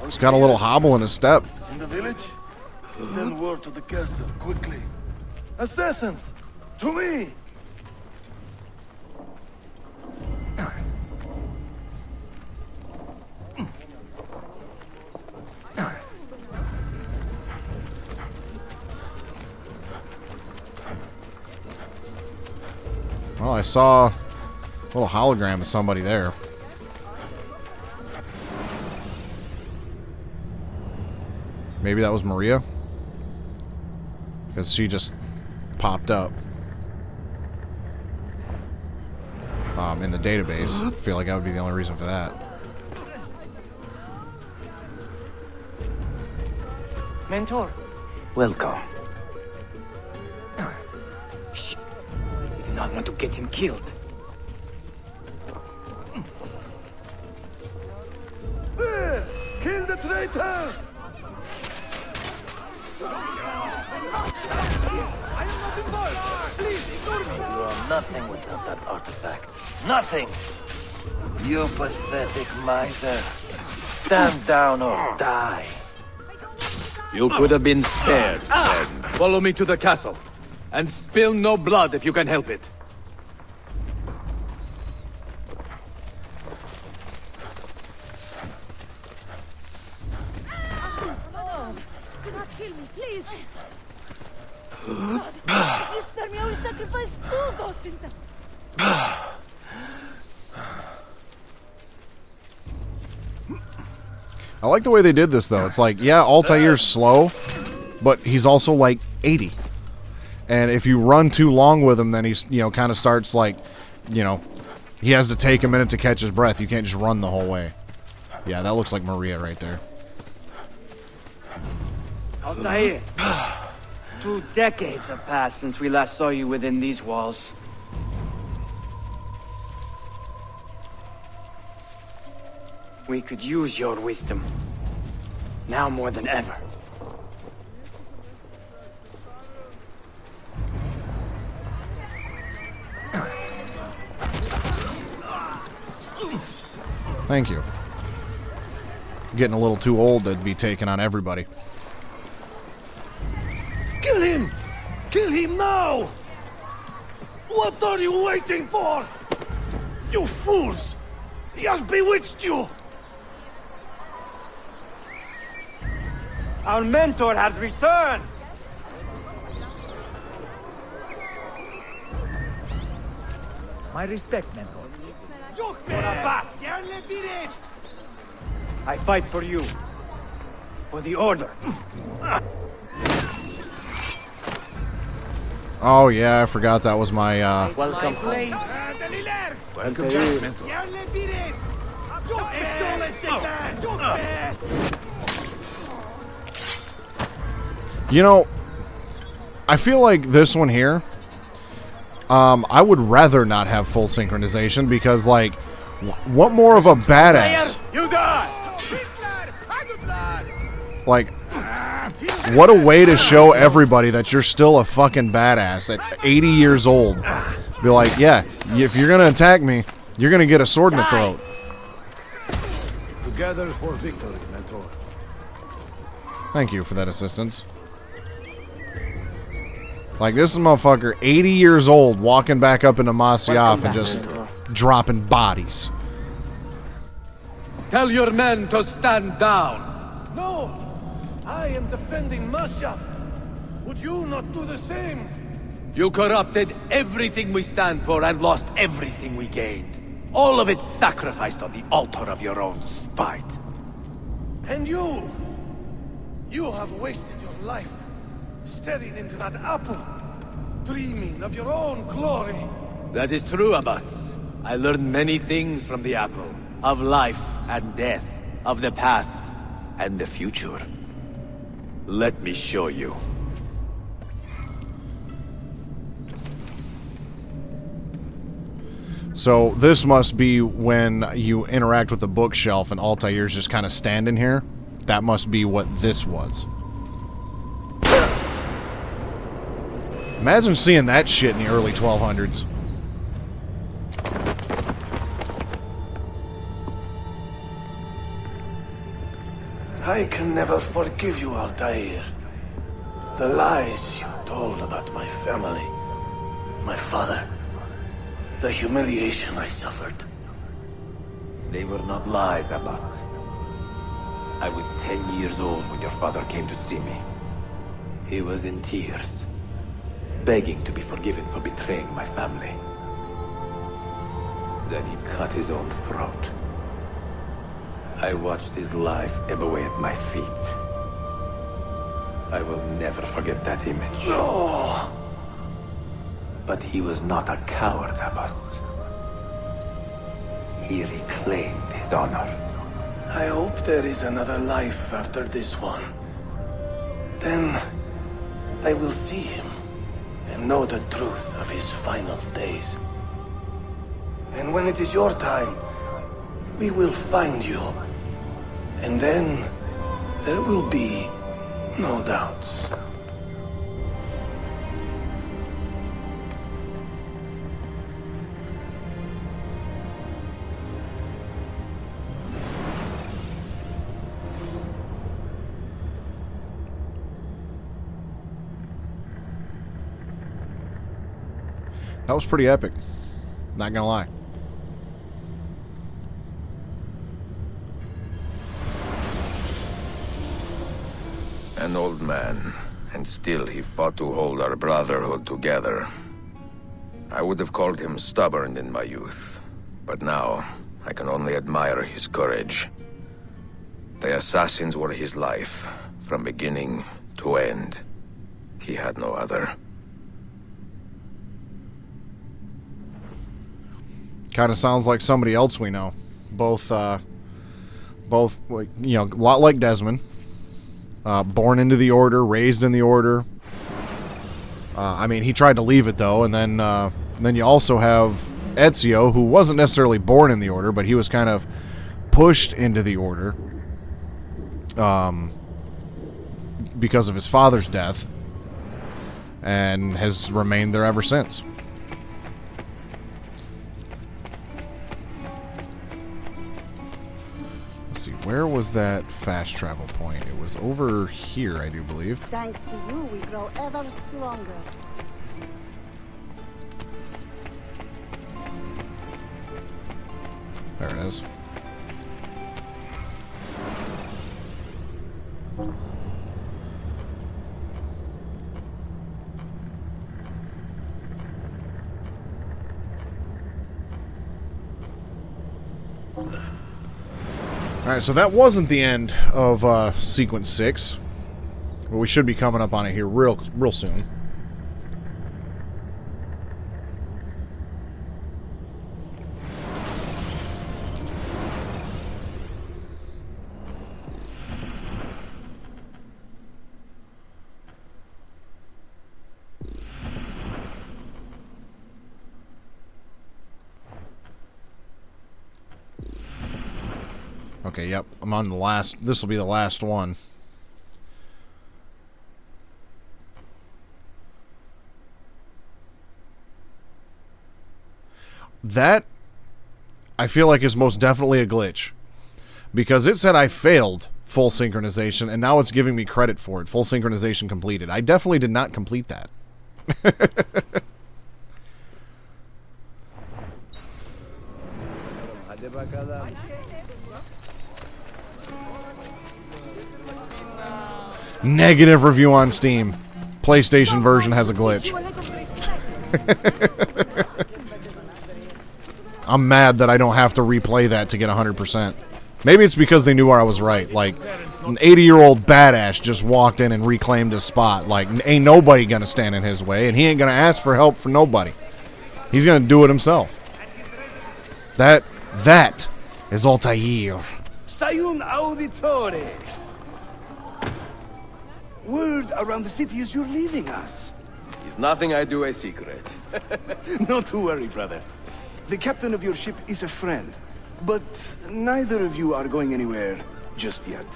He's got a little hobble in his step. In the village? Send word to the castle, quickly. Assassins! To me! Well, I saw a little hologram of somebody there. Maybe that was Maria, because she just popped up in the database. I feel like that would be the only reason for that. Mentor. Welcome. Shh. We do not want to get him killed. There! Kill the traitors! You are nothing without that artifact. Nothing! You pathetic miser. Stand down or die. You could have been spared, friend. Follow me to the castle. And spill no blood if you can help it. Do not kill me, please. Please spare me. I will sacrifice 2 goats in the... I like the way they did this, though. It's like, yeah, Altair's slow, but he's also like 80. And if you run too long with him, then he's, kind of starts like, he has to take a minute to catch his breath. You can't just run the whole way. Yeah, that looks like Maria right there. Altair, 2 decades have passed since we last saw you within these walls. We could use your wisdom, now more than ever. Thank you. Getting a little too old to be taking on everybody. Kill him! Kill him now! What are you waiting for? You fools! He has bewitched you! Our mentor has returned! My respect, mentor. I fight for you. For the Order. Oh, yeah, I forgot that was my, Welcome. Welcome. I feel like this one here, I would rather not have full synchronization because, like, what more of a badass? You die! Like, what a way to show everybody that you're still a fucking badass at 80 years old. Be like, yeah, if you're gonna attack me, you're gonna get a sword in the throat. Together for victory, mentor. Thank you for that assistance. Like, this is a motherfucker, 80 years old, walking back up into Masyaf and just dropping bodies. Tell your men to stand down. No! I am defending Masyaf. Would you not do the same? You corrupted everything we stand for and lost everything we gained. All of it sacrificed on the altar of your own spite. And you! You have wasted your life staring into that apple, dreaming of your own glory. That is true, Abbas. I learned many things from the apple. Of life and death. Of the past and the future. Let me show you. So this must be when you interact with the bookshelf and Altair's just kind of standing here. That must be what this was. Imagine seeing that shit in the early 1200s. I can never forgive you, Altair. The lies you told about my family, my father, the humiliation I suffered. They were not lies, Abbas. I was 10 years old when your father came to see me. He was in tears, begging to be forgiven for betraying my family. Then he cut his own throat. I watched his life ebb away at my feet. I will never forget that image. No! But he was not a coward, Abbas. He reclaimed his honor. I hope there is another life after this one. Then I will see him and know the truth of his final days. And when it is your time, we will find you. And then there will be no doubts. That was pretty epic. Not gonna lie. An old man, and still he fought to hold our brotherhood together. I would have called him stubborn in my youth, but now I can only admire his courage. The assassins were his life, from beginning to end. He had no other. Kind of sounds like somebody else we know. Both, you know, a lot like Desmond. Born into the Order, raised in the Order. I mean, he tried to leave it, though, and then you also have Ezio, who wasn't necessarily born in the Order, but he was kind of pushed into the Order because of his father's death, and has remained there ever since. Let's see, where was that fast travel point? It was over here, I do believe. Thanks to you, we grow ever stronger. There it is. Alright, so that wasn't the end of Sequence 6. But we should be coming up on it here real soon. Okay, yep. I'm on the last. This will be the last one. That, I feel like, is most definitely a glitch. Because it said I failed full synchronization, and now it's giving me credit for it. Full synchronization completed. I definitely did not complete that. Negative review on Steam. PlayStation version has a glitch. I'm mad that I don't have to replay that to get 100%. Maybe it's because they knew I was right. Like, an 80-year-old badass just walked in and reclaimed his spot. Like, ain't nobody gonna stand in his way, and he ain't gonna ask for help from nobody. He's gonna do it himself. That is Altair. Sayun Auditore. Word around the city is you're leaving us. Is nothing I do a secret. Not to worry, brother. The captain of your ship is a friend, but neither of you are going anywhere just yet.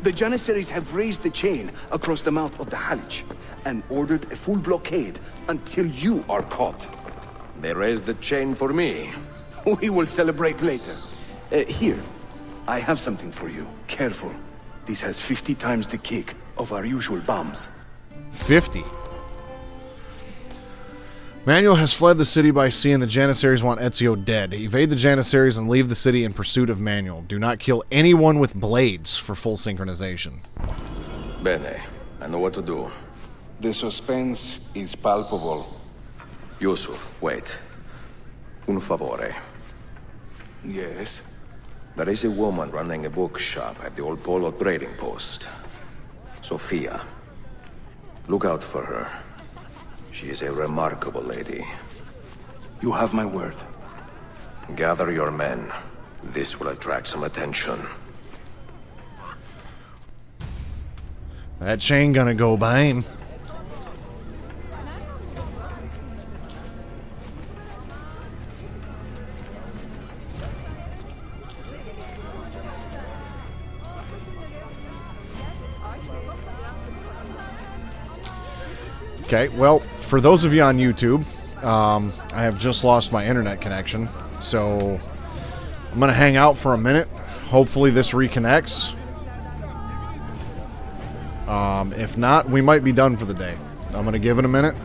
The Janissaries have raised the chain across the mouth of the Halych and ordered a full blockade until you are caught. They raised the chain for me. We will celebrate later. Here, I have something for you. Careful. This has 50 times the kick of our usual bombs. 50. Manuel has fled the city by sea, and the Janissaries want Ezio dead. Evade the Janissaries and leave the city in pursuit of Manuel. Do not kill anyone with blades for full synchronization. Bene. I know what to do. The suspense is palpable. Yusuf, wait. Un favore. Yes? There is a woman running a bookshop at the old Polo trading post. Sophia. Look out for her. She is a remarkable lady. You have my word. Gather your men. This will attract some attention. That chain gonna go bang. Okay, well, for those of you on YouTube, I have just lost my internet connection, so I'm going to hang out for a minute. Hopefully this reconnects. If not, we might be done for the day. I'm going to give it a minute.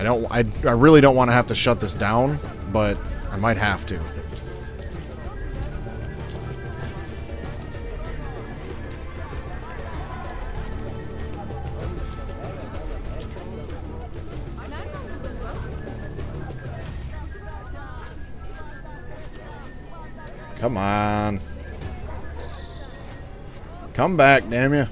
I really don't want to have to shut this down, but I might have to. Come on. Come back, damn you.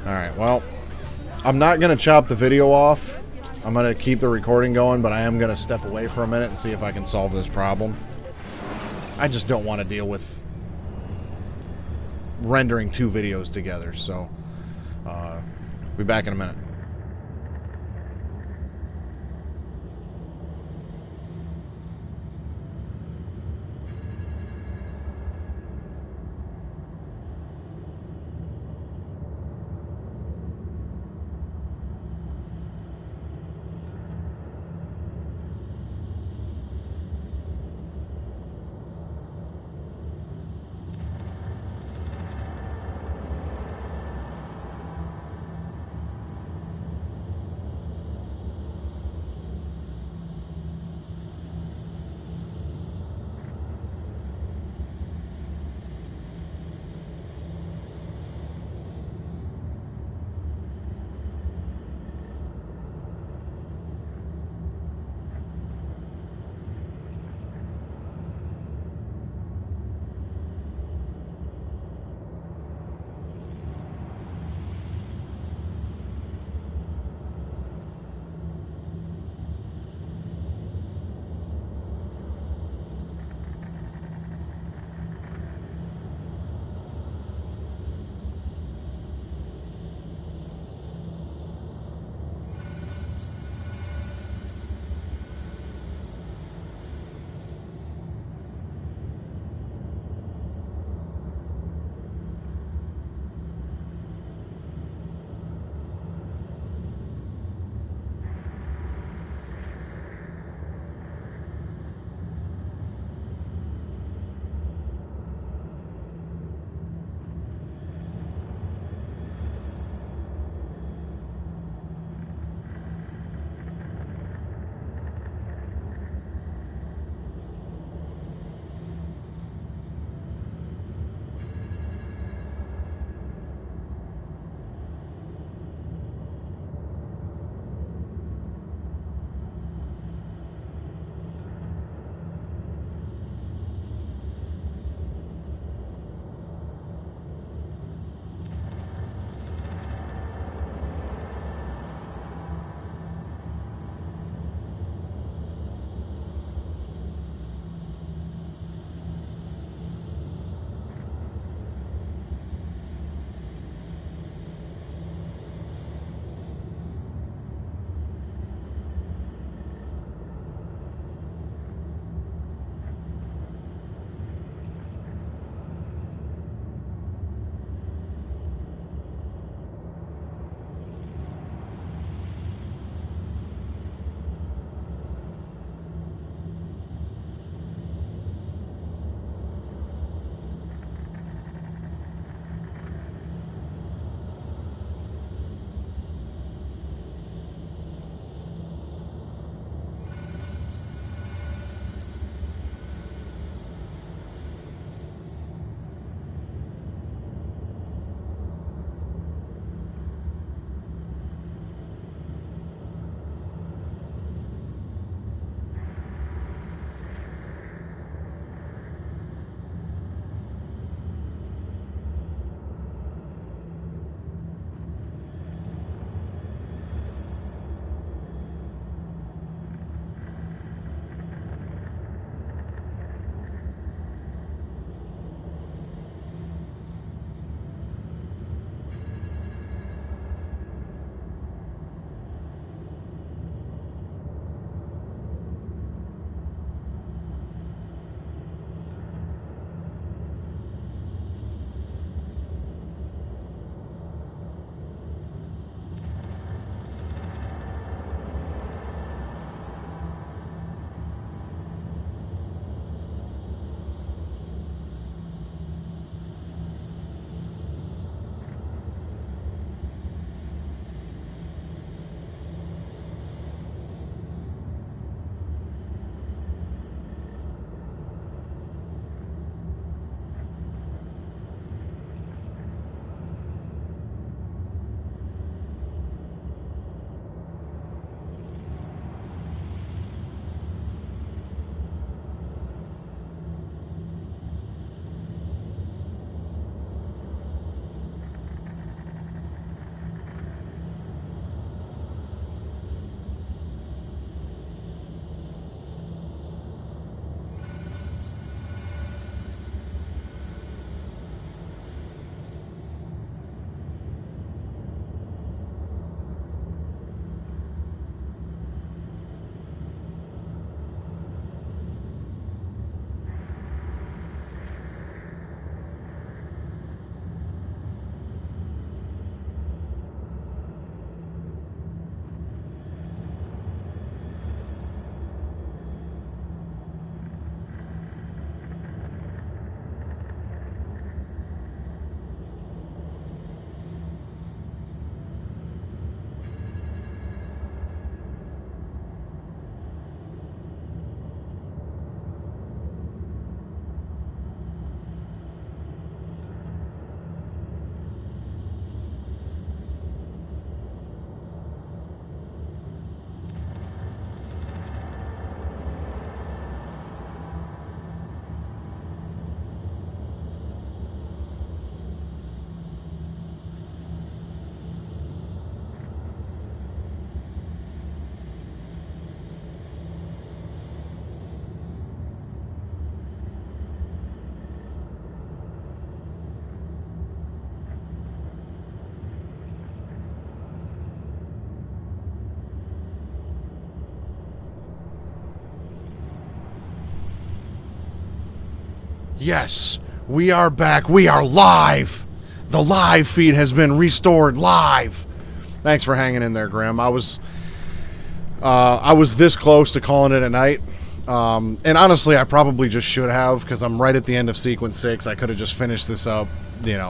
Alright, well, I'm not going to chop the video off. I'm going to keep the recording going, but I am going to step away for a minute and see if I can solve this problem. I just don't want to deal with rendering two videos together, so be back in a minute. Yes, we are back. We are live. The live feed has been restored live. Thanks for hanging in there, Grim. I was this close to calling it a night. And honestly, I probably just should have, because I'm right at the end of Sequence 6. I could have just finished this up,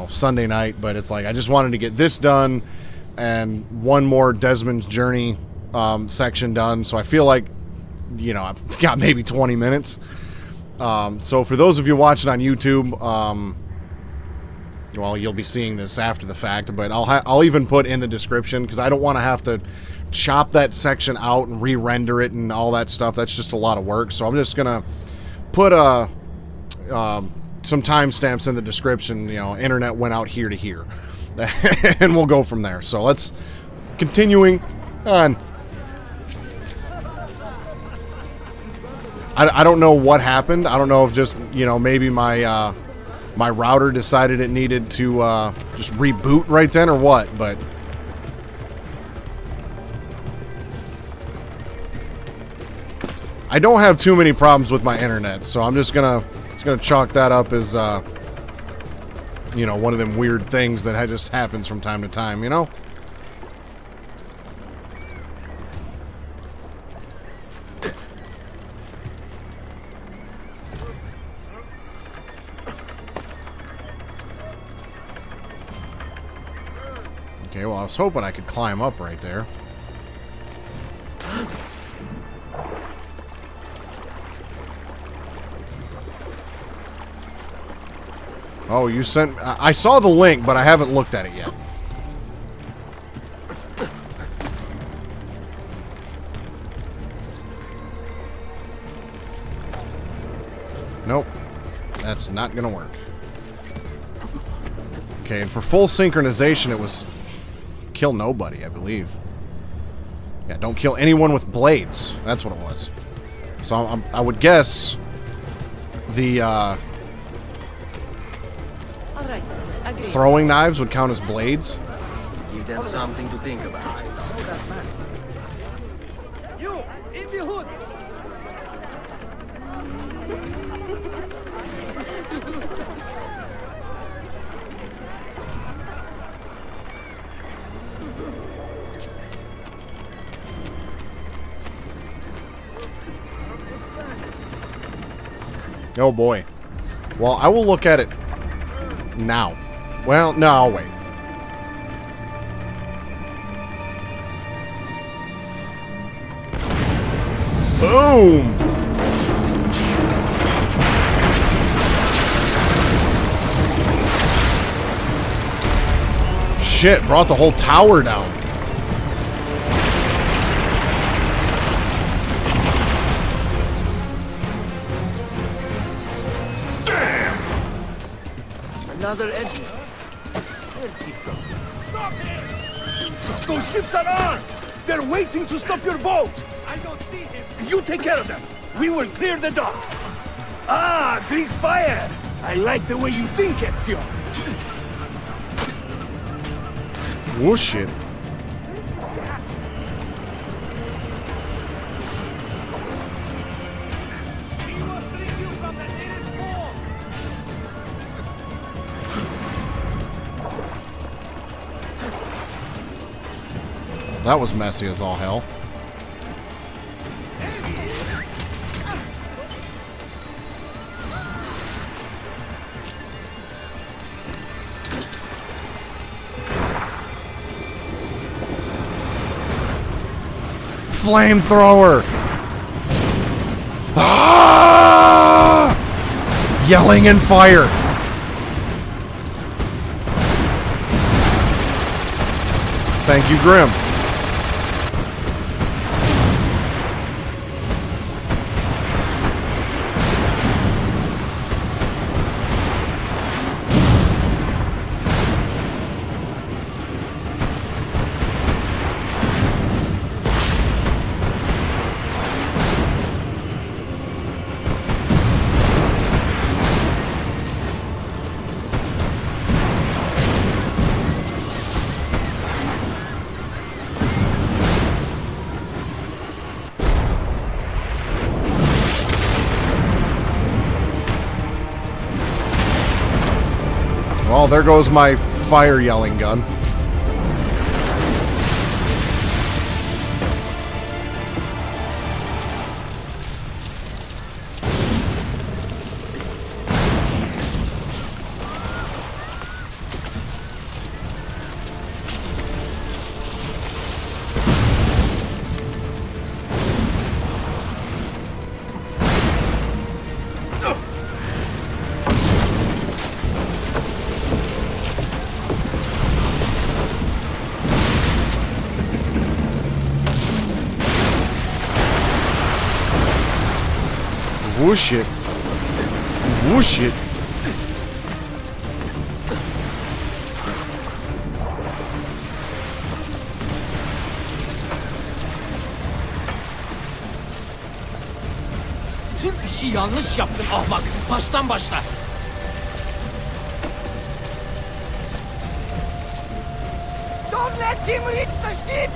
Sunday night. But it's like, I just wanted to get this done and one more Desmond's Journey section done. So I feel like, I've got maybe 20 minutes. So for those of you watching on YouTube, well, you'll be seeing this after the fact, but I'll even put in the description, because I don't want to have to chop that section out and re-render it and all that stuff. That's just a lot of work. So I'm just gonna put some timestamps in the description. Internet went out here to here, and we'll go from there. So let's continuing on. I don't know what happened. I don't know if just maybe my my router decided it needed to just reboot right then or what, but I don't have too many problems with my internet, so I'm just gonna chalk that up as one of them weird things that just happens from time to time, Okay, well, I was hoping I could climb up right there. Oh, you sent... I saw the link, but I haven't looked at it yet. Nope. That's not gonna work. Okay, and for full synchronization, it was... kill nobody, I believe. Yeah, don't kill anyone with blades. That's what it was. So I would guess... the, throwing knives would count as blades. Give them something to think about. You, in the hood! Oh boy. Well, I will look at it now. Well, no, I'll wait. Boom! Shit, brought the whole tower down. Another engine. Where's he from? Stop him! Those ships are armed! They're waiting to stop your boat! I don't see him! You take care of them! We will clear the docks! Ah, Greek fire! I like the way you think, Ezio! Oh, shit. That was messy as all hell. Flamethrower! Ah! Yelling and fire! Thank you, Grim. Well, there goes my fire yelling gun. Whoosh it. Whoosh it. Tüm işi yanlış yaptın ahmak. Baştan başla. Don't let him reach the ship!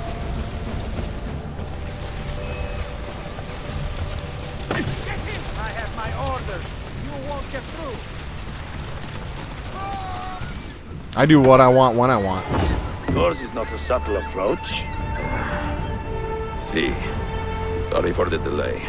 Get him! I have my orders. You won't get through. I do what I want when I want. Yours is not a subtle approach. See. Sorry for the delay.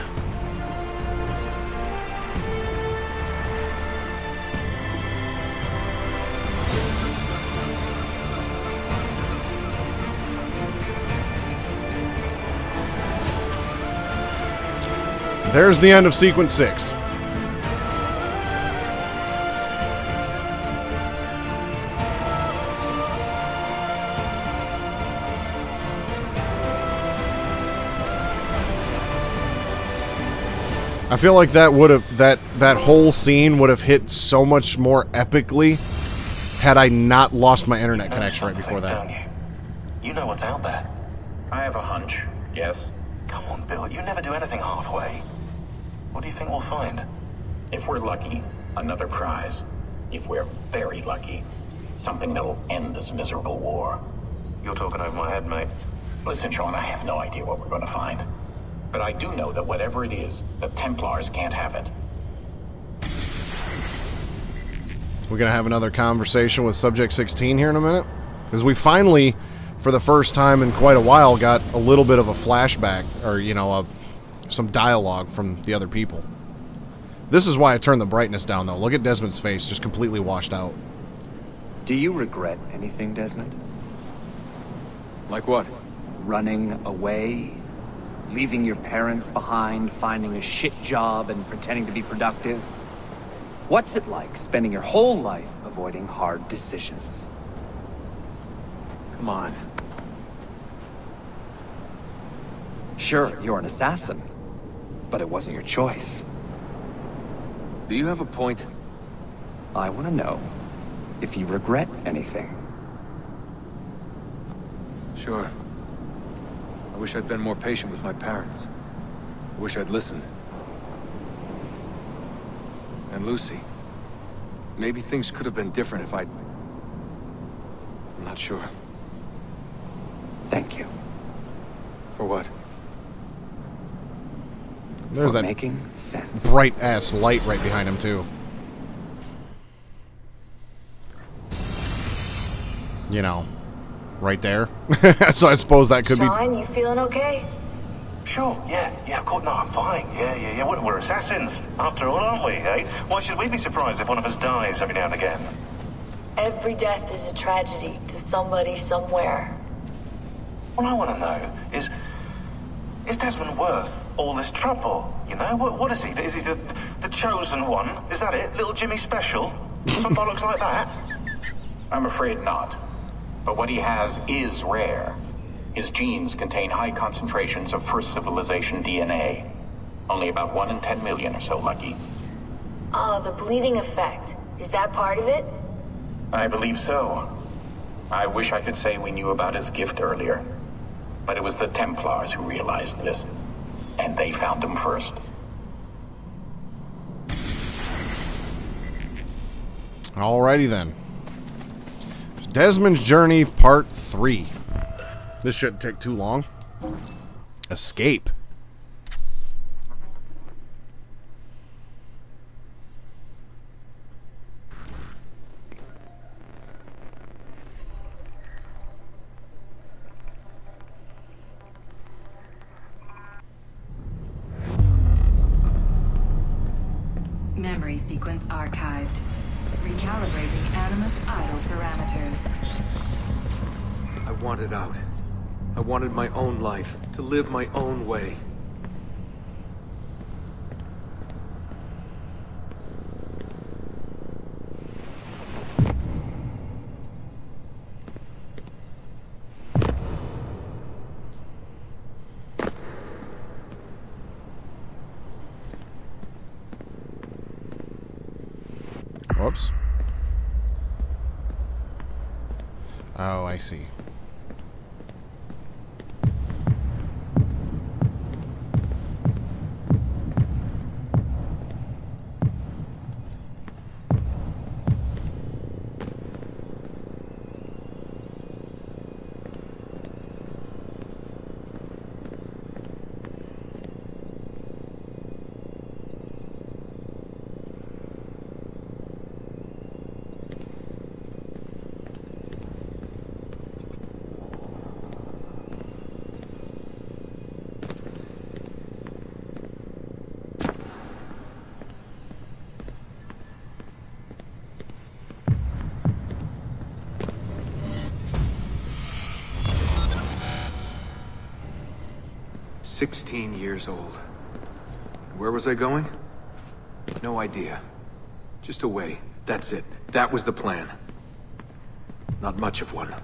There's the end of sequence 6. I feel like that would have that whole scene would have hit so much more epically had I not lost my internet connection right before that. Don't you? You know what's out there. I have a hunch, yes. Come on, Bill. You never do anything halfway. What do you think we'll find? If we're lucky, another prize. If we're very lucky, something that'll end this miserable war. You're talking over my head, mate. Listen, Sean, I have no idea what we're going to find. But I do know that whatever it is, the Templars can't have it. We're going to have another conversation with Subject 16 here in a minute. Because we finally, for the first time in quite a while, got a little bit of a flashback, or, you know, some dialogue from the other people. This is why I turned the brightness down, though. Look at Desmond's face, just completely washed out. Do you regret anything, Desmond? Like what? Running away? Leaving your parents behind, finding a shit job, and pretending to be productive? What's it like spending your whole life avoiding hard decisions? Come on. Sure, you're an assassin, but it wasn't your choice. Do you have a point? I want to know if you regret anything. Sure. I wish I'd been more patient with my parents. I wish I'd listened. And Lucy. Maybe things could have been different if I'd... I'm not sure. Thank you. For what? There's that making sense. Bright-ass light right behind him, too. You know, right there. So I suppose that could Sean, you feeling okay? Sure, yeah, of course, no, I'm fine. Yeah, we're assassins, after all, aren't we, eh? Why should we be surprised if one of us dies every now and again? Every death is a tragedy to somebody somewhere. What I want to know is Desmond worth all this trouble, you know? What is he? Is he the chosen one? Is that it? Little Jimmy Special? Some bollocks like that? I'm afraid not. But what he has is rare. His genes contain high concentrations of first civilization DNA. Only about 1 in 10 million or so lucky. Oh, the bleeding effect. Is that part of it? I believe so. I wish I could say we knew about his gift earlier. But it was the Templars who realized this. And they found him first. Alrighty then. Desmond's Journey Part 3. This shouldn't take too long. Escape. memory sequence archived. Recalibrating Animus idle parameters. I wanted out. I wanted my own life, to live my own way. Whoops. Oh, I see. "16 years old. Where was I going? No idea. Just away. That's it. That was the plan. Not much of one.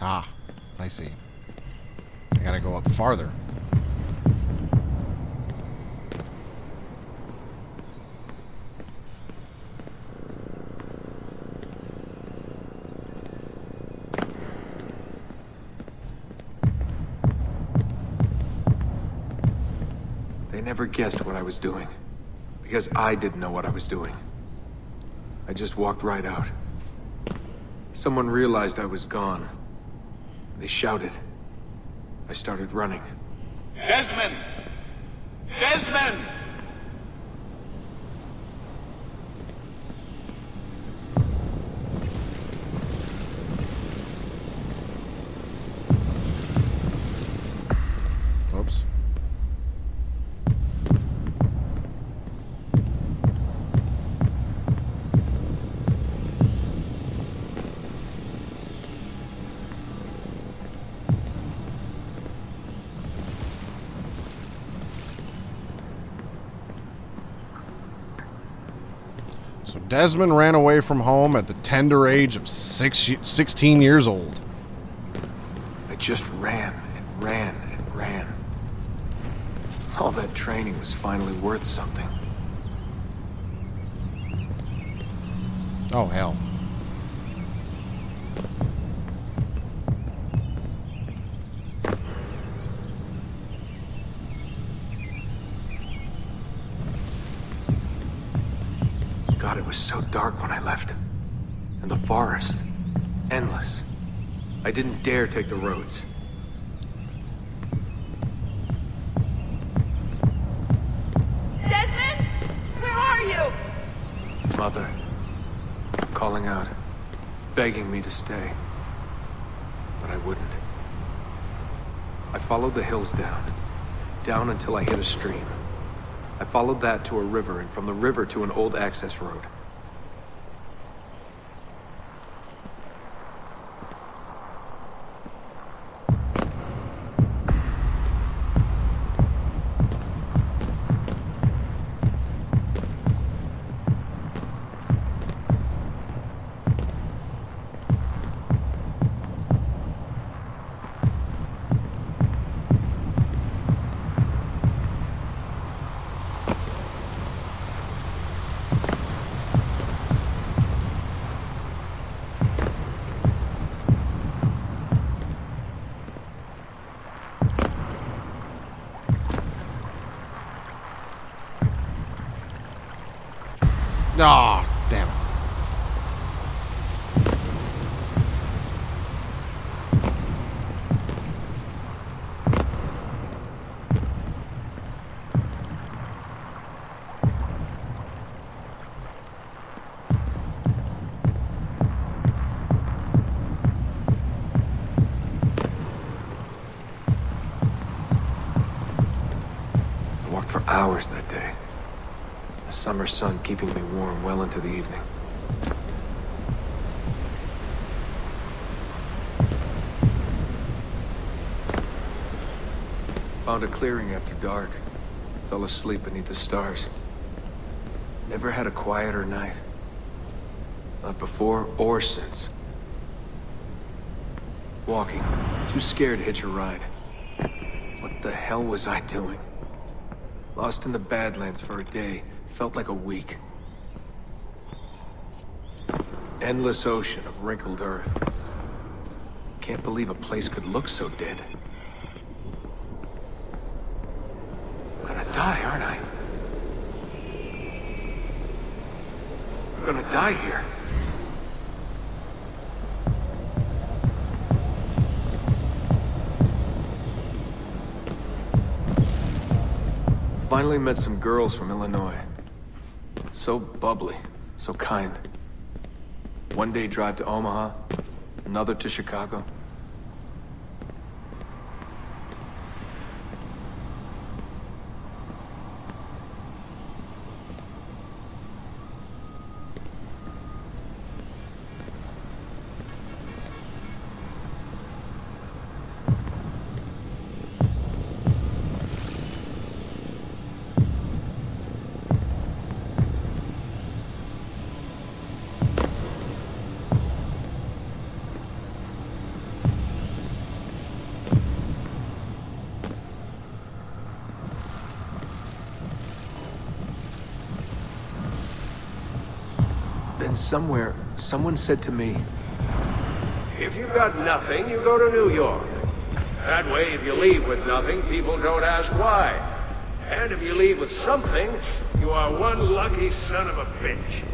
Ah, I see. I gotta go up farther. They never guessed what I was doing. Because I didn't know what I was doing. I just walked right out. Someone realized I was gone. They shouted. I started running. Desmond! Desmond! Oops. So Desmond ran away from home at the tender age of 16 years old. I just ran and ran and ran. All that training was finally worth something. Oh, hell. God, it was so dark when I left. And the forest. Endless. I didn't dare take the roads. Desmond! Where are you? Mother. Calling out. Begging me to stay. But I wouldn't. I followed the hills down. Down until I hit a stream. I followed that to a river, and from the river to an old access road. Ah, damn it. I walked for hours that day. The summer sun keeping me warm well into the evening. Found a clearing after dark. Fell asleep beneath the stars. Never had a quieter night. Not before or since. Walking. Too scared to hitch a ride. What the hell was I doing? Lost in the Badlands for a day. Felt like a week. Endless ocean of wrinkled earth. Can't believe a place could look so dead. I'm gonna die, aren't I? I'm gonna die here. Finally met some girls from Illinois. So bubbly, so kind. One day drive to Omaha, another to Chicago. Then somewhere, someone said to me, If you've got nothing, you go to New York. That way, if you leave with nothing, people don't ask why. And if you leave with something, you are one lucky son of a bitch.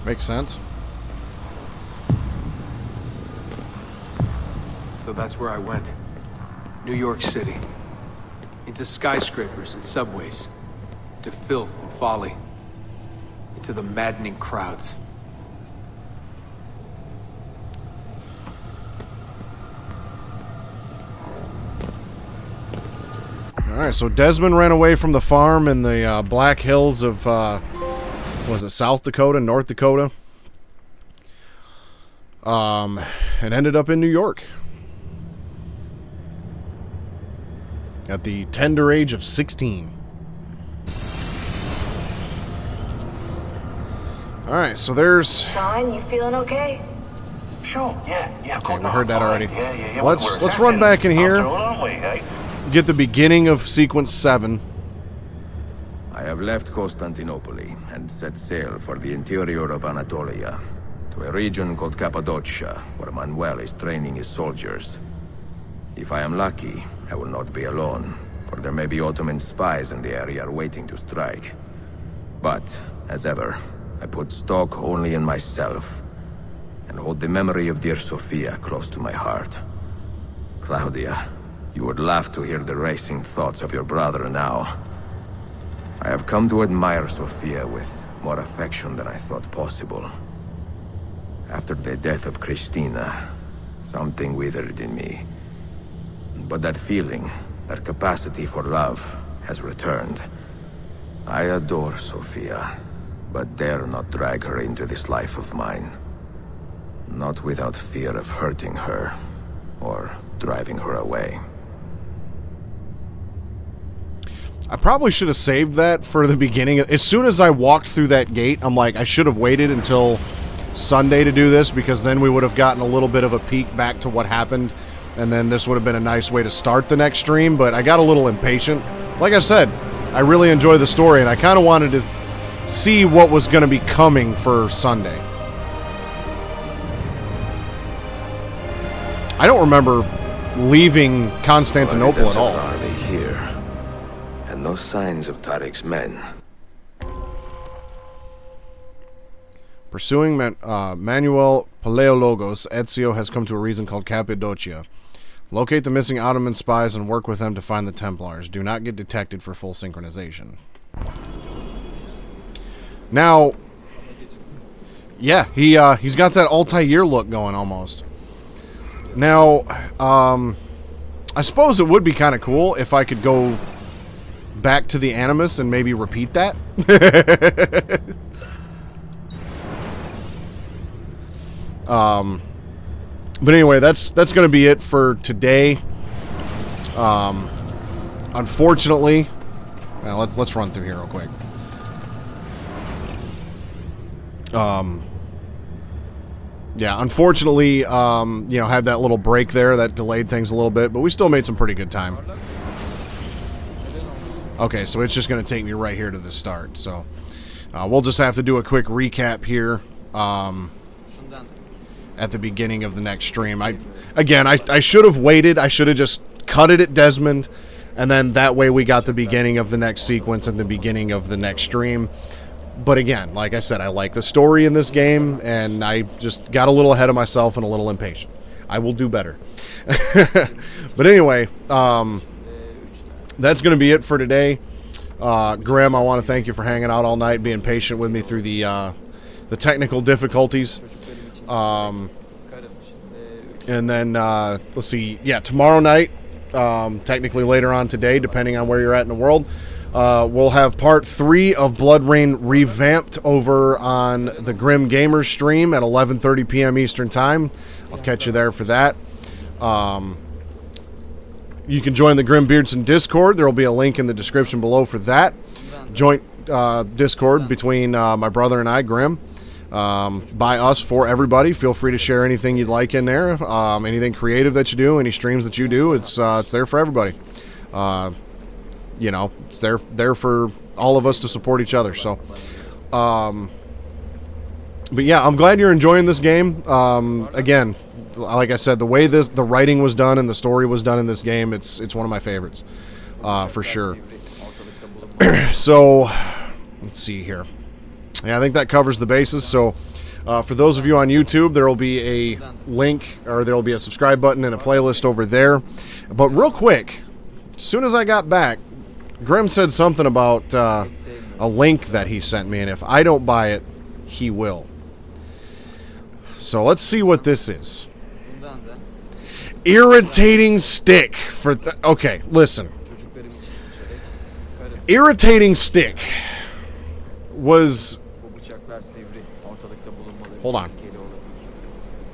Makes sense. So that's where I went. New York City. Into skyscrapers and subways. To filth and folly. Into the maddening crowds. Alright, so Desmond ran away from the farm in the Black Hills of, was it South Dakota, North Dakota? And ended up in New York. At the tender age of 16. Alright, so there's... Sean, you feeling okay? Sure, yeah. Okay, we heard that already. Yeah. Let's run back in here. After all, aren't we, eh? Get the beginning of sequence 7. I have left Constantinople and set sail for the interior of Anatolia, to a region called Cappadocia, where Manuel is training his soldiers. If I am lucky, I will not be alone, for there may be Ottoman spies in the area waiting to strike. But, as ever, I put stock only in myself, and hold the memory of dear Sophia close to my heart. Claudia, you would laugh to hear the racing thoughts of your brother now. I have come to admire Sophia with more affection than I thought possible. After the death of Christina, something withered in me. But that feeling, that capacity for love, has returned. I adore Sophia, but dare not drag her into this life of mine. Not without fear of hurting her, or driving her away. I probably should have saved that for the beginning. As soon as I walked through that gate, I'm like, I should have waited until Sunday to do this, because then we would have gotten a little bit of a peek back to what happened, and then this would have been a nice way to start the next stream, but I got a little impatient. Like I said, I really enjoy the story, and I kind of wanted to see what was going to be coming for Sunday. I don't remember leaving Constantinople at all. Army here, and no signs of Tariq's men. Pursuing Manuel Paleologos, Ezio has come to a region called Cappadocia. Locate the missing Ottoman spies and work with them to find the Templars. Do not get detected for full synchronization. Now, yeah, he's got that Altair look going almost. Now, I suppose it would be kind of cool if I could go back to the Animus and maybe repeat that. But anyway, that's going to be it for today. Unfortunately, well, let's run through here real quick. Yeah, unfortunately, you know, had that little break there that delayed things a little bit, but we still made some pretty good time. Okay, so it's just going to take me right here to the start. So we'll just have to do a quick recap here at the beginning of the next stream. I should have waited. I should have just cut it at Desmond, and then that way we got the beginning of the next sequence and the beginning of the next stream. But again, like I said, I like the story in this game, and I just got a little ahead of myself and a little impatient. I will do better. But anyway, that's going to be it for today. Graham, I want to thank you for hanging out all night, being patient with me through the technical difficulties. And then, let's see, yeah, tomorrow night, technically later on today, depending on where you're at in the world, we'll have part 3 of Blood Rain revamped over on the Grim Gamers stream at 11:30 p.m. Eastern Time. I'll catch you there for that. You can join the Grim Beardson Discord. There will be a link in the description below for that. Joint Discord between my brother and I, Grim. By us, for everybody. Feel free to share anything you'd like in there. Anything creative that you do, any streams that you do, it's there for everybody. You know, it's there for all of us to support each other. So, but yeah, I'm glad you're enjoying this game. Again, like I said, the way the writing was done and the story was done in this game, it's one of my favorites, for sure. So, let's see here. Yeah, I think that covers the bases. So, for those of you on YouTube, there will be a link, or there will be a subscribe button and a playlist over there. But real quick, as soon as I got back, Grim said something about a link that he sent me, and if I don't buy it, he will. So let's see what this is. Irritating stick for... okay, listen. Irritating stick was... hold on.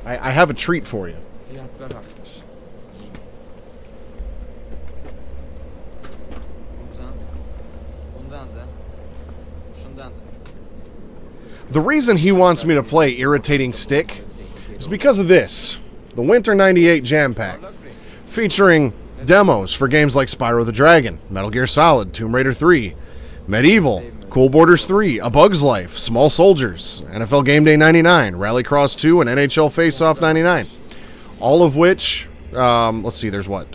I have a treat for you. The reason he wants me to play Irritating Stick is because of this. The Winter 98 Jam Pack. Featuring demos for games like Spyro the Dragon, Metal Gear Solid, Tomb Raider 3, Medieval, Cool Borders 3, A Bug's Life, Small Soldiers, NFL Game Day 99, Rallycross 2, and NHL Face-Off 99. All of which, let's see, there's what?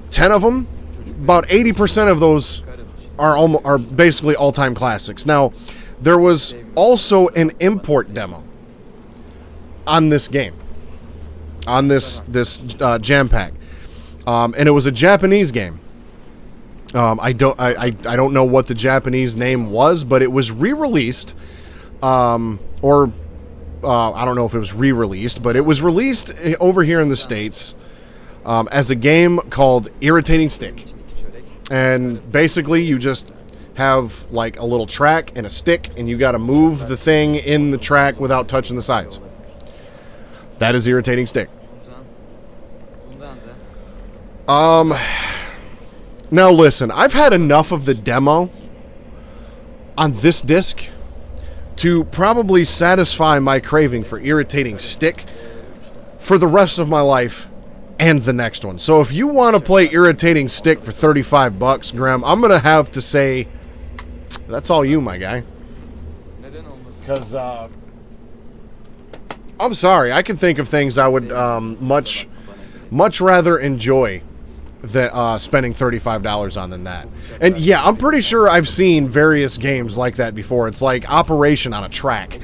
10 of them? About 80% of those are basically all-time classics. Now, there was also an import demo on this game, on this jam pack, and it was a Japanese game. I don't know what the Japanese name was, but it was re-released, I don't know if it was re-released, but it was released over here in the States as a game called Irritating Stick, and basically you just have like a little track and a stick, and you got to move the thing in the track without touching the sides. That is Irritating Stick. Now listen, I've had enough of the demo on this disc to probably satisfy my craving for Irritating Stick for the rest of my life and the next one. So if you want to play Irritating Stick for $35, Graham, I'm going to have to say that's all you, my guy. Because, I'm sorry, I can think of things I would much rather enjoy spending $35 on than that. And yeah, I'm pretty sure I've seen various games like that before. It's like Operation on a track.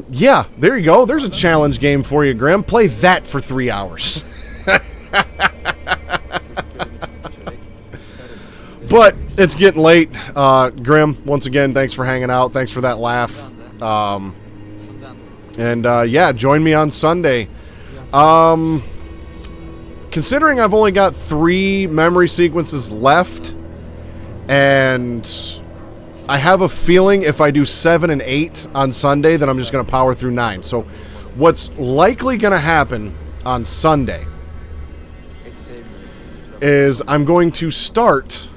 Yeah, there you go. There's a challenge game for you, Grim. Play that for 3 hours. But it's getting late. Grim, once again, thanks for hanging out. Thanks for that laugh. Yeah, join me on Sunday. Considering I've only got 3 memory sequences left, and I have a feeling if I do 7 and 8 on Sunday, then I'm just going to power through 9. So what's likely going to happen on Sunday is I'm going to start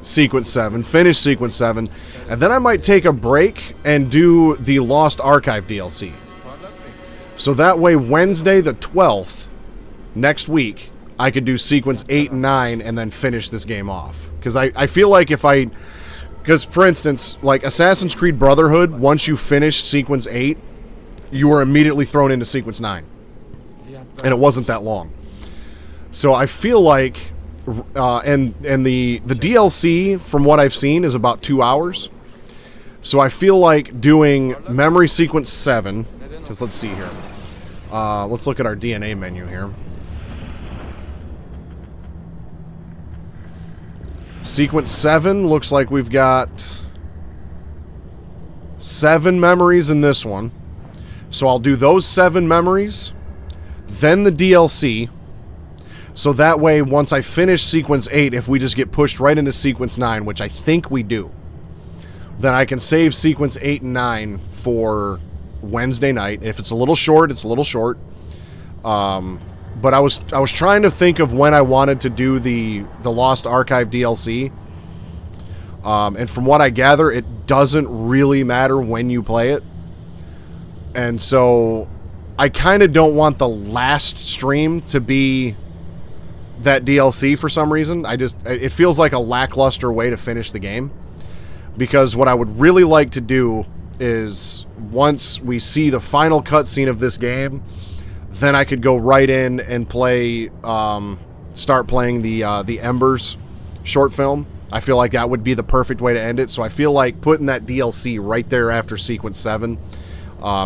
Sequence 7, finish Sequence 7, and then I might take a break and do the Lost Archive DLC. So that way, Wednesday the 12th, next week, I could do Sequence 8 and 9 and then finish this game off. Because I feel like if I... Because, for instance, like Assassin's Creed Brotherhood, once you finish Sequence 8, you were immediately thrown into Sequence 9. And it wasn't that long. So I feel like... and the DLC, from what I've seen, is about 2 hours. So I feel like doing Memory Sequence 7... Because let's see here. Let's look at our DNA menu here. Sequence 7 looks like we've got 7 memories in this one. So I'll do those 7 memories, then the DLC. So that way, once I finish Sequence 8, if we just get pushed right into Sequence 9, which I think we do, then I can save Sequence 8 and 9 for Wednesday night. If it's a little short, it's a little short. But I was trying to think of when I wanted to do the Lost Archive DLC. And from what I gather, it doesn't really matter when you play it. And so I kind of don't want the last stream to be that DLC for some reason. It feels like a lackluster way to finish the game. Because what I would really like to do is once we see the final cutscene of this game, then I could go right in and play, start playing the Embers short film. I feel like that would be the perfect way to end it. So I feel like putting that DLC right there after Sequence 7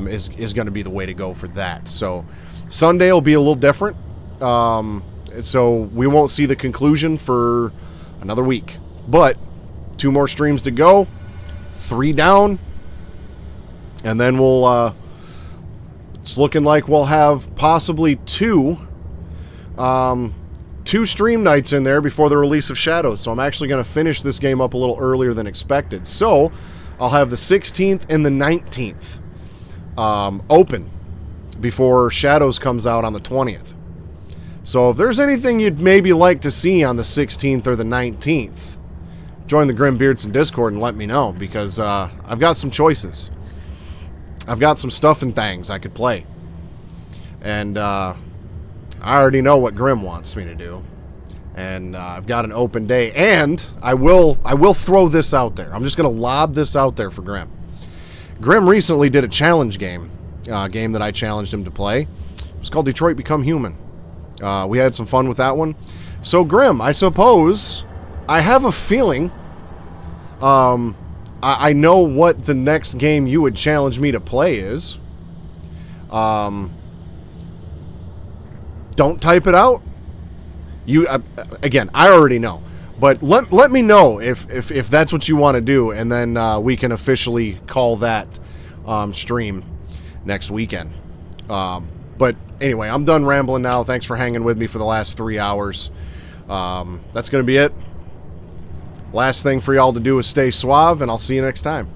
is going to be the way to go for that. So Sunday will be a little different. So we won't see the conclusion for another week. But 2 more streams to go, 3 down, and then we'll... it's looking like we'll have possibly 2 stream nights in there before the release of Shadows. So I'm actually going to finish this game up a little earlier than expected. So I'll have the 16th and the 19th open before Shadows comes out on the 20th. So if there's anything you'd maybe like to see on the 16th or the 19th, join the Grim Beardson Discord and let me know, because I've got some choices. I've got some stuff and things I could play. And I already know what Grim wants me to do. And I've got an open day. And I will throw this out there. I'm just going to lob this out there for Grim. Grim recently did a challenge game. Game that I challenged him to play. It was called Detroit Become Human. We had some fun with that one. So Grim, I suppose I have a feeling... I know what the next game you would challenge me to play is. Don't type it out. You again, I already know. But let me know if that's what you want to do, and then we can officially call that stream next weekend. But anyway, I'm done rambling now. Thanks for hanging with me for the last 3 hours. That's going to be it. Last thing for y'all to do is stay suave, and I'll see you next time.